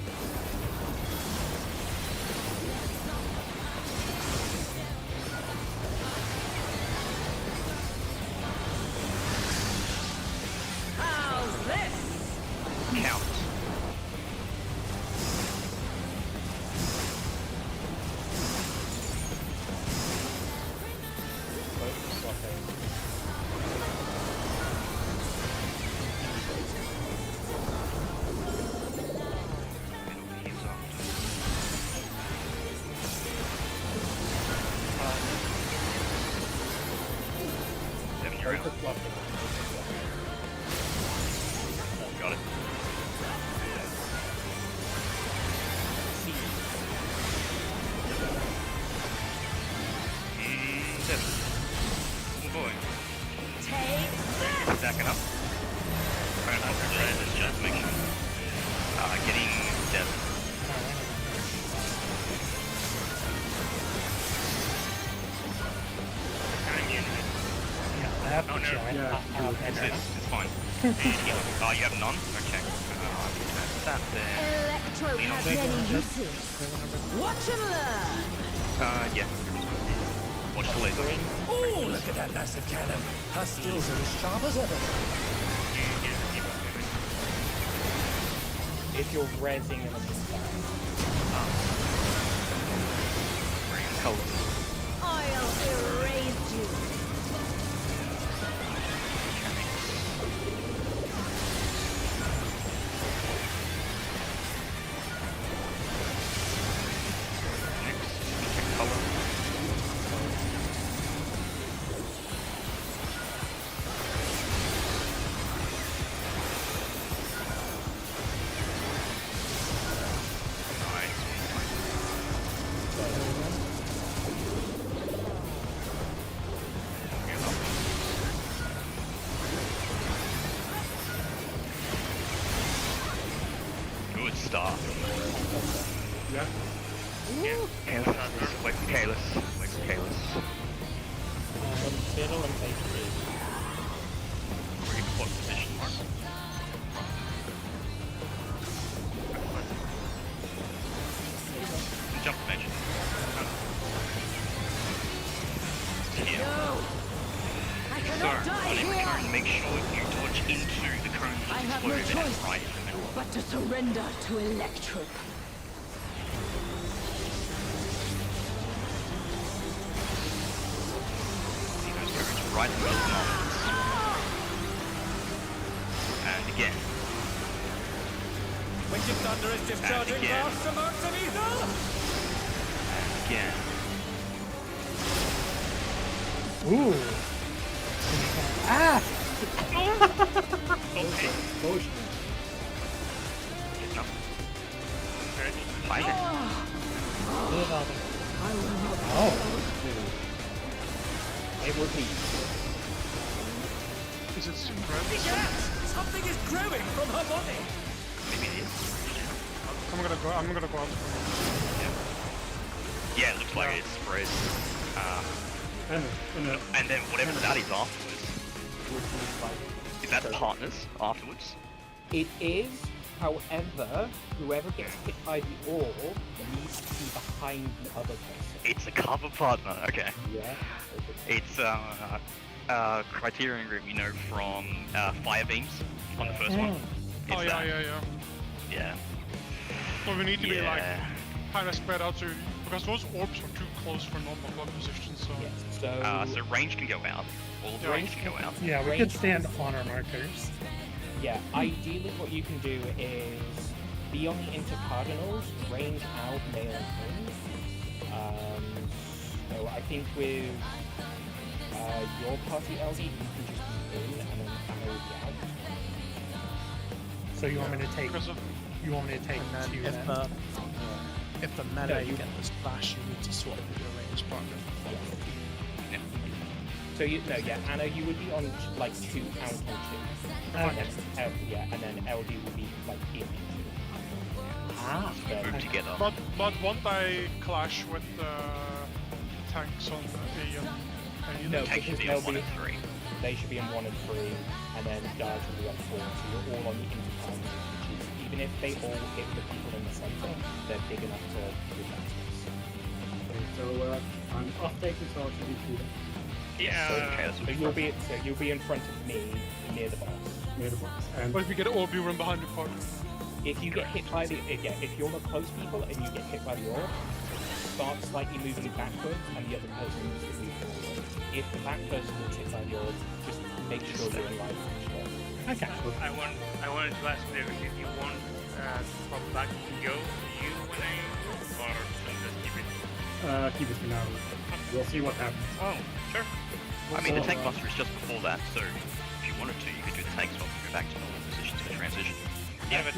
count. Got it. Seven. Oh boy. Stacking up. Just make sure. Getting seven. I have Oh, no. It's fine. And you have none? Okay. That there. Electro has many uses. Watch and learn. Yeah. Watch the laser. Oh, look at that massive cannon. Her skills are as sharp as ever. If you're rezzing in a Colors. I'll erase you. Good start. Yeah. Wait for Kalis. Fiddle and take three. We're in what position? Jump dimension. Here. I So, cannot die on every here. turn, make sure you dodge into the cone I that's have no exploded and choice right in the middle. but to surrender to Electro. See those cones right in the middle of the mountains. And again. Wicked Thunder is discharging again. vast amounts of ether! Again. Ooh. Ah! Okay. No. Fight it. Oh. It would be. Is it spread? Something is growing from her body! Maybe it is. I'm gonna go out for Yeah, it looks like it's spread. And then whatever that is afterwards. Is that partners afterwards? It is, however, whoever gets hit by the orb needs to be behind the other person. It's a cover partner, okay. Yeah. It's Criterion Group, you know, from Fire Beams on the first one. It's Oh yeah, that. yeah. Yeah. Well, we need to be like Yeah. kind of spread out because those orbs are too close for normal block positions. So Yes. So range can go out. All the range can go out. Yeah, we could stand on our markers. Yeah, ideally what you can do is be on the intercardinals, range out male and female. So I think with your party LD, you can just be in and then arrow out. So you want me to take? because of You want me to take And then two if then? if the meta you get the splash, you need to swap with your range partner. So Anna, you would be on like 2 out on 2. Okay. And then LD would be like in 2. Ah. Move together. but won't I clash with the tanks on the A and No, Tanks should because be on 1 and 3. they should be on 1 and 3, and then guards will be on 4. So you're all on the intercom, which is, even if they all hit the people in the center, they're big enough to do that. So I'm off taking, so I should be through that. Yeah. So you'll be in front of me near the boss. Near the box. And Or if you get an orb, you run behind the party. If you get hit by if you're the close people and you get hit by the orb, start slightly moving backwards and the other person needs to move forward. If the back person gets hit by the orb, just make sure you're in line for sure. Okay. I wanted to ask David if you want from back to go, you when I or just keep it. keep it for now. We'll see what happens. Oh, sure. I mean, the tank buster is just before that, so if you wanted to, you could do the tank swap and go back to normal positions for transition. Yeah, but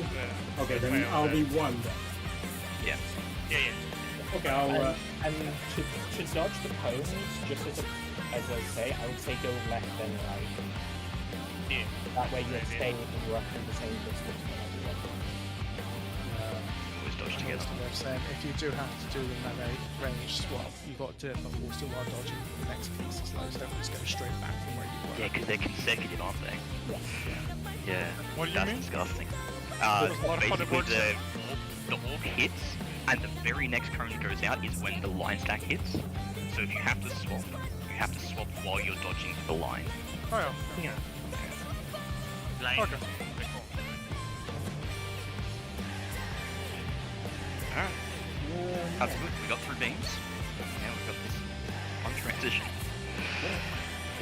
Okay, then I'll be one then. Yeah. yeah. Okay, I'll. And to dodge the cones, just as I say, I would say go left then right. Yeah. That way you're staying roughly the same distance from everyone. Always dodge together. They're saying if you do have to do the melee range swap, you've got to do it before still while dodging the next piece of slow, so don't just go straight back from where you were. Yeah, because they're consecutive, aren't they? Yeah. What do you That's mean? disgusting. There's a lot of Basically, words the orb hits, and the very next cone that goes out is when the line stack hits. So if you have to swap while you're dodging the line. Oh yeah. Yeah. Line. Okay. Alright. That's good. We got 3 beams. Now we've got this fun transition.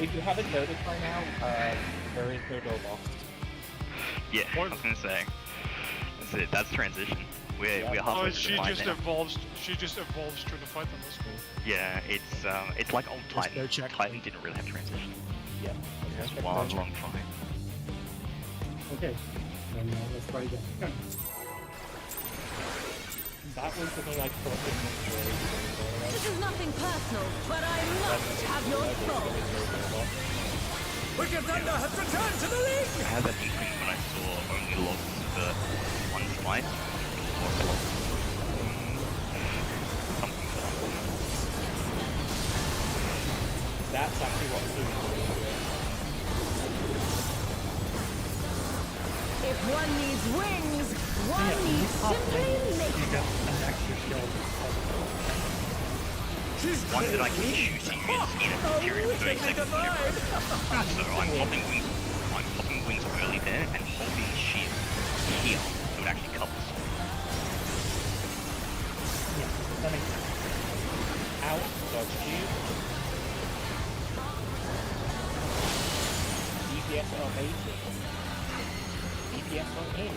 If you haven't noticed by now, there is no door lost. Yeah, I was gonna say. That's it. That's transition. We're halfway Oh, through she the fight just now. evolves. She just evolves through the fight. Then that's cool. Yeah, it's like old Titan. no check. Titan didn't really have transition. Yeah. It was one long fight. Okay, then let's try again. That was the thing I thought was really good. This is nothing personal, but I must have your soul. Wicked Thunder has returned to the league! I had that inkling when I saw only logs for one fight. Something That's actually what was doing. If one needs wings, one needs simply You make get an extra shield. one that I can choose to use in a period of 30 seconds. So I'm popping wings early there and holding shield here, so it actually covers. Yeah, that makes sense. Out, dodge cube. DPS are amazing. DPS are in.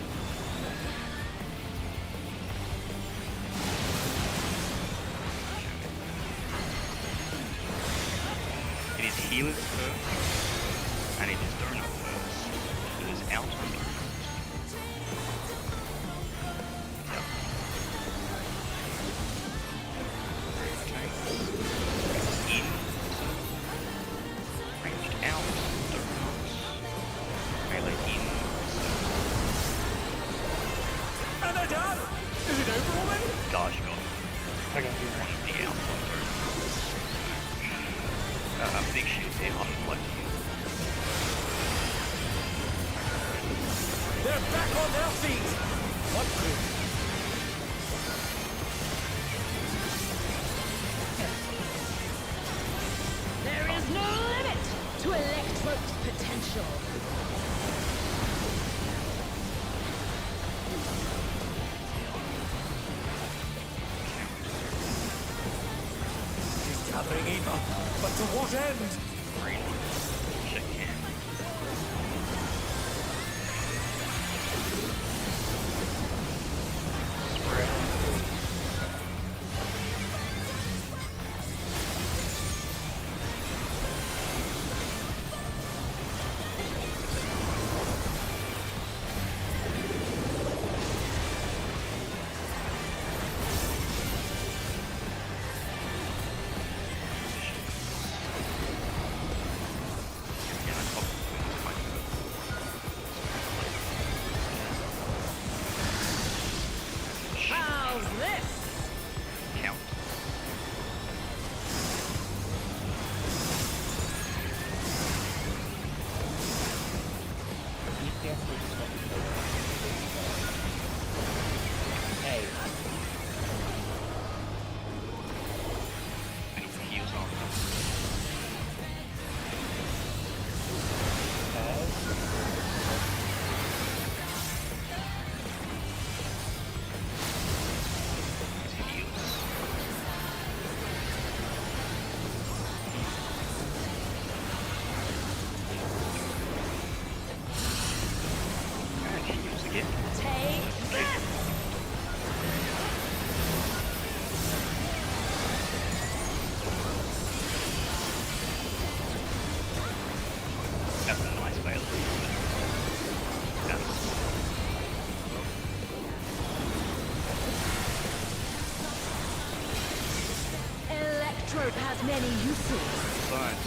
It is healers first, and it is donut first. It is out first. Yep. Okay. In. Ranged out. Donuts. Melee in. And they're done! Is it over already? Gosh, God. I got you. One of the outside. Big shield here, I'm like They're back on their feet! What good? There is no limit to Electro's potential. He's gathering Eva, but to what end? green. Check in.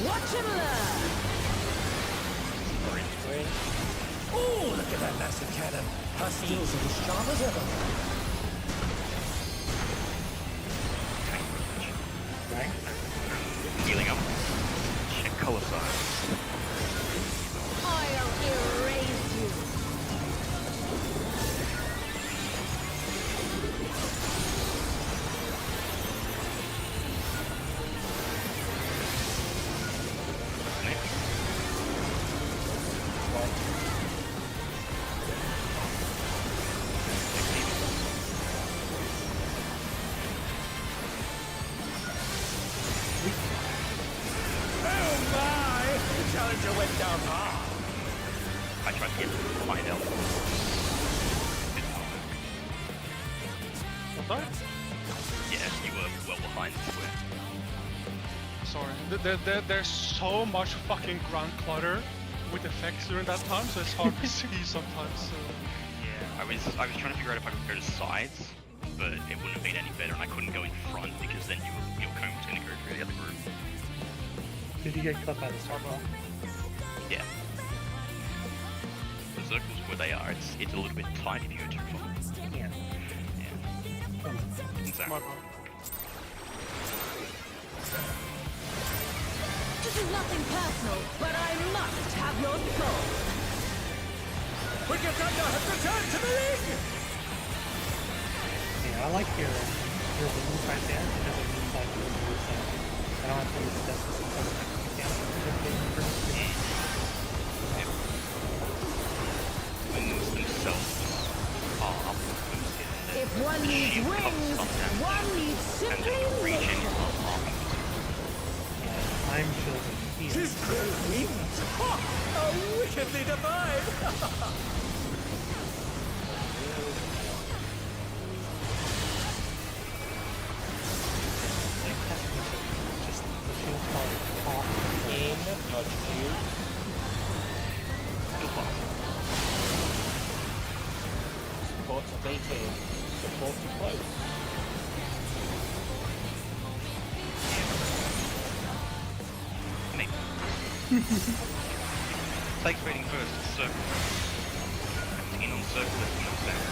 Watch and learn. Oh, look at that massive cannon. Her skills are as sharp as ever. Right? Healing up. Check color size. I'll erase you. Oh my! The challenger went down hard. I tried to get find out. What? Yeah, you were well behind the square. Sorry. There's so much fucking ground clutter with effects during that time, so it's hard to see sometimes. So. Yeah, I was trying to figure out if I could go to sides, but it wouldn't have been any better, and I couldn't go in front because then your cone was going to go through the other group. Did you get cut by the circle? Yeah. The circles where they are, it's a little bit tight if you go too far. Yeah. Yeah. Exactly. My bad. This is nothing personal, but I must have your soul. Wicked Thunder has returned to the league! Yeah, I like your balloons right there because it means like you use I don't have to use this because you can't Wings themselves are up boosted. If one needs wings, one needs simply Region wings. are up. I'm sure here. His great wings! Ha! How wickedly divine! Just the shield part off. Still possible. Support updated. Support too close. Takes rating first, circle. In on circle, left and down.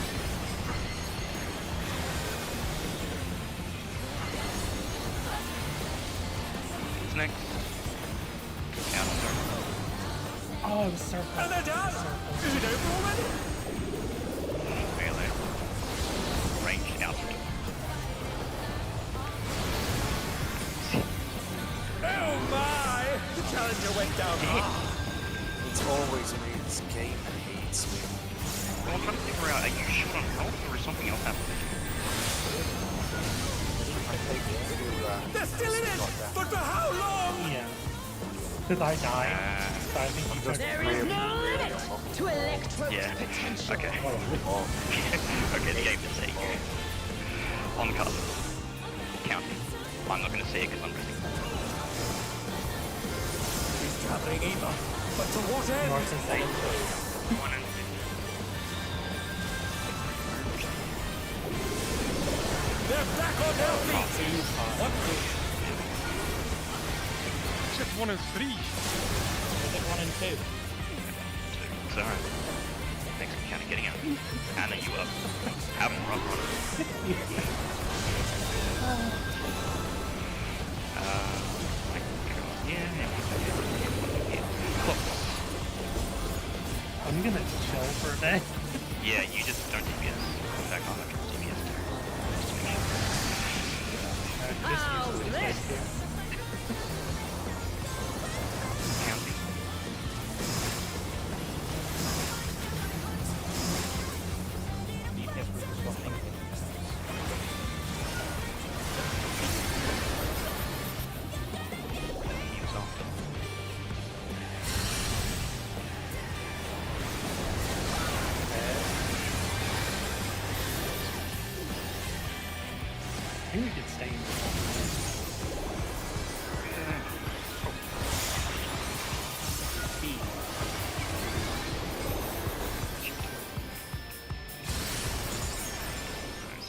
What's next? Out on circle. Oh, it was circle. And they're done! Is it over already? Melee. Ranged out. Oh my! The challenger went down hard. It's always me, this game hates me. Well, I'm trying to figure out, are you short on health or is something else happening? I take it to, They're still in it! But for how long? Yeah. Because I died. So I think you took There is no limit to Electro's Yeah. potential. Okay. Okay, the game is saying on cusp. Counting. I'm not going to say it because I'm resting. He's gathering Eva. But to what end? North and South. 1 and 2. They're back on their feet! Except 1 and 3. Is it 1 and 2? It's alright. Thanks for kind of getting out. Anna, you up. Have him run. Yeah. Close. I'm gonna chill for a day. Yeah, you just don't DPS. In fact, I'm not going to DPS too. Just to make sure. Just How's use this? Counting. DPS group is watching. Use off. I think we could stay in.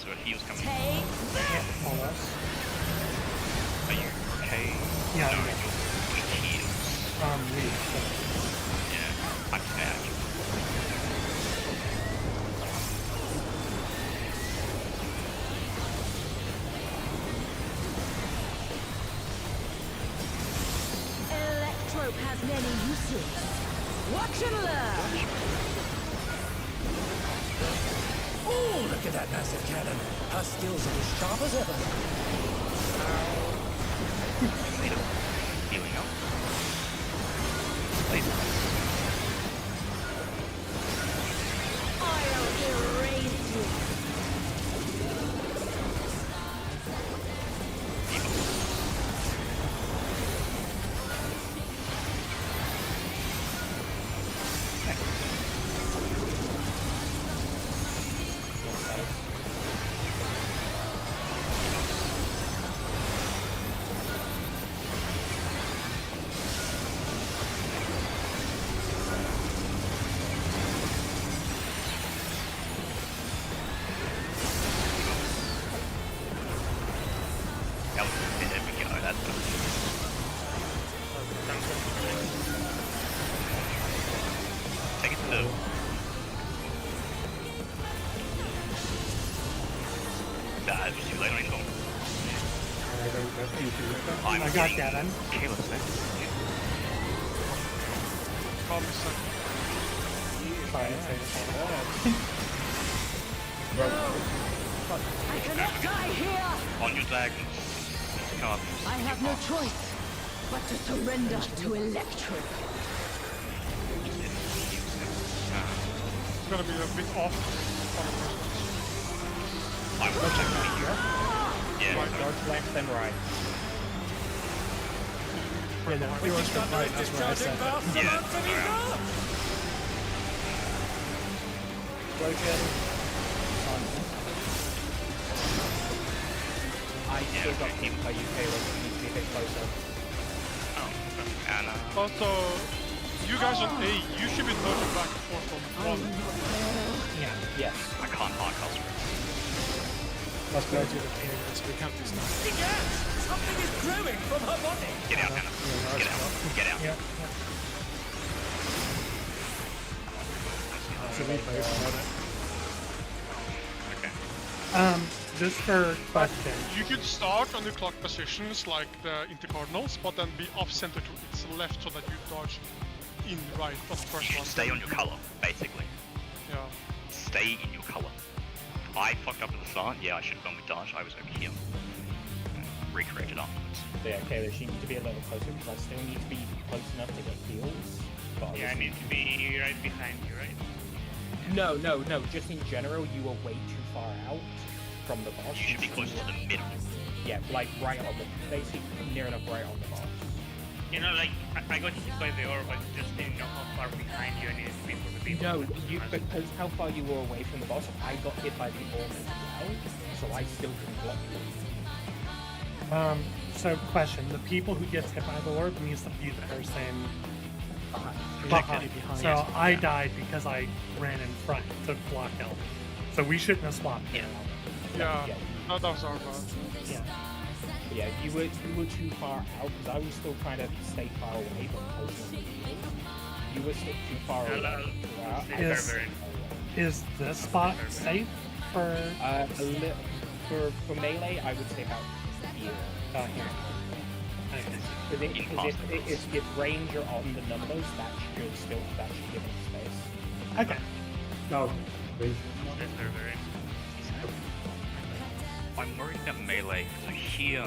So if he was coming, Take Yeah, almost. are you okay? Yeah, No, I'm good. you're weak here. on mute. So. Yeah, I'm back. Electrope has many uses. Watch and learn. Oh, look at that massive cannon. Her skills are as sharp as ever. Healing up. Laser. I'll erase you. There we go, that's good. Take it to the... Nah, it was too late on his own. I'm I got that. I'm careless, man. Probably so. I cannot die here. On your diagonals. Come I have no choice but to surrender to Electric. It's gonna be a bit off on the first one. I will check the here. Yeah. North, left, and right. Yeah, no, we were straight right, that's what I said. Yeah. Explosion. I still got hit by UK, which needs to be a bit closer. Oh, and Also, you guys on A, you should be dodging back and forth on 1. yeah. Yes. I can't hardcast it. Let's go to the cannon, we can't do stuff. Something is growing from her body. Get out, Hannah. Get out. Get out. Yeah. Should we play about it? Okay. Just for question. You could start on the clock positions like the intercardinals, but then be off center to its left so that you dodge in right on the You first should one. stay on your color, basically. Yeah. Stay in your color. I fucked up at the start. Yeah, I should have gone with Dash. I was over here. Recreated afterwards. So yeah, Kayla, you need to be a little closer because I still need to be close enough to get heals. But Yeah, I need to be right behind you, right? No. Just in general, you were way too far out from the boss. You should be closer to the middle. Yeah, like right on the, basically near enough right on the boss. You know, like, I got hit by the orb, but just didn't know how far behind you I needed to be for the people. No, because how far you were away from the boss, I got hit by the orb as well, so I still can block you. So question, the people who gets hit by the orb needs to be the person behind. So I died because I ran in front to block Elf. So we shouldn't have swapped. Yeah. Yeah. No, that was our bad. Yeah. Yeah, you were too far out because I was still trying to stay far away but close enough to you. You were still too far away. Is this spot safe for? For melee, I would say about here. Here. Okay. Because if range are on the numbers, that should give them space. Okay. No. Wait. I'm worried about melee. So here.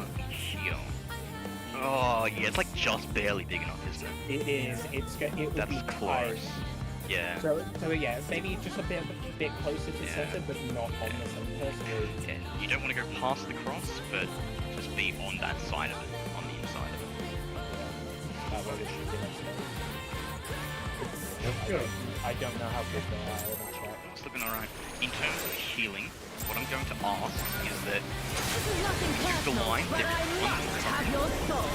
Oh yeah, it's like just barely big enough, isn't it? It is. It will That's be close. high. Yeah. So yeah, maybe just a bit closer to center, but not on the center. So Yeah. You don't want to go past the cross, but just be on that side of it, on the inside of it. that way there should be less space. That's good. I don't know how big they are. I haven't checked. It's looking alright. In terms of healing, what I'm going to ask is that This is nothing personal, line, but there I is one must more have your soul.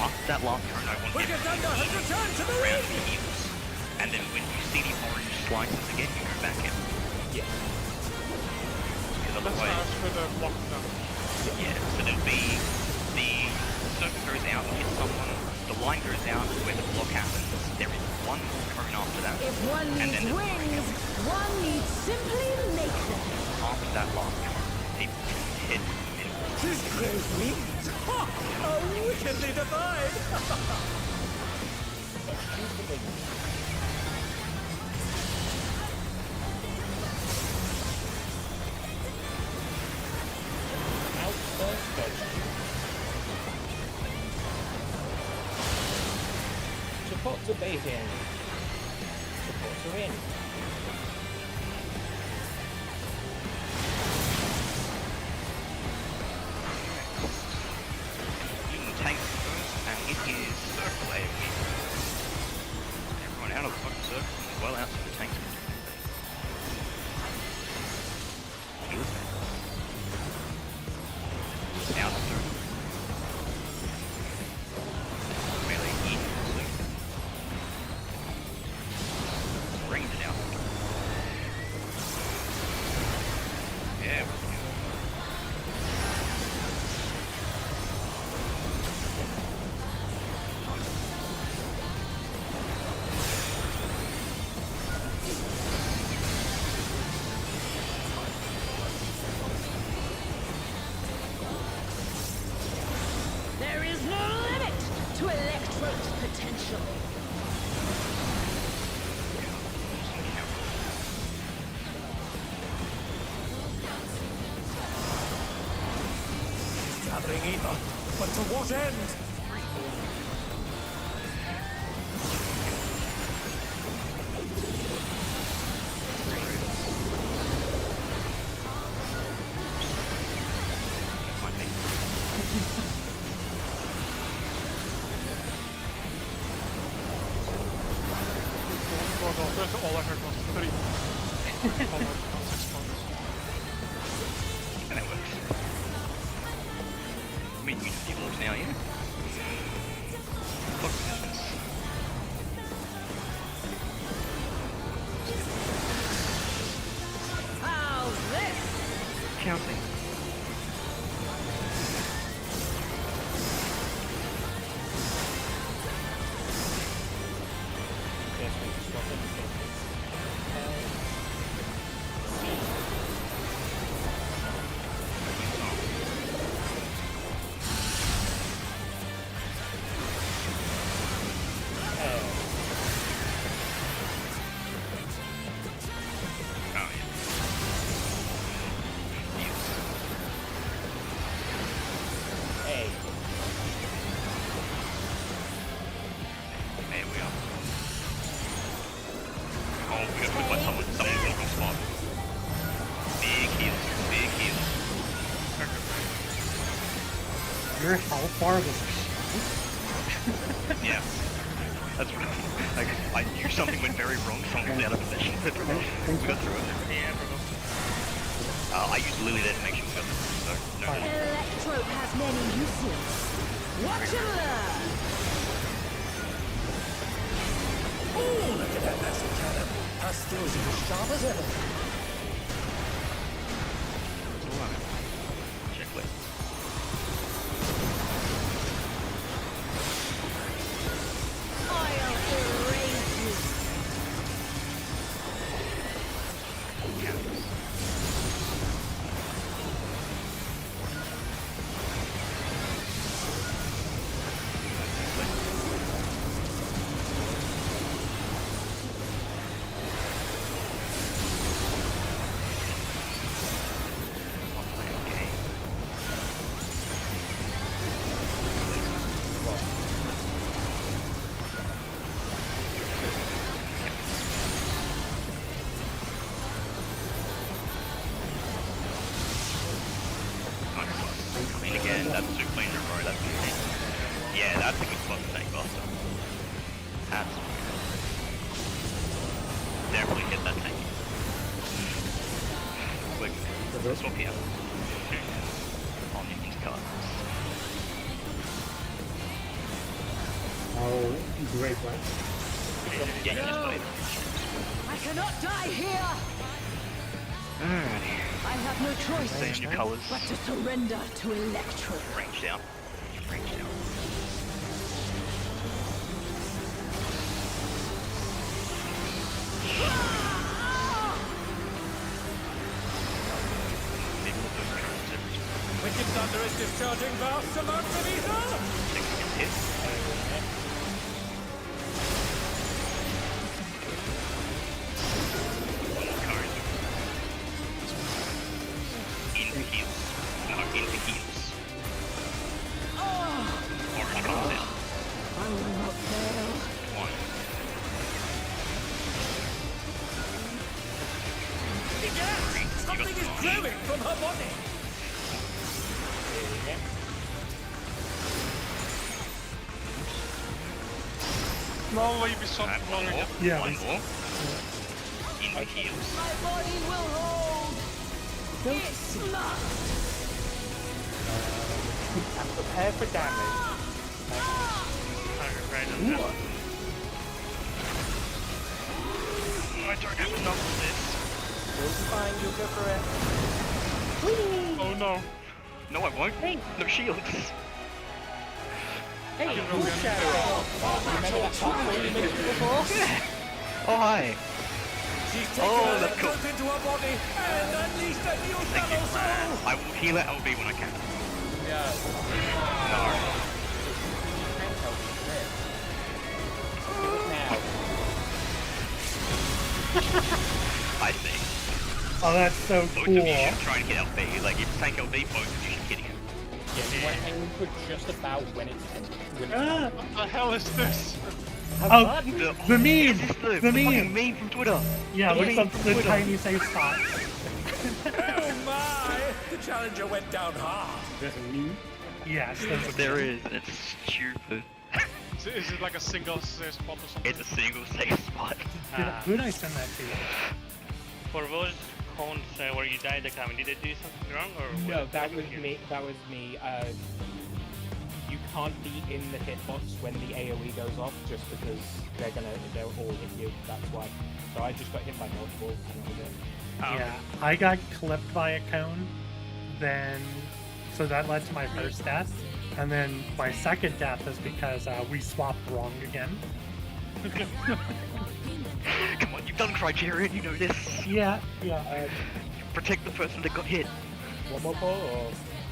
after that last turn, I want Wicked Thunder has returned to the around ring! the heals. And then when you see the orange slices again, you go back in. Yeah. Because Let's otherwise, ask for the block now. yeah, so there'll be the circle goes out, hits someone, the line goes out where the block happens. There is one more cone after that. If one and needs then there's wings, one needs simply make them. after that last cone, people can hit the middle. This grows wings. Ha! Oh, wickedly divine! Supports are baiting. Supports are in. Even tanks first, and it is circle AoE. Everyone out of the fucking circle, and well out to the tanks. Out of circle. Melee easily. Range it out. Yeah, we go. There is no limit to Electrode's potential. Gathering ether, but to what end? All I heard was 3. Followed by 6 points. And that works. I mean, you can see looks now, yeah? Fuck business. How's this? Counting. Yes, we just got it. Oh, yeah. Yes. Hey. There we are. Oh, we got put by someone's in the wrong spot. Big heals, big heals. Your health bar was Yeah. That's right. Like, I knew something went very wrong, someone was out of position, but we got through it. Yeah, I used Lily there to make sure we got through, so no. Electrode has many uses. Watch and learn. Oh, look at that massive cannon. Her skills are as sharp as ever. Checklist. I'll erase you. That's super clean bro, that's insane. Yeah, that's a good spot to take buster. That's definitely hit that tank. Quick. Swap here. On Newton's card. Oh, great one. Yeah, you just played. I cannot die here. Alrighty. I have no choice Change your colours. but to surrender to Electrode. Range down. Range down. Thunder is discharging vast amounts of ether! Hit. Into heals. No, into heals. Orange comes in. I will not fail. One. Something is glowing from her body! No way, be something One wrong more. again. Yeah, One we- more. Into heals. My body will hold. It's must. And prepare for damage. Right on that. I don't have enough of this. You'll be fine, you'll go for it. Oh no. No, I won't. No shields. Hey, cool shadow. Remember that platform you mentioned before? Oh, hi. She's taken Oh, her that's cool. electrons into her body and unleashed a new Thank you. fellow soul! I will heal at LB when I can. Yeah. No. Do it now. I see. Oh, that's so Both cool. of you should try and get LB. Like, if you tank LB, both of you should get him. Yeah, you went aim for just about when it's ended. Ah, What the hell is this? oh, the meme! Is this the The fucking meme! meme from Twitter? Yeah, The look meme up from the Twitter. tiny safe spot. Oh my! The challenger went down hard! There's a meme. Yes, there's a There is. It's stupid. Is it like a single safe spot or something? It's a single safe spot. Who did I send that to? For those cones where you died, the comment, did they do something wrong or? No, that was me. That was me. You can't be in the hitbox when the AOE goes off, just because they'll all hit you. That's why. So I just got hit by multiple, and that was it. Yeah, I got clipped by a cone, then, so that led to my first death, and then my second death is because we swapped wrong again. Come on, you've done Criterion, you know this. Yeah. Protect the person that got hit. One more pull, or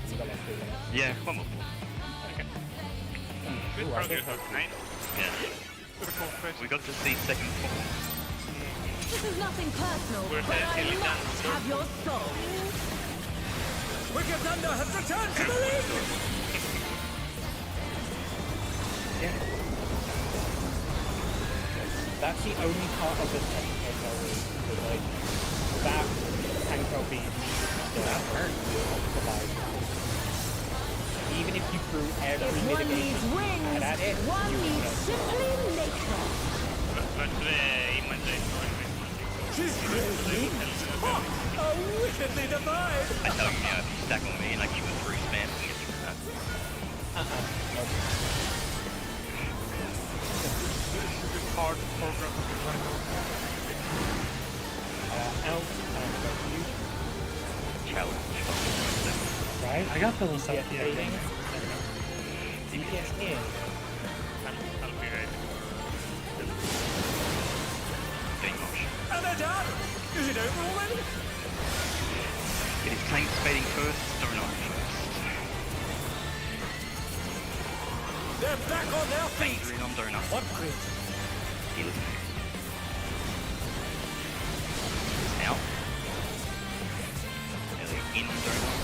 you got like 3 minutes? Yeah, one more. Good Ooh, I progress, think right? Yeah. We got to see second form. This is nothing personal, Where's but that I Haley must done? have your soul. Wicked Thunder has returned to the league! That's the only part of the tank like that tank LB even if you threw every If one needs mitigation wings, at it, one you would needs have- simply nature. But imagine She's crazy! Ha! How wickedly divine! I tell you now, if you stack on me and I give you a 3 spam, you get through that. Hard program. Elf, you Challenge. Right? I got get philosophy. fading. You get in. I'll be right. Getting motion. And they're done! Is it over already? It is tank fading first, Stone Arm first. They're back on their feet! Green on Donut. What grid? Heal it. Out. In Donut.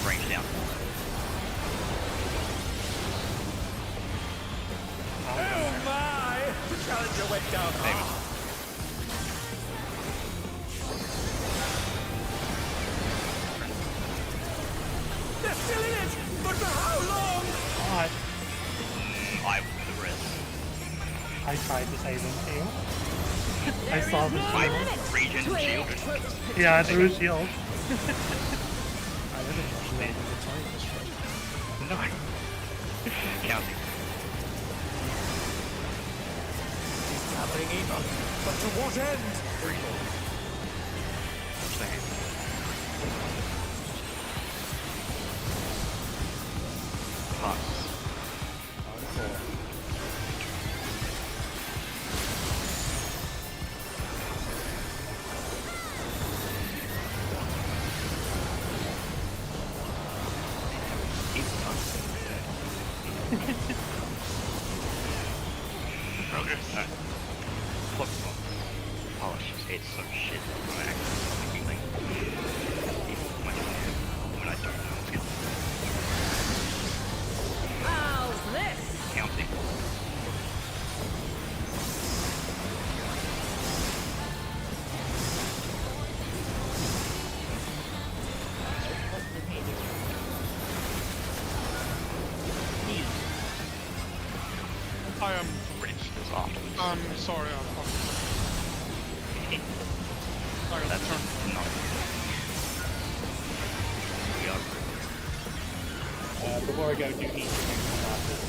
Range down. Oh my! The challenger went down hard! They're still in it! But for how long? God, I will do the rest. I tried to save him too. I saw the I shield. regen shield. Yeah, I threw a shield. I didn't actually have a good time this fight. No. Counting. Gathering evil. But to what end? Pass. progress. Clock stop. Oh, it's so shit. I'm actually feeling even when I don't know what's coming. How's this? Counting. I am. Registers afterwards. I'm sorry. I got That's the turn. not. We are. Before I go, do each of them.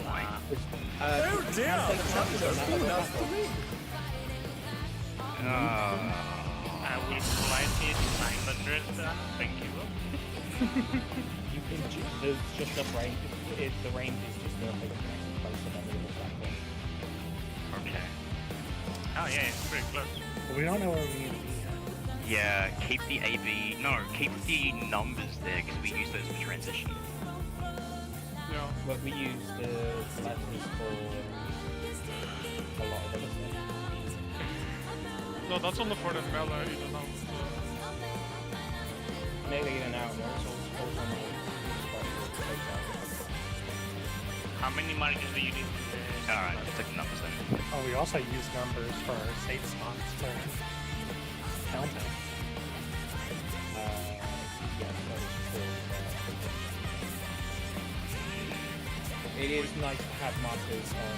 Why? Oh dear! I will politely sign the dress down. Thank you. You can there's just enough range. The range is just enough that you can actually place them on the little platform. Okay. Oh yeah, it's pretty close. But we don't know where we need to be yet. Yeah, keep the AB. No, keep the numbers there because we use those for transition. Yeah. But we use the letters for a lot of other stuff. No, that's only for the melee, in and out. Melee in and out, and also How many markers do you need? Alright, let's take the numbers then. Oh, we also use numbers for our safe spots for counting. Yes, that is true. It is nice to have markers on.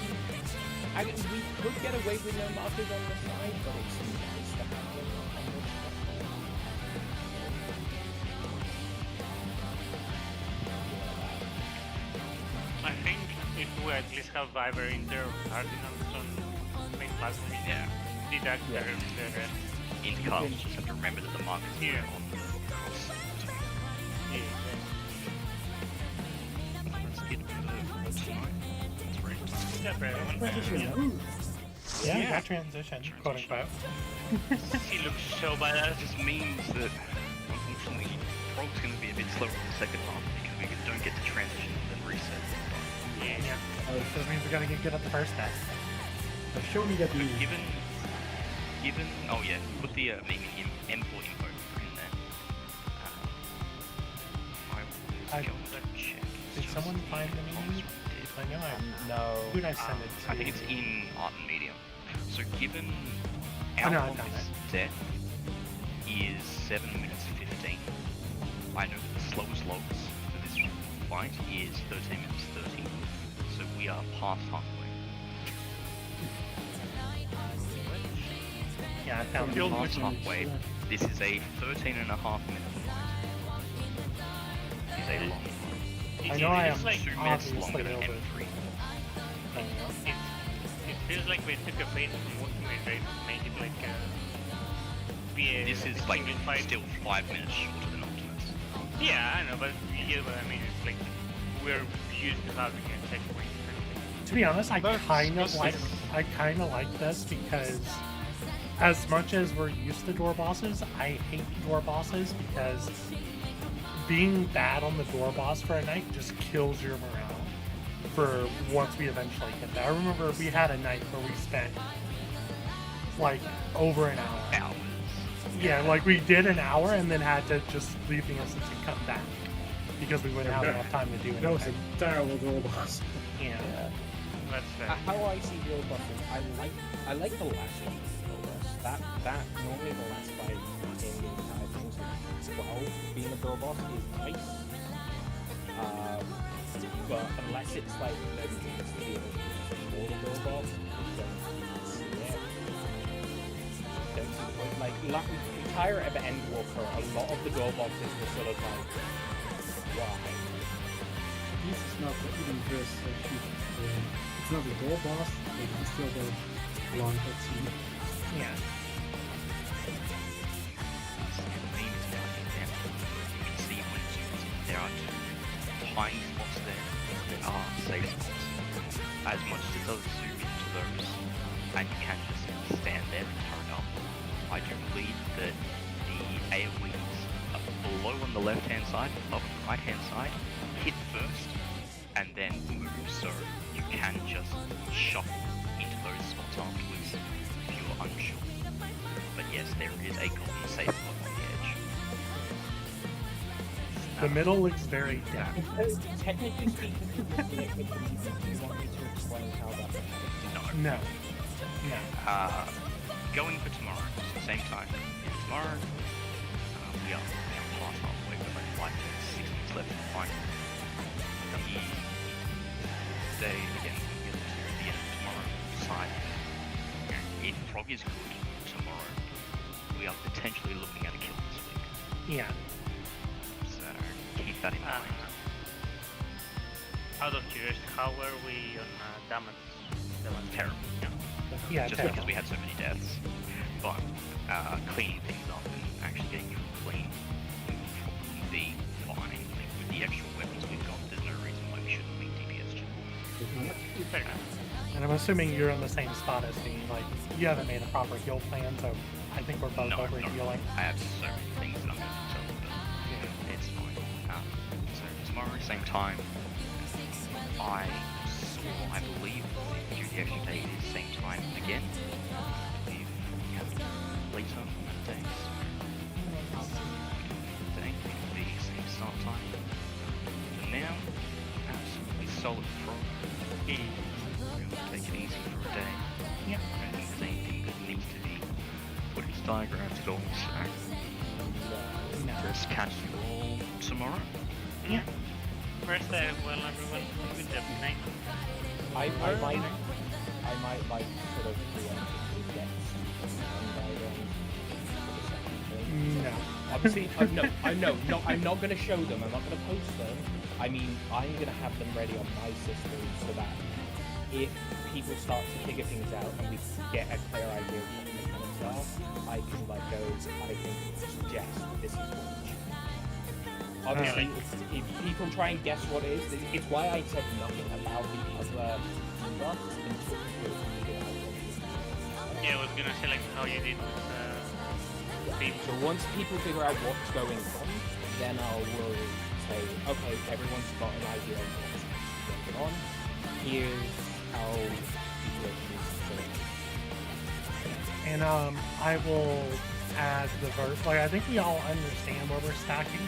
I mean, we could get away with no markers on the side, but it's nice to have them on the stuff. I think if we at least have Viber in there or Cardinals on main platform, Yeah. deduct Yeah. the rest. Intercast just have to remember that the markers are Yeah. on the cross. Yeah, Let's get for tonight. That's right. yeah. Yeah, Yeah, we got transition, quote unquote. He looks so badass. This means that unfortunately Prog's going to be a bit slower in the second half because we don't get to transition and then reset. Yeah. This means we gotta get good at the first step. Show me that meme. Given, oh yeah, put the meme in M4 info in there. I I- will go and check. Did someone find the meme? I know No. Who did I send it to? I think it's in Art and Media. So given Oh, our no, I found longest death is 7 minutes 15, I know that the slowest logs for this fight is 13 minutes 30. So we are past halfway. Yeah, I found You'll the Past halfway. This is a 13.5 minute fight. It's a long fight. I know I It's am like 2 minutes obviously longer than over. M3. it feels like we took a page from Ultimate Raid to make it like be a This is like single fight. still 5 minutes shorter than Ultimates. Yeah, I know, but you get what I mean. It's like we're used to having a checkpoint. To be honest, I That's kind of specific. like this because as much as we're used to door bosses, I hate door bosses because being bad on the door boss for a night just kills your morale for once we eventually get there. I remember we had a night where we spent like over an hour. Hours. Yeah, like we did an hour and then had to just leave the instance and come back because we wouldn't have enough time to do That was anything. a terrible door boss. Yeah. That's fair. How I see the old bosses, I like the last one. That normally the last fight in the entire thing, so 12 being a door boss is nice. But unless it's like maybe it's the smaller door boss, don't see it. Don't see the point. Like entire ever end Walker, a lot of the door bosses were sort of like, why? This is not even first section. It's not a door boss, but it's still the long cutscene. Yeah. There are two tiny spots there that are safe spots. As much as it does zoom into those, and you can just stand there and turn up, I do believe that the AoEs are below on the left hand side, above on the right hand side, hit first, and then move so you can and just shuffle into those spots afterwards if you're unsure. But yes, there is a golden safe spot on the edge. The middle looks very dead. Technically speaking, do you want me to explain how that works? No. No. Going for tomorrow, same time. Yeah, tomorrow, we are past halfway, we've got like 6 minutes left in the fight. The day, again, we'll get to the end of tomorrow, decide. If Prog is good tomorrow, we are potentially looking at a kill this week. Yeah. So keep that in mind. Out of curiosity, how were we on damage? Terrible. Yeah, Just terrible. because we had so many deaths. But cleaning things up and actually getting you clean would be fine. I think with the extra weapons we've got, there's no reason why we shouldn't make DPS too. Fair enough. And I'm assuming you're in the same spot as me. Like, you haven't made a proper heal plan, so I think we're both No, over healing. I have so many things that I'm going to tell you, but it's fine. So tomorrow, same time, I believe due to the extra day it is same time again. I believe we have later on that day. So day will be same start time. For now, absolutely solid Prog. We'll take it easy for a day. Yeah. I don't think there's anything that needs to be put into diagrams at all, so just catch you all tomorrow. Yeah. First, well, everyone, good job tonight. I might like sort of preemptively get some diagrams for the second thing. No. Obviously, I'm not going to show them. I'm not going to post them. I mean, I'm going to have them ready on my system so that if people start to figure things out and we get a clear idea of what the mechanics are, I can I can suggest this is what we should do. Obviously, if people try and guess what it is, it's why I said nothing about the other buffs until people figure out what it is. Yeah, I was gonna say like how you did with people. So once people figure out what's going on, then I will say, okay, everyone's got an idea of what's going on. Here's how people are. And I will add the verse. Like, I think we all understand where we're stacking,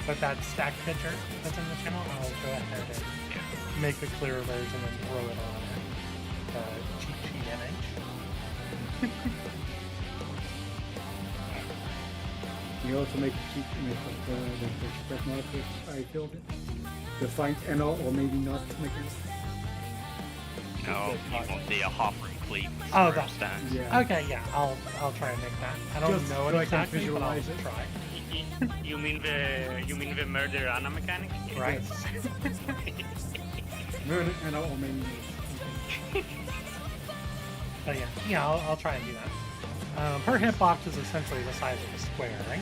but that stack picture that's in the channel, I'll go ahead and make a clearer version and throw it on the cheat sheet image. You also make a cheat image of the spread markers I filled it. To find NL or maybe not mechanics. No, you want the half-room cleave with Oh, room that- stacks. Yeah. Okay, yeah, I'll try and make that. I don't Just know it so I can exactly, but I'll visualize it. try. You mean the murder Ana mechanic? Right. Murder NL or maybe not. But yeah, I'll try and do that. Her hitbox is essentially the size of a square, right?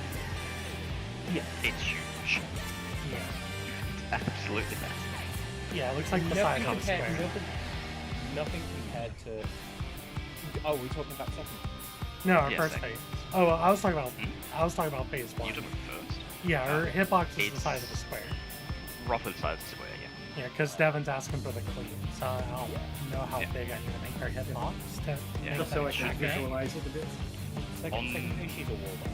Yeah, it's huge. Yeah. Absolutely fascinating. Yeah, it looks like the size of a square. Nothing compared to. Oh, we're talking about second. No, our Yeah, first second. phase. Oh, well, I was talking about phase one. You took it first. Yeah, her hitbox is the It's- size of a square. Roughly the size of the square, yeah. Yeah, because Devin's asking for the clean, so I'll know how Yeah. big I need to make her hitbox to Yeah. make Just that so I can okay. visualize it a bit. Second phase, she's a wall boss.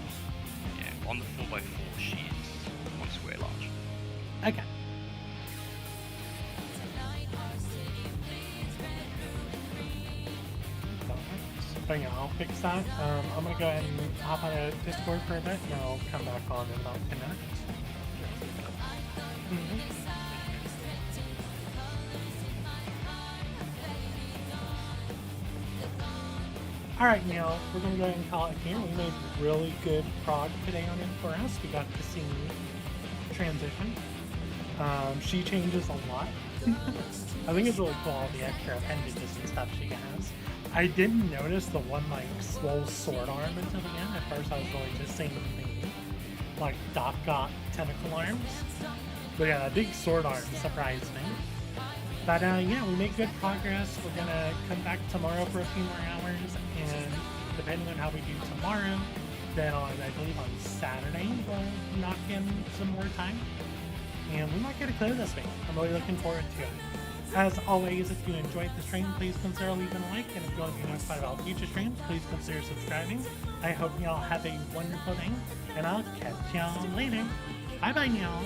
Yeah, on the 4x4 she is 1 square large. Okay. But yeah, I'll fix that. I'm gonna go ahead and hop on a Discord for a bit, and I'll come back on in about 10 minutes. Alright, now we're gonna go ahead and call it here. We made really good prog today on M4S. We got to see transition. She changes a lot. I think it's really cool all the extra appendages and stuff she has. I didn't notice the one like swole sword arm until the end. At first I was really just saying like Doc got tentacle arms. But yeah, that big sword arm surprised me. But yeah, we made good progress. We're gonna come back tomorrow for a few more hours, and depending on how we do tomorrow, then on I believe on Saturday we'll knock in some more time. And we might get a clear this week. I'm really looking forward to it. As always, if you enjoyed the stream, please consider leaving a like, and if you want to be notified about future streams, please consider subscribing. I hope y'all have a wonderful day, and I'll catch y'all later. Bye bye, y'all.